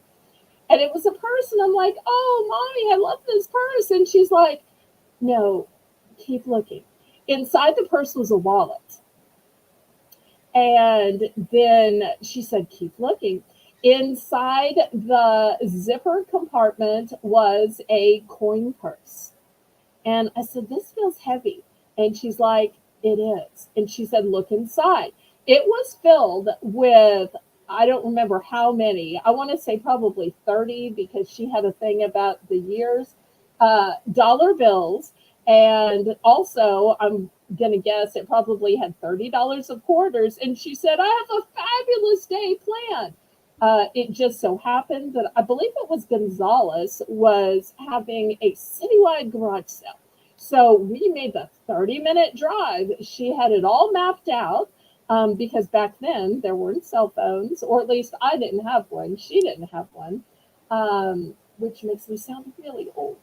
And it was a purse, and I'm like, "Oh, mommy, I love this purse," and she's like, "No, keep looking." Inside the purse was a wallet. And then she said, "Keep looking." Inside the zipper compartment was a coin purse. And I said, "This feels heavy." And she's like, "It is." And she said, "Look inside." It was filled with, I don't remember how many. I want to say probably 30, because she had a thing about the years, dollar bills. And also, I'm going to guess it probably had $30 of quarters. And she said, "I have a fabulous day planned." It just so happened that I believe it was Gonzales was having a citywide garage sale. So we made the 30-minute drive. She had it all mapped out, because back then there weren't cell phones, or at least I didn't have one. She didn't have one, which makes me sound really old.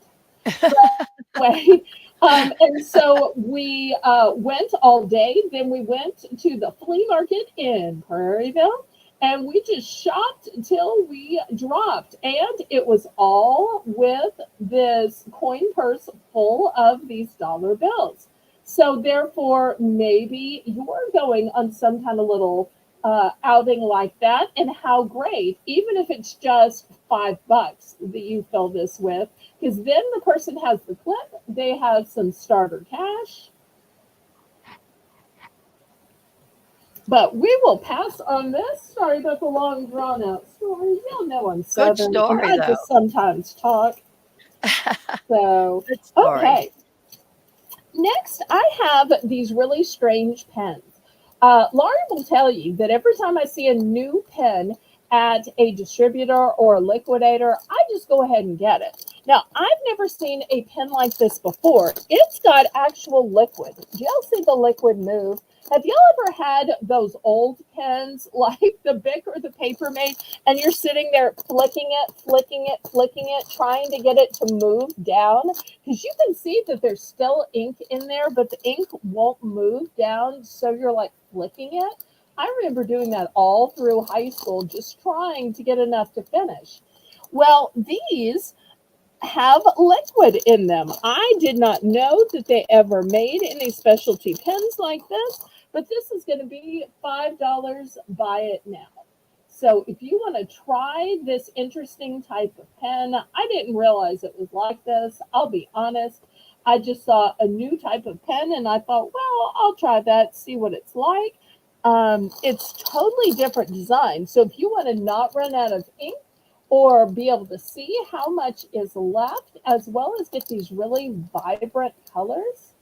Anyway, and so we went all day. Then we went to the flea market in Prairieville, and we just shopped until we dropped. And it was all with this coin purse full of these dollar bills. So therefore, maybe you're going on some kind of little outing like that, and how great, even if it's just $5 that you fill this with, because then the person has the clip, they have some starter cash. But we will pass on this. Sorry about the long drawn out story. Y'all know I'm Good Southern and story, I though. just sometimes talk. So, Good story. okay. Next, I have these really strange pens. Laurie will tell you that every time I see a new pen at a distributor or a liquidator, I just go ahead and get it. Now, I've never seen a pen like this before. It's got actual liquid. Do y'all see the liquid move? Have y'all ever had those old pens like the Bic or the Papermate, and you're sitting there flicking it, flicking it, flicking it, trying to get it to move down? Because you can see that there's still ink in there, but the ink won't move down, so you're like flicking it. I remember doing that all through high school, just trying to get enough to finish. Well, these have liquid in them. I did not know that they ever made any specialty pens like this, but this is going to be $5. Buy it now. So if you want to try this interesting type of pen, I didn't realize it was like this. I'll be honest. I just saw a new type of pen and I thought, well, I'll try that, see what it's like. It's totally different design. So if you want to not run out of ink, or be able to see how much is left, as well as get these really vibrant colors,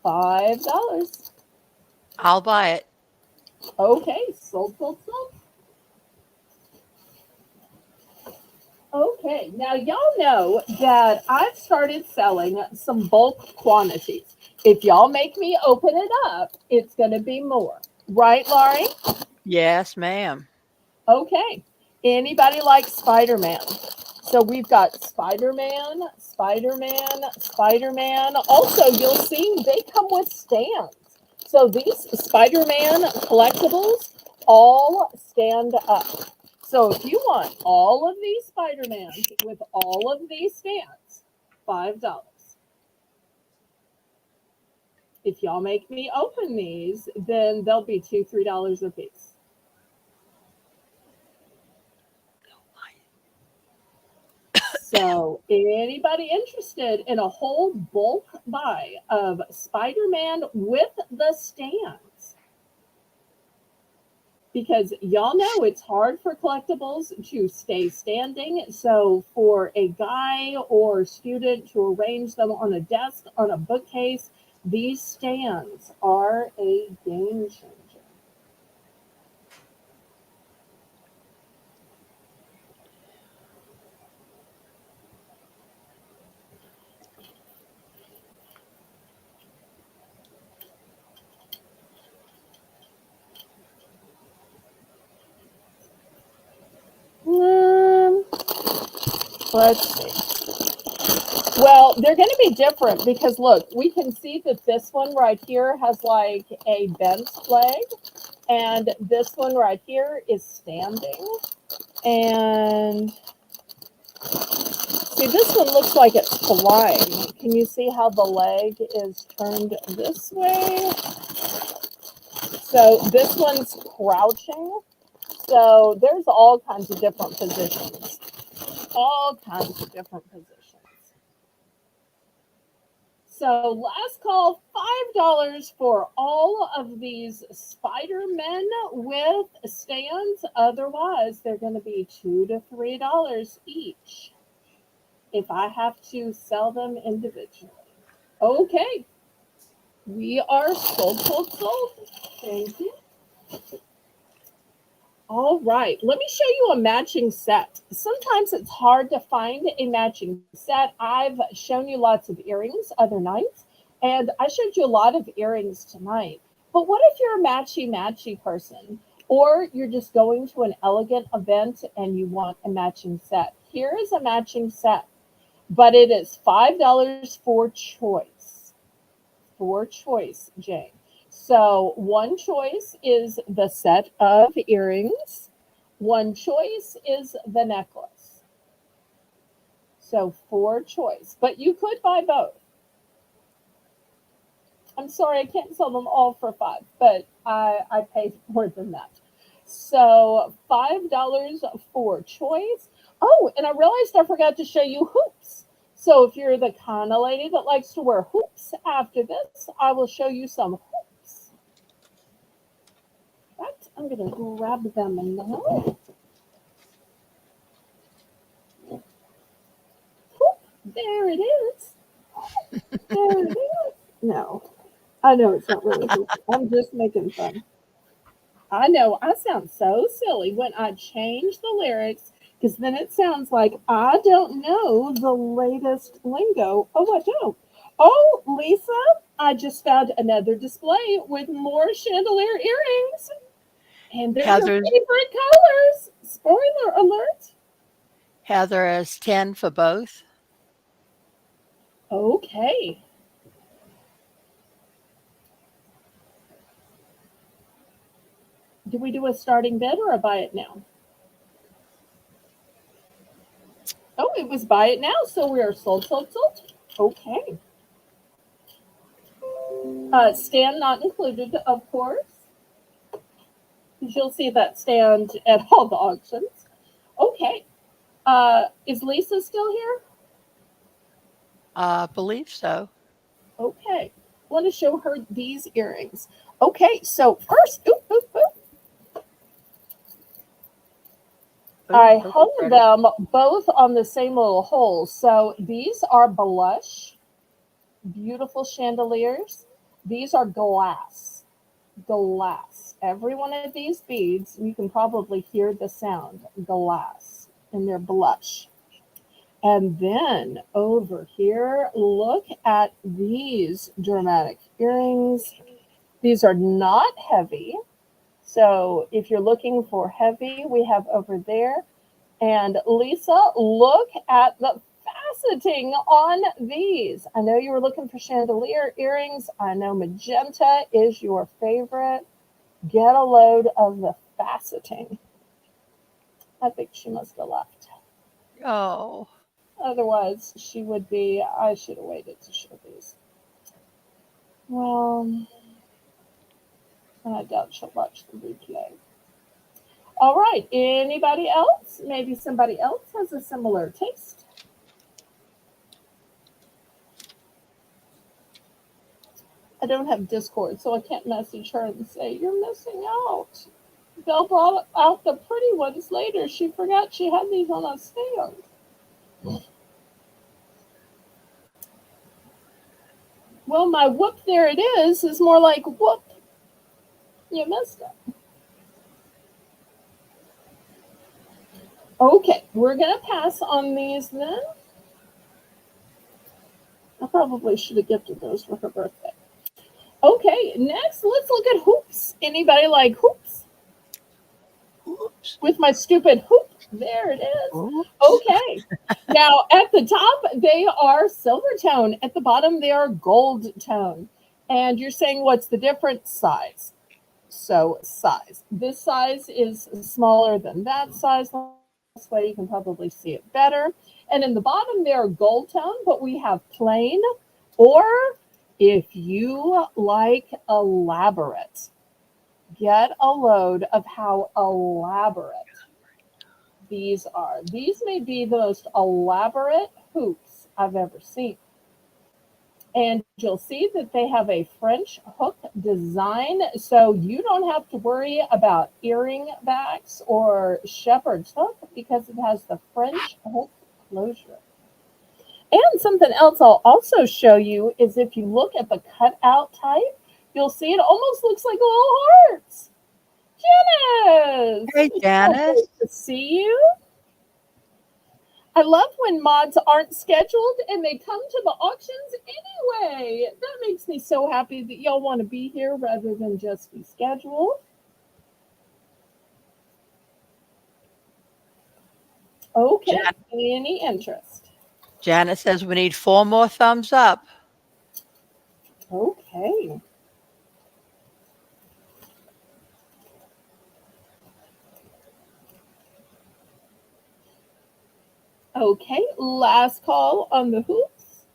$5. I'll buy it. Okay, sold, sold, sold. Okay, now y'all know that I've started selling some bulk quantities. If y'all make me open it up, it's going to be more. Right, Laurie? Yes, ma'am. Okay. Anybody like Spider-Man? So we've got Spider-Man, Spider-Man, Spider-Man. Also, you'll see they come with stands. So these Spider-Man collectibles all stand up. So if you want all of these Spider-Mans with all of these stands, $5. If y'all make me open these, then they'll be $2, $3 a piece. So, anybody interested in a whole bulk buy of Spider-Man with the stands? Because y'all know it's hard for collectibles to stay standing. So, for a guy or student to arrange them on a desk, on a bookcase, these stands are a game changer. Um, let's see. Well, they're going to be different because look, we can see that this one right here has like a bent leg, and this one right here is standing. And see, this one looks like it's flying. Can you see how the leg is turned this way? So this one's crouching. So there's all kinds of different positions. All kinds of different positions. So last call, $5 for all of these Spider-Men with stands. Otherwise, they're going to be $2 to $3 each if I have to sell them individually. Okay, we are sold, sold, sold. Thank you. All right, let me show you a matching set. Sometimes it's hard to find a matching set. I've shown you lots of earrings other nights, and I showed you a lot of earrings tonight. But what if you're a matchy person, or you're just going to an elegant event and you want a matching set? Here is a matching set, but it is $5 for choice. For choice, Jane. So one choice is the set of earrings. One choice is the necklace. So for choice, but you could buy both. I'm sorry, I can't sell them all for five, but I paid more than that. So $5 for choice. Oh, and I realized I forgot to show you hoops. So if you're the kind of lady that likes to wear hoops after this, I will show you some hoops. Right, I'm gonna grab them now. Whoop, there it is. There it is. No, I know it's not really hoop. I'm just making fun. I know I sound so silly when I change the lyrics because then it sounds like I don't know the latest lingo. Oh, I don't. Oh, Lisa, I just found another display with more chandelier earrings, and they're your Heather favorite colors. Spoiler alert. Heather is 10 for both. Okay. Do we do a starting bid or a buy it now? Oh, it was buy it now, so we are sold, sold, sold. Okay. Stand not included, of course. You'll see that stand at all the auctions. Okay. Is Lisa still here? I believe so. Okay. I want to show her these earrings. Okay, so first, oop, oop, oop, Oh, I those are hung pretty. them both on the same little hole. So these are blush, beautiful chandeliers. These are glass. Glass. Every one of these beads, you can probably hear the sound glass, and they're blush. And then over here, look at these dramatic earrings. These are not heavy. So if you're looking for heavy, we have over there. And Lisa, look at the faceting on these. I know you were looking for chandelier earrings. I know magenta is your favorite. Get a load of the faceting. I think she must have left. Oh, Otherwise, she would be. I should have waited to show these. Well, I doubt she'll watch the replay. All right. Anybody else? Maybe somebody else has a similar taste. I don't have Discord, so I can't message her and say, "You're missing out." Belle brought out the pretty ones later. She forgot she had these on a stand. Well, my whoop, there it is more like whoop, you missed it. Okay, we're going to pass on these then. I probably should have gifted those for her birthday. Okay, next let's look at hoops. Anybody like hoops? Oops. With my stupid hoop. There it is. Oops. Okay. Now at the top they are silver tone. At the bottom they are gold tone. And you're saying what's the different size? So size. This size is smaller than that size. This way you can probably see it better. And in the bottom they are gold tone, but we have plain or if you like elaborate. Get a load of how elaborate these are. These may be the most elaborate hoops I've ever seen. And you'll see that they have a French hook design, so you don't have to worry about earring backs or shepherd's hook because it has the French hook closure. And something else I'll also show you is if you look at the cutout type, you'll see it almost looks like little hearts. Janice, Hey, it's so Janice. great to see you. I love when mods aren't scheduled and they come to the auctions anyway. That makes me so happy that y'all want to be here rather than just be scheduled. Okay, Jan- any interest? Janet says we need 4 more thumbs up. Okay. Okay, last call on the hoops.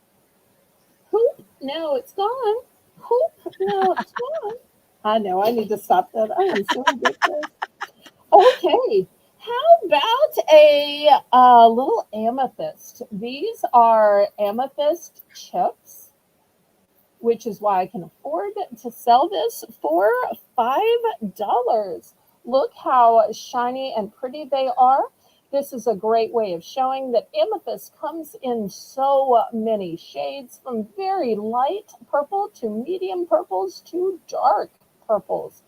Hoop, now it's gone. Hoop, now it's gone. I know, I need to stop that. I am so ridiculous. Okay, how about a little amethyst? These are amethyst chips, which is why I can afford to sell this for $5. Look how shiny and pretty they are. This is a great way of showing that amethyst comes in so many shades, from very light purple to medium purples to dark purples.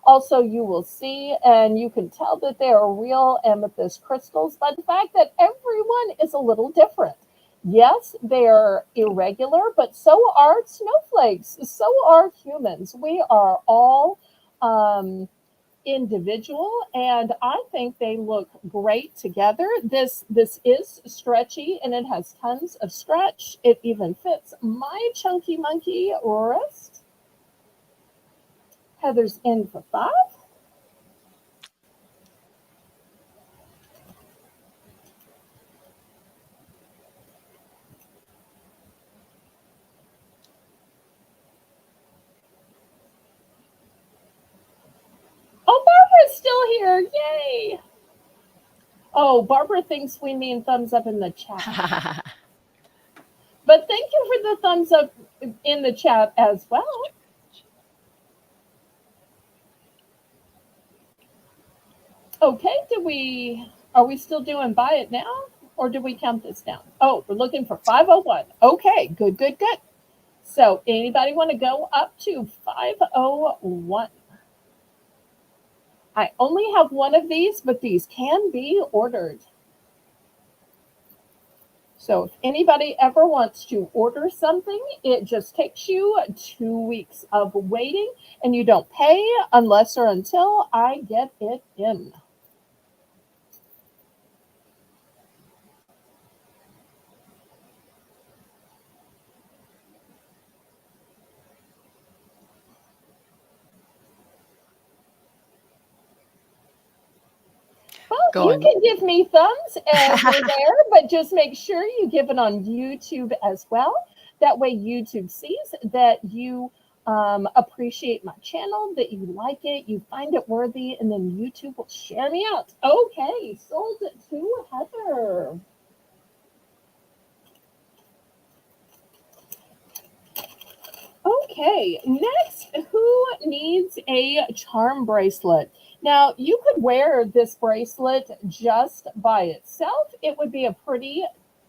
Also, you will see and you can tell that they are real amethyst crystals by the fact that everyone is a little different. Yes, they're irregular, but so are snowflakes. So are humans. We are all individual, and I think they look great together. This is stretchy, and it has tons of stretch. It even fits my chunky monkey wrist. Heather's in for five. Oh, Barbara's still here! Yay! Oh, Barbara thinks we mean thumbs up in the chat. But thank you for the thumbs up in the chat as well. Okay, are we still doing buy it now? Or do we count this down? Oh, we're looking for 501. Okay, good, good, good. So anybody want to go up to 501? I only have one of these, but these can be ordered. So if anybody ever wants to order something, it just takes you 2 weeks of waiting, and you don't pay unless or until I get it in. Well, you Going. can give me thumbs as we're there, but just make sure you give it on YouTube as well. That way, YouTube sees that you appreciate my channel, that you like it, you find it worthy, and then YouTube will share me out. Okay, sold to Heather. Okay, next, who needs a charm bracelet? Now, you could wear this bracelet just by itself. It would be a pretty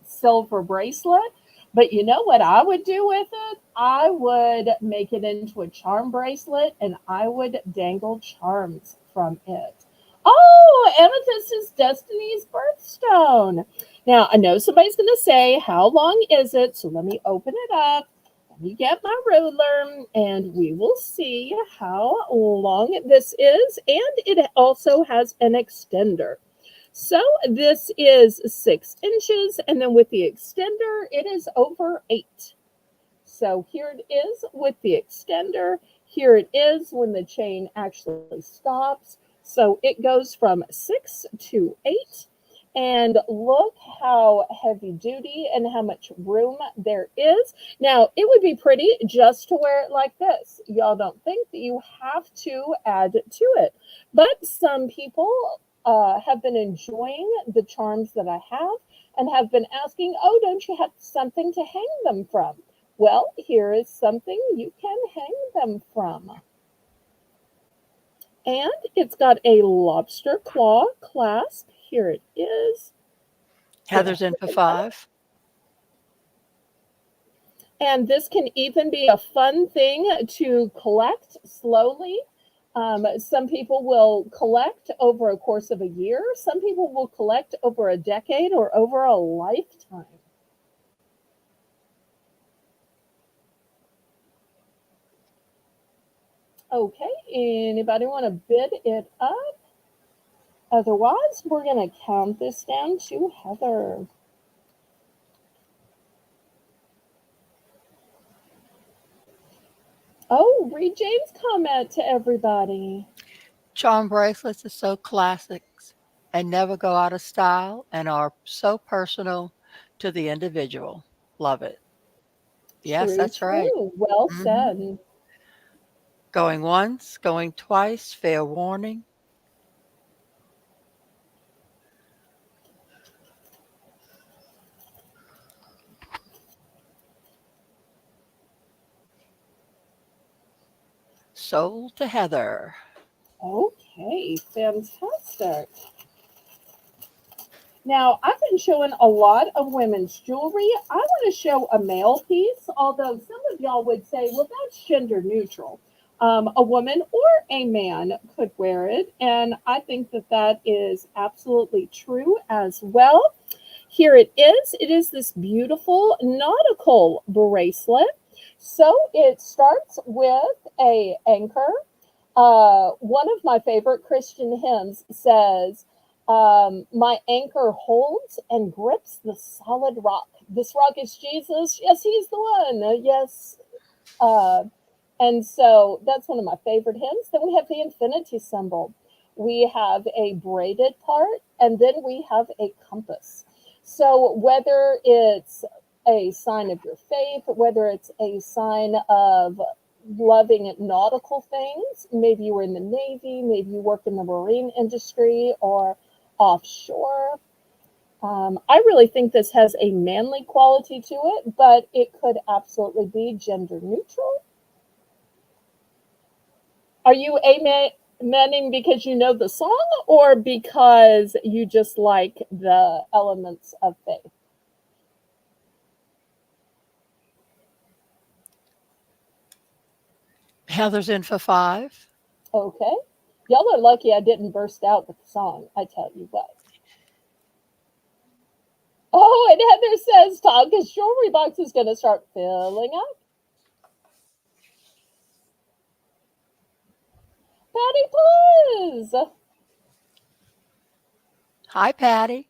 silver bracelet. But you know what I would do with it? I would make it into a charm bracelet and I would dangle charms from it. Oh, amethyst is Destiny's birthstone. Now, I know somebody's going to say, how long is it? So let me open it up. Let me get my ruler and we will see how long this is. And it also has an extender. So this is 6 inches, and then with the extender, it is over 8. So here it is with the extender. Here it is when the chain actually stops. So it goes from 6 to 8. And look how heavy duty and how much room there is. Now, it would be pretty just to wear it like this. Y'all don't think that you have to add to it. But some people have been enjoying the charms that I have and have been asking, oh, don't you have something to hang them from? Well, here is something you can hang them from. And it's got a lobster claw clasp. Here it is. Gonna Heather's in for open that up. 5. And this can even be a fun thing to collect slowly. Some people will collect over a course of a year. Some people will collect over a decade or over a lifetime. Okay, anybody want to bid it up? Otherwise, we're going to count this down to Heather. Oh, read Jane's comment to everybody. Charm bracelets are so classics and never go out of style and are so personal to the individual. Love it. Yes, True, that's right. true. Well Mhm. said. Going once, going twice, fair warning. Sold to Heather. Okay, fantastic. Now, I've been showing a lot of women's jewelry. I want to show a male piece, although some of y'all would say, well, that's gender neutral. A woman or a man could wear it, and I think that that is absolutely true as well. Here it is. It is this beautiful nautical bracelet. So it starts with a anchor. One of my favorite Christian hymns says, my anchor holds and grips the solid rock. This rock is Jesus. Yes, he's the one. Yes. Uh, and so that's one of my favorite hymns. Then we have the infinity symbol. We have a braided part, and then we have a compass. So whether it's a sign of your faith, whether it's a sign of loving nautical things, maybe you were in the Navy, maybe you work in the marine industry or offshore. I really think this has a manly quality to it, but it could absolutely be gender neutral. Are you amening because you know the song or because you just like the elements of faith? Heather's in for 5. Okay. Y'all are lucky I didn't burst out with the song, I tell you what. Oh, and Heather says Tonka's jewelry box is going to start filling up. Patty, please. Hi, Patty.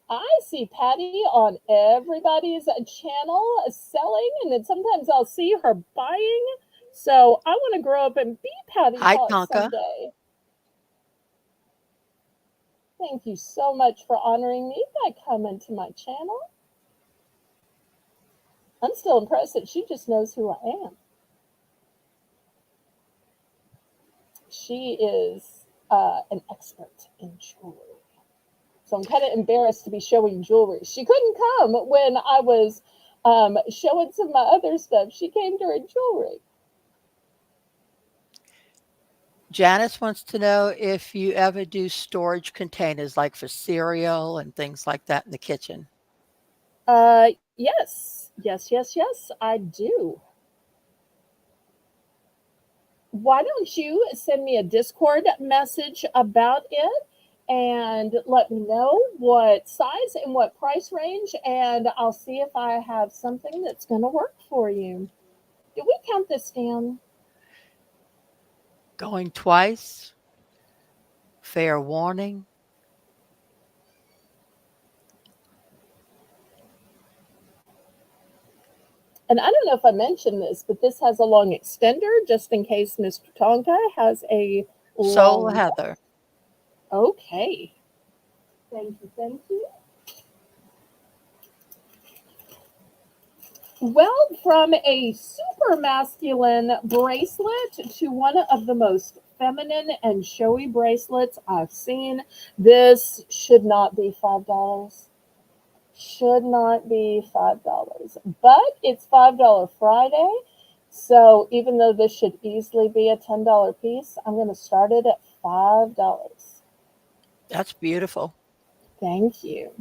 I see Patty on everybody's channel selling, and then sometimes I'll see her buying. So I want to grow up and be Patty Hi, Hawk Tonka. someday. Thank you so much for honoring me by coming to my channel. I'm still impressed that she just knows who I am. She is an expert in jewelry. So I'm kind of embarrassed to be showing jewelry. She couldn't come when I was showing some of my other stuff. She came during jewelry. Janice wants to know if you ever do storage containers like for cereal and things like that in the kitchen. Yes, I do. Why don't you send me a Discord message about it and let me know what size and what price range, and I'll see if I have something that's going to work for you. Did we count this down? Going twice, fair warning. And I don't know if I mentioned this, but this has a long extender just in case Mr. Tonka has a Soul long. Heather. Okay. Thank you. Thank you. Well, from a super masculine bracelet to one of the most feminine and showy bracelets I've seen, this should not be $5. Should not be $5. But it's $5 Friday. So even though this should easily be a $10 piece, I'm going to start it at $5. That's beautiful. Thank you.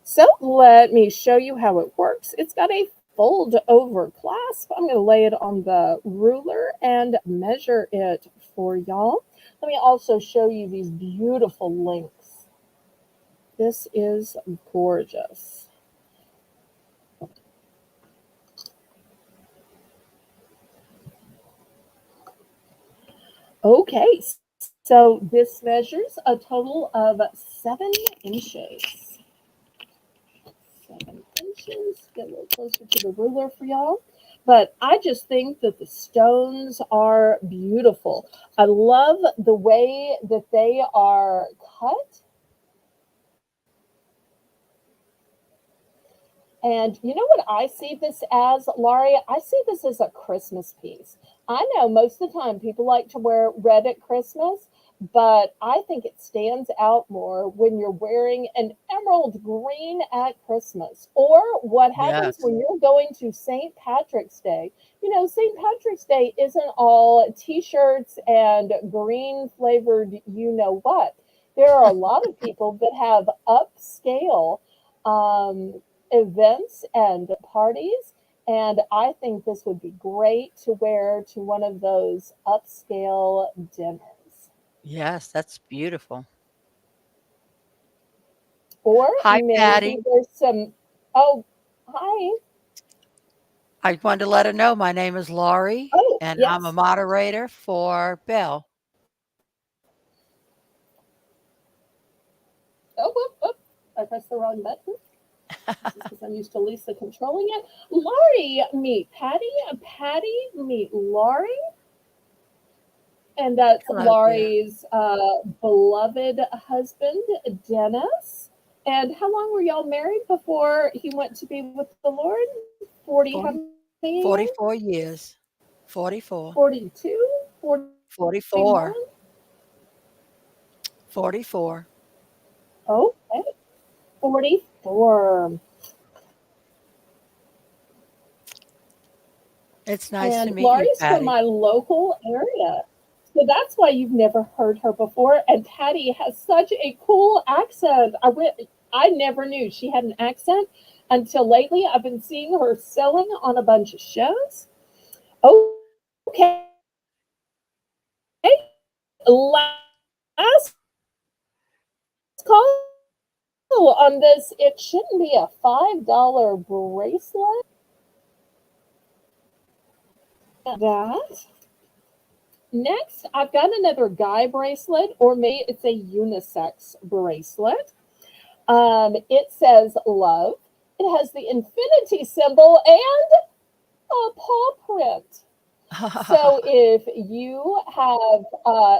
So let me show you how it works. It's got a fold over clasp. I'm going to lay it on the ruler and measure it for y'all. Let me also show you these beautiful links. This is gorgeous. Okay, so this measures a total of 7 inches. 7 inches. Get a little closer to the ruler for y'all. But I just think that the stones are beautiful. I love the way that they are cut. And you know what I see this as, Laurie? I see this as a Christmas piece. I know most of the time people like to wear red at Christmas, but I think it stands out more when you're wearing an emerald green at Christmas. Or what happens Yes. when you're going to St. Patrick's Day? You know, St. Patrick's Day isn't all t shirts and green flavored, you know what. There are a lot of people that have upscale um, events and parties. And I think this would be great to wear to one of those upscale dinners. Yes, that's beautiful. Or Hi, maybe Patty. there's some, oh, hi. I wanted to let her know my name is Laurie Oh, and I'm a yes. moderator for Belle. Oh, I pressed the wrong button. This is because I'm used to Lisa controlling it. Laurie, meet Patty. Patty, meet Laurie. And that's Hello, dear. Laurie's beloved husband, Dennis. And how long were y'all married before he went to be with the Lord? 40, how 40, many years? 44 years. 44. 42? 41? 44. 44. Okay, 44. It's nice to And meet you, Laurie's from Patty. my local area. So that's why you've never heard her before. And Patty has such a cool accent. I never knew she had an accent until lately. I've been seeing her selling on a bunch of shows. Okay. Last call on this. It shouldn't be a $5 bracelet. That. Next, I've got another guy bracelet, or maybe it's a unisex bracelet. It says love. It has the infinity symbol and a paw print. So if you have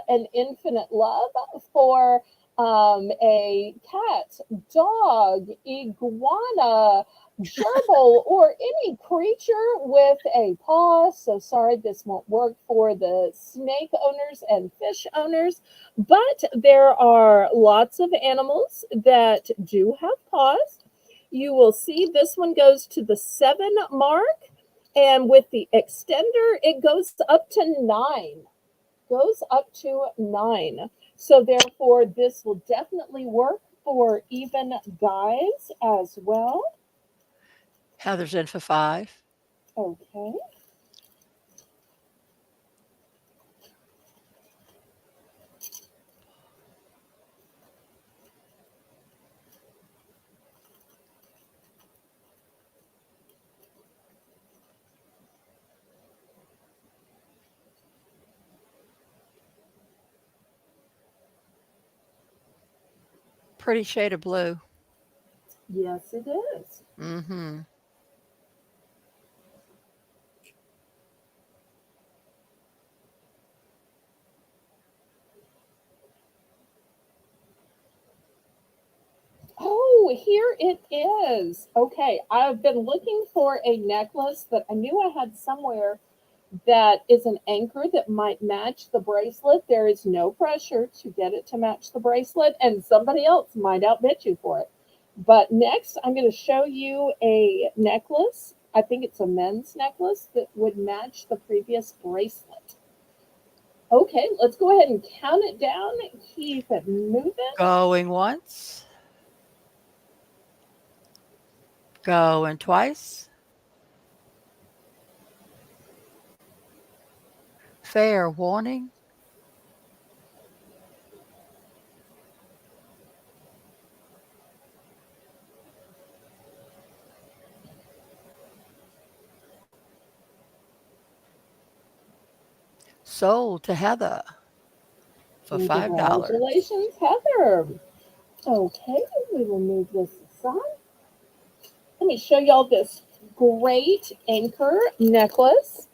an infinite love for a cat, dog, iguana, gerbil, or any creature with a paw. So sorry, this won't work for the snake owners and fish owners, but there are lots of animals that do have paws. You will see this one goes to the 7 mark, and with the extender, it goes up to 9. Goes up to 9. So therefore, this will definitely work for even guys as well. Heather's in for 5. Okay. Pretty shade of blue. Yes, it is. Mhm. Oh, here it is. Okay, I've been looking for a necklace that I knew I had somewhere that is an anchor that might match the bracelet. There is no pressure to get it to match the bracelet, and somebody else might outbid you for it. But next, I'm going to show you a necklace. I think it's a men's necklace that would match the previous bracelet. Okay, let's go ahead and count it down. Keep it moving. Going once, going twice. Fair warning, sold to Heather for $5. Congratulations, Heather. Okay, we will move this aside. Let me show y'all this great anchor necklace.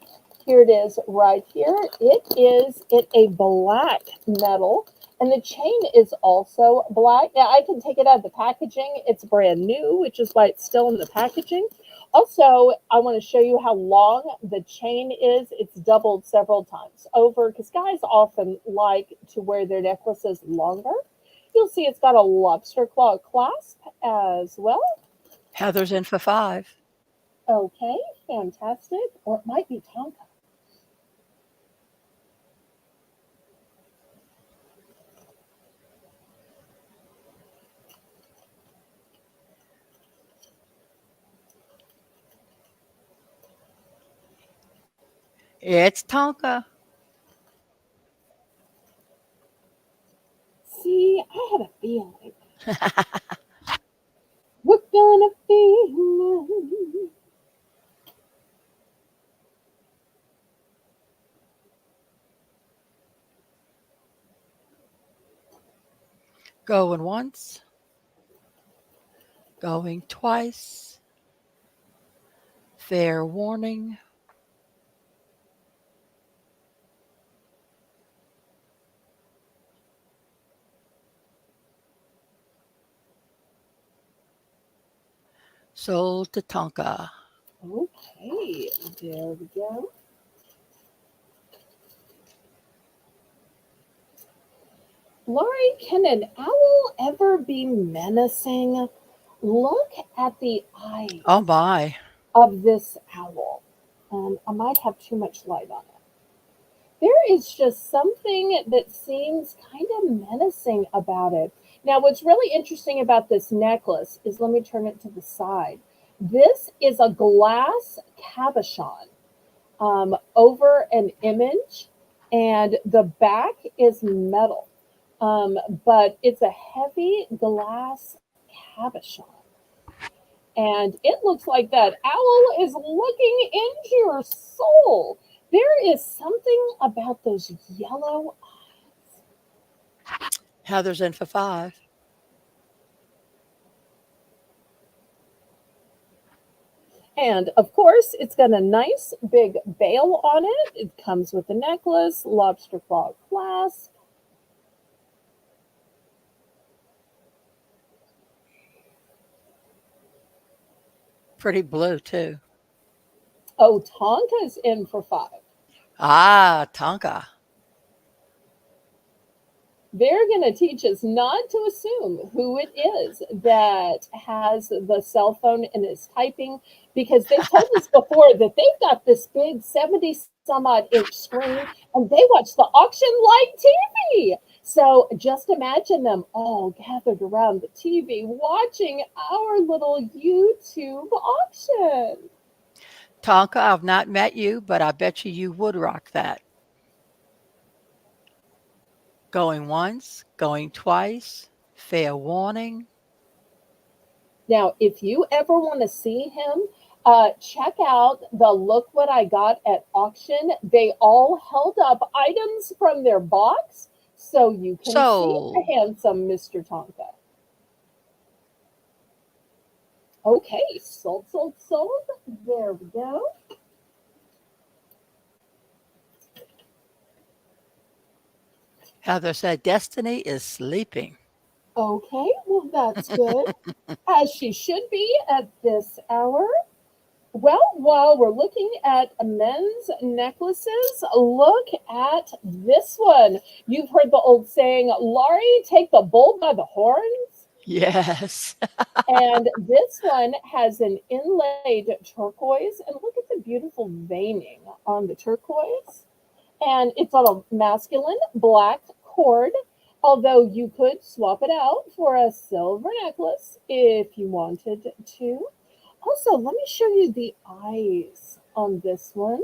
Here it is right here. It is in a black metal, and the chain is also black. Now I can take it out of the packaging. It's brand new, which is why it's still in the packaging. Also, I want to show you how long the chain is. It's doubled several times over because guys often like to wear their necklaces longer. You'll see it's got a lobster claw clasp as well. Heather's in for 5. Okay, fantastic. Or it might be Tonka. It's Tonka. See, I had a feeling. We're gonna feel. Going once, going twice. Fair warning, sold to Tonka. Okay, there we go. Lori, can an owl ever be menacing? Look at the Oh eyes my. of this owl. I might have too much light on it. There is just something that seems kind of menacing about it. Now, what's really interesting about this necklace is, let me turn it to the side. This is a glass cabochon over an image, and the back is metal. But it's a heavy glass cabochon. And it looks like that owl is looking into your soul. There is something about those yellow. Heather's in for 5. And of course, it's got a nice big bail on it. It comes with a necklace, lobster claw clasp. Pretty blue too. Oh, Tonka's in for five. Ah, Tonka. They're going to teach us not to assume who it is that has the cell phone and is typing because they've told us before that they've got this big 70 some odd inch screen and they watch the auction like TV. So just imagine them all gathered around the TV watching our little YouTube auction. Tonka, I've not met you, but I bet you would rock that. Going once, going twice, fair warning. Now, if you ever want to see him, check out the Look What I Got at auction. They all held up items from their box so you can see the So, handsome Mr. Tonka. Okay, sold, sold, sold. There we go. Heather said, Destiny is sleeping. Okay, well, that's good. As she should be at this hour. Well, while we're looking at men's necklaces, look at this one. You've heard the old saying, Laurie, take the bull by the horns. Yes. And this one has an inlaid turquoise. And look at the beautiful veining on the turquoise. And it's on a masculine black cord. Although you could swap it out for a silver necklace if you wanted to. Also, let me show you the eyes on this one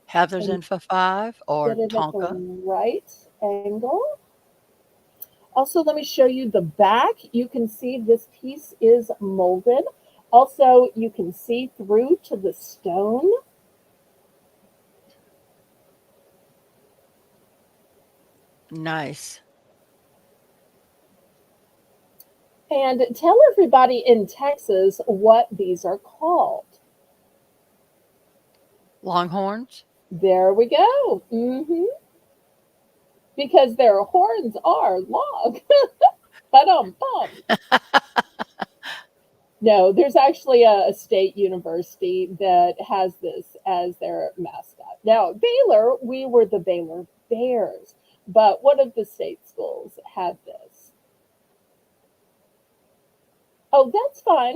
Heather's and in for five get or it at the Tonka. right angle. Also, let me show you the back. You can see this piece is molded. Also, you can see through to the stone. Nice. And tell everybody in Texas what these are called. Longhorns? There we go. Because their horns are long. But bum. No, there's actually a state university that has this as their mascot. Now, Baylor, we were the Baylor Bears, but one of the state schools had this. Oh, that's fine.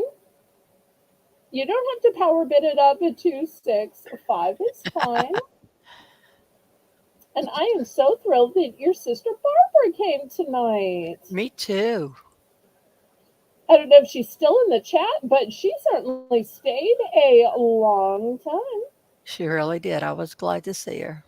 You don't have to power bid it up at 265. It's fine. And I am so thrilled that your sister Barbara came tonight. Me too. I don't know if she's still in the chat, but she certainly stayed a long time. She really did. I was glad to see her.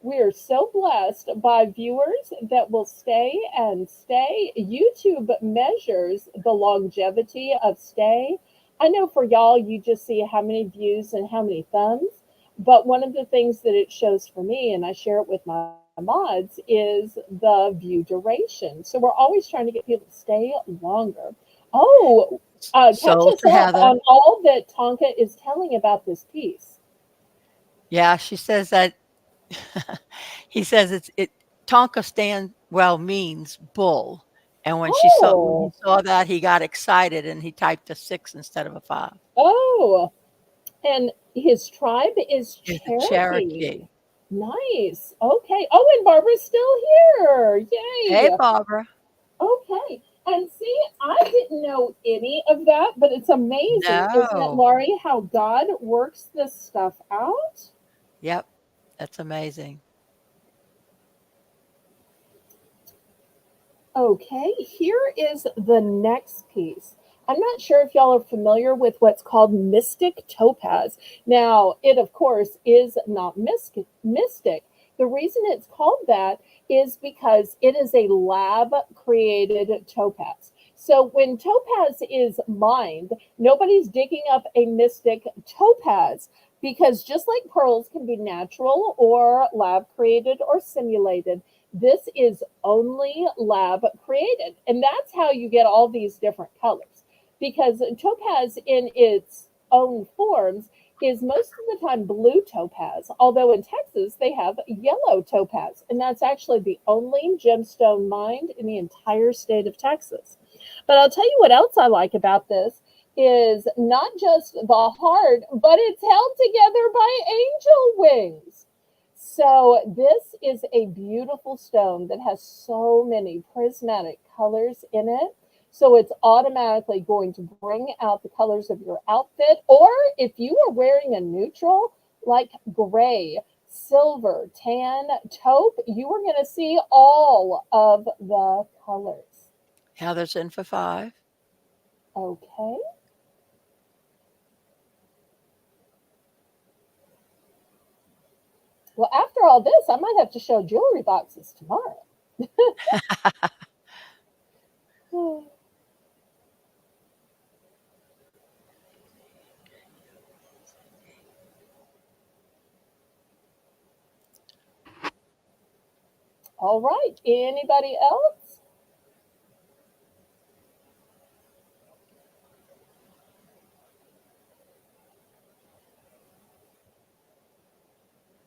We are so blessed by viewers that will stay and stay. YouTube measures the longevity of stay. I know for y'all, you just see how many views and how many thumbs. But one of the things that it shows for me, and I share it with my mods, is the view duration. So we're always trying to get people to stay longer. Oh, catch Sold us to up Heather. on all that Tonka is telling about this piece. Yeah, she says that he says it Tonka stand well means bull. And when he Oh, saw that he got excited and he typed a six instead of a five. oh. And his tribe is It's a Cherokee. Cherokee. Nice. Okay. Oh, and Barbara's still here. Hey Yay. Barbara. Okay. And see, I didn't know any of that, but it's amazing, isn't it, No. Laurie, how God works this stuff out? Yep. That's amazing. Okay, here is the next piece. I'm not sure if y'all are familiar with what's called mystic topaz. Now, it of course is not mystic. The reason it's called that is because it is a lab created topaz. So when topaz is mined, nobody's digging up a mystic topaz because just like pearls can be natural or lab created or simulated, this is only lab created. And that's how you get all these different colors. Because topaz in its own forms is most of the time blue topaz, although in Texas they have yellow topaz. And that's actually the only gemstone mined in the entire state of Texas. But I'll tell you what else I like about this. is not just the heart, but it's held together by angel wings. So, this is a beautiful stone that has so many prismatic colors in it. So, it's automatically going to bring out the colors of your outfit. Or if you are wearing a neutral like gray, silver, tan, taupe, you are going to see all of the colors. Heather's in for 5. Okay. Well, after all this, I might have to show jewelry boxes tomorrow. All right. Anybody else?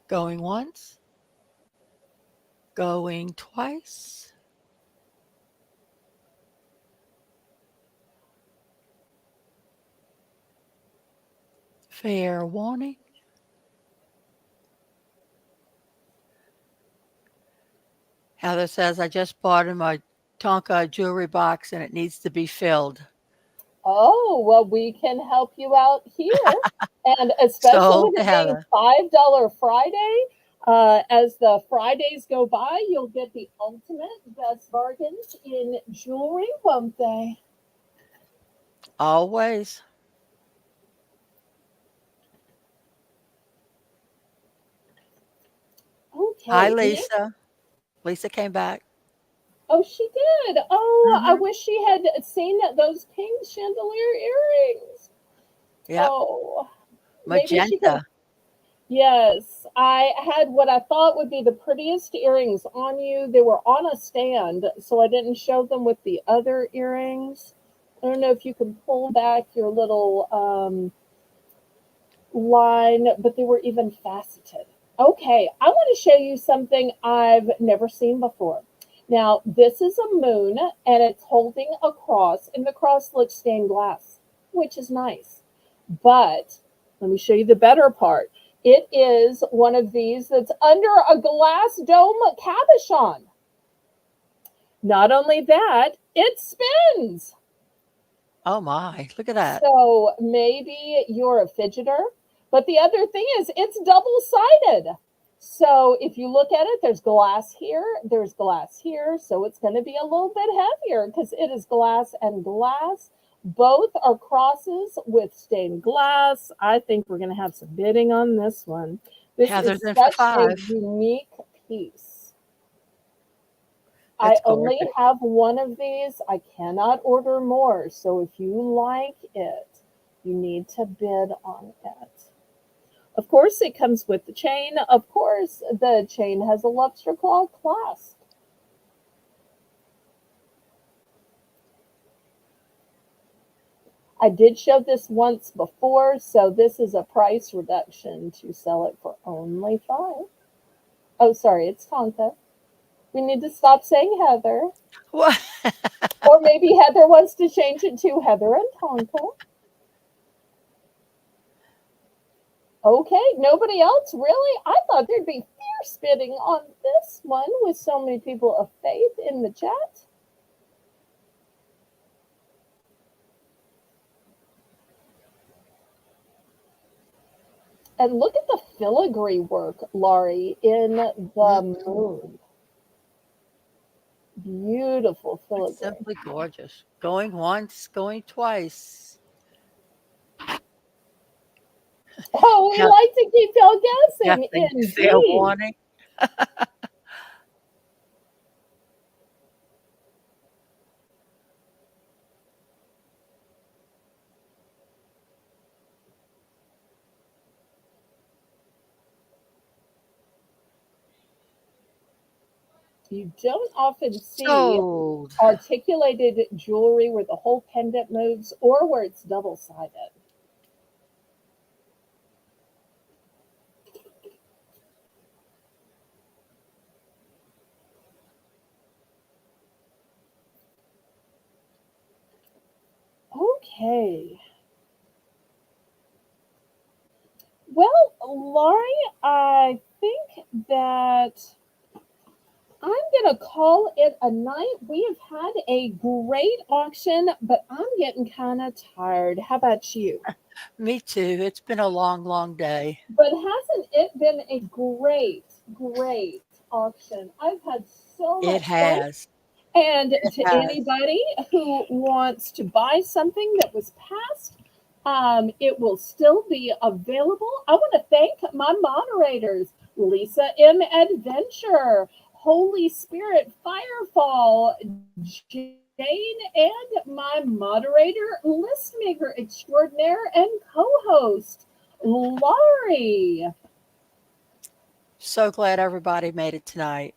Going once, going twice. Fair warning. Heather says, I just bought him a Tonka jewelry box and it needs to be filled. Oh, well, we can help you out here. And especially Sold with to it being Heather. $5 Friday, as the Fridays go by, you'll get the ultimate best bargains in jewelry, won't they? Always. Hi, Okay. Lisa. Lisa came back. Oh, she did. Oh, I Hmm. wish she had seen those pink chandelier earrings. Yep. Oh, maybe she could. Magenta. Yes, I had what I thought would be the prettiest earrings on you. They were on a stand, so I didn't show them with the other earrings. I don't know if you can pull back your little line, but they were even faceted. Okay, I want to show you something I've never seen before. Now, this is a moon and it's holding a cross, and the cross looks stained glass, which is nice. But let me show you the better part. It is one of these that's under a glass dome cabochon. Not only that, it spins. Oh my, look at that. So maybe you're a fidgeter. But the other thing is, it's double sided. So if you look at it, there's glass here, there's glass here. So it's going to be a little bit heavier because it is glass and glass. Both are crosses with stained glass. I think we're going to have some bidding on this one. This is Heather's in for such a 5. unique piece. I It's only gorgeous. have one of these. I cannot order more. So if you like it, you need to bid on it. Of course, it comes with the chain. Of course, the chain has a lobster claw clasp. I did show this once before, so this is a price reduction to sell it for only 5. Oh, sorry, it's Tonka. We need to stop saying Heather. What? Or maybe Heather wants to change it to Heather and Tonka. Okay, nobody else? Really? I thought there'd be fierce bidding on this one with so many people of faith in the chat. And look at the filigree work, Laurie, in Mm, the moon. Beautiful it's filigree. simply gorgeous. Going once, going twice. Oh, we Hea- like to keep y'all guessing, Guessing. Fair indeed. warning. You don't often see Sold. articulated jewelry where the whole pendant moves or where it's double sided. Okay. Well, Laurie, I think that I'm going to call it a night. We have had a great auction, but I'm getting kind of tired. How about you? Me too. It's been a long, long day. But hasn't it been a great auction? I've had so It much fun. has. And It to has. anybody who wants to buy something that was passed, it will still be available. I want to thank my moderators, Lisa M. Adventure, Holy Spirit Firefall, Jane, and my moderator, list maker extraordinaire, and co host, Laurie. So glad everybody made it tonight.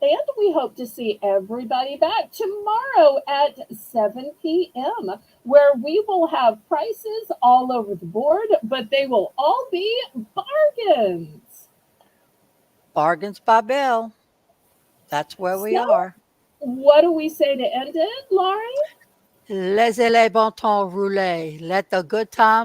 And we hope to see everybody back tomorrow at 7 p.m., where we will have prices all over the board, but they will all be bargains. Bargains by Bell. That's where we So, are. what do we say to end it, Laurie? Laissez les bon temps rouler. Let the good times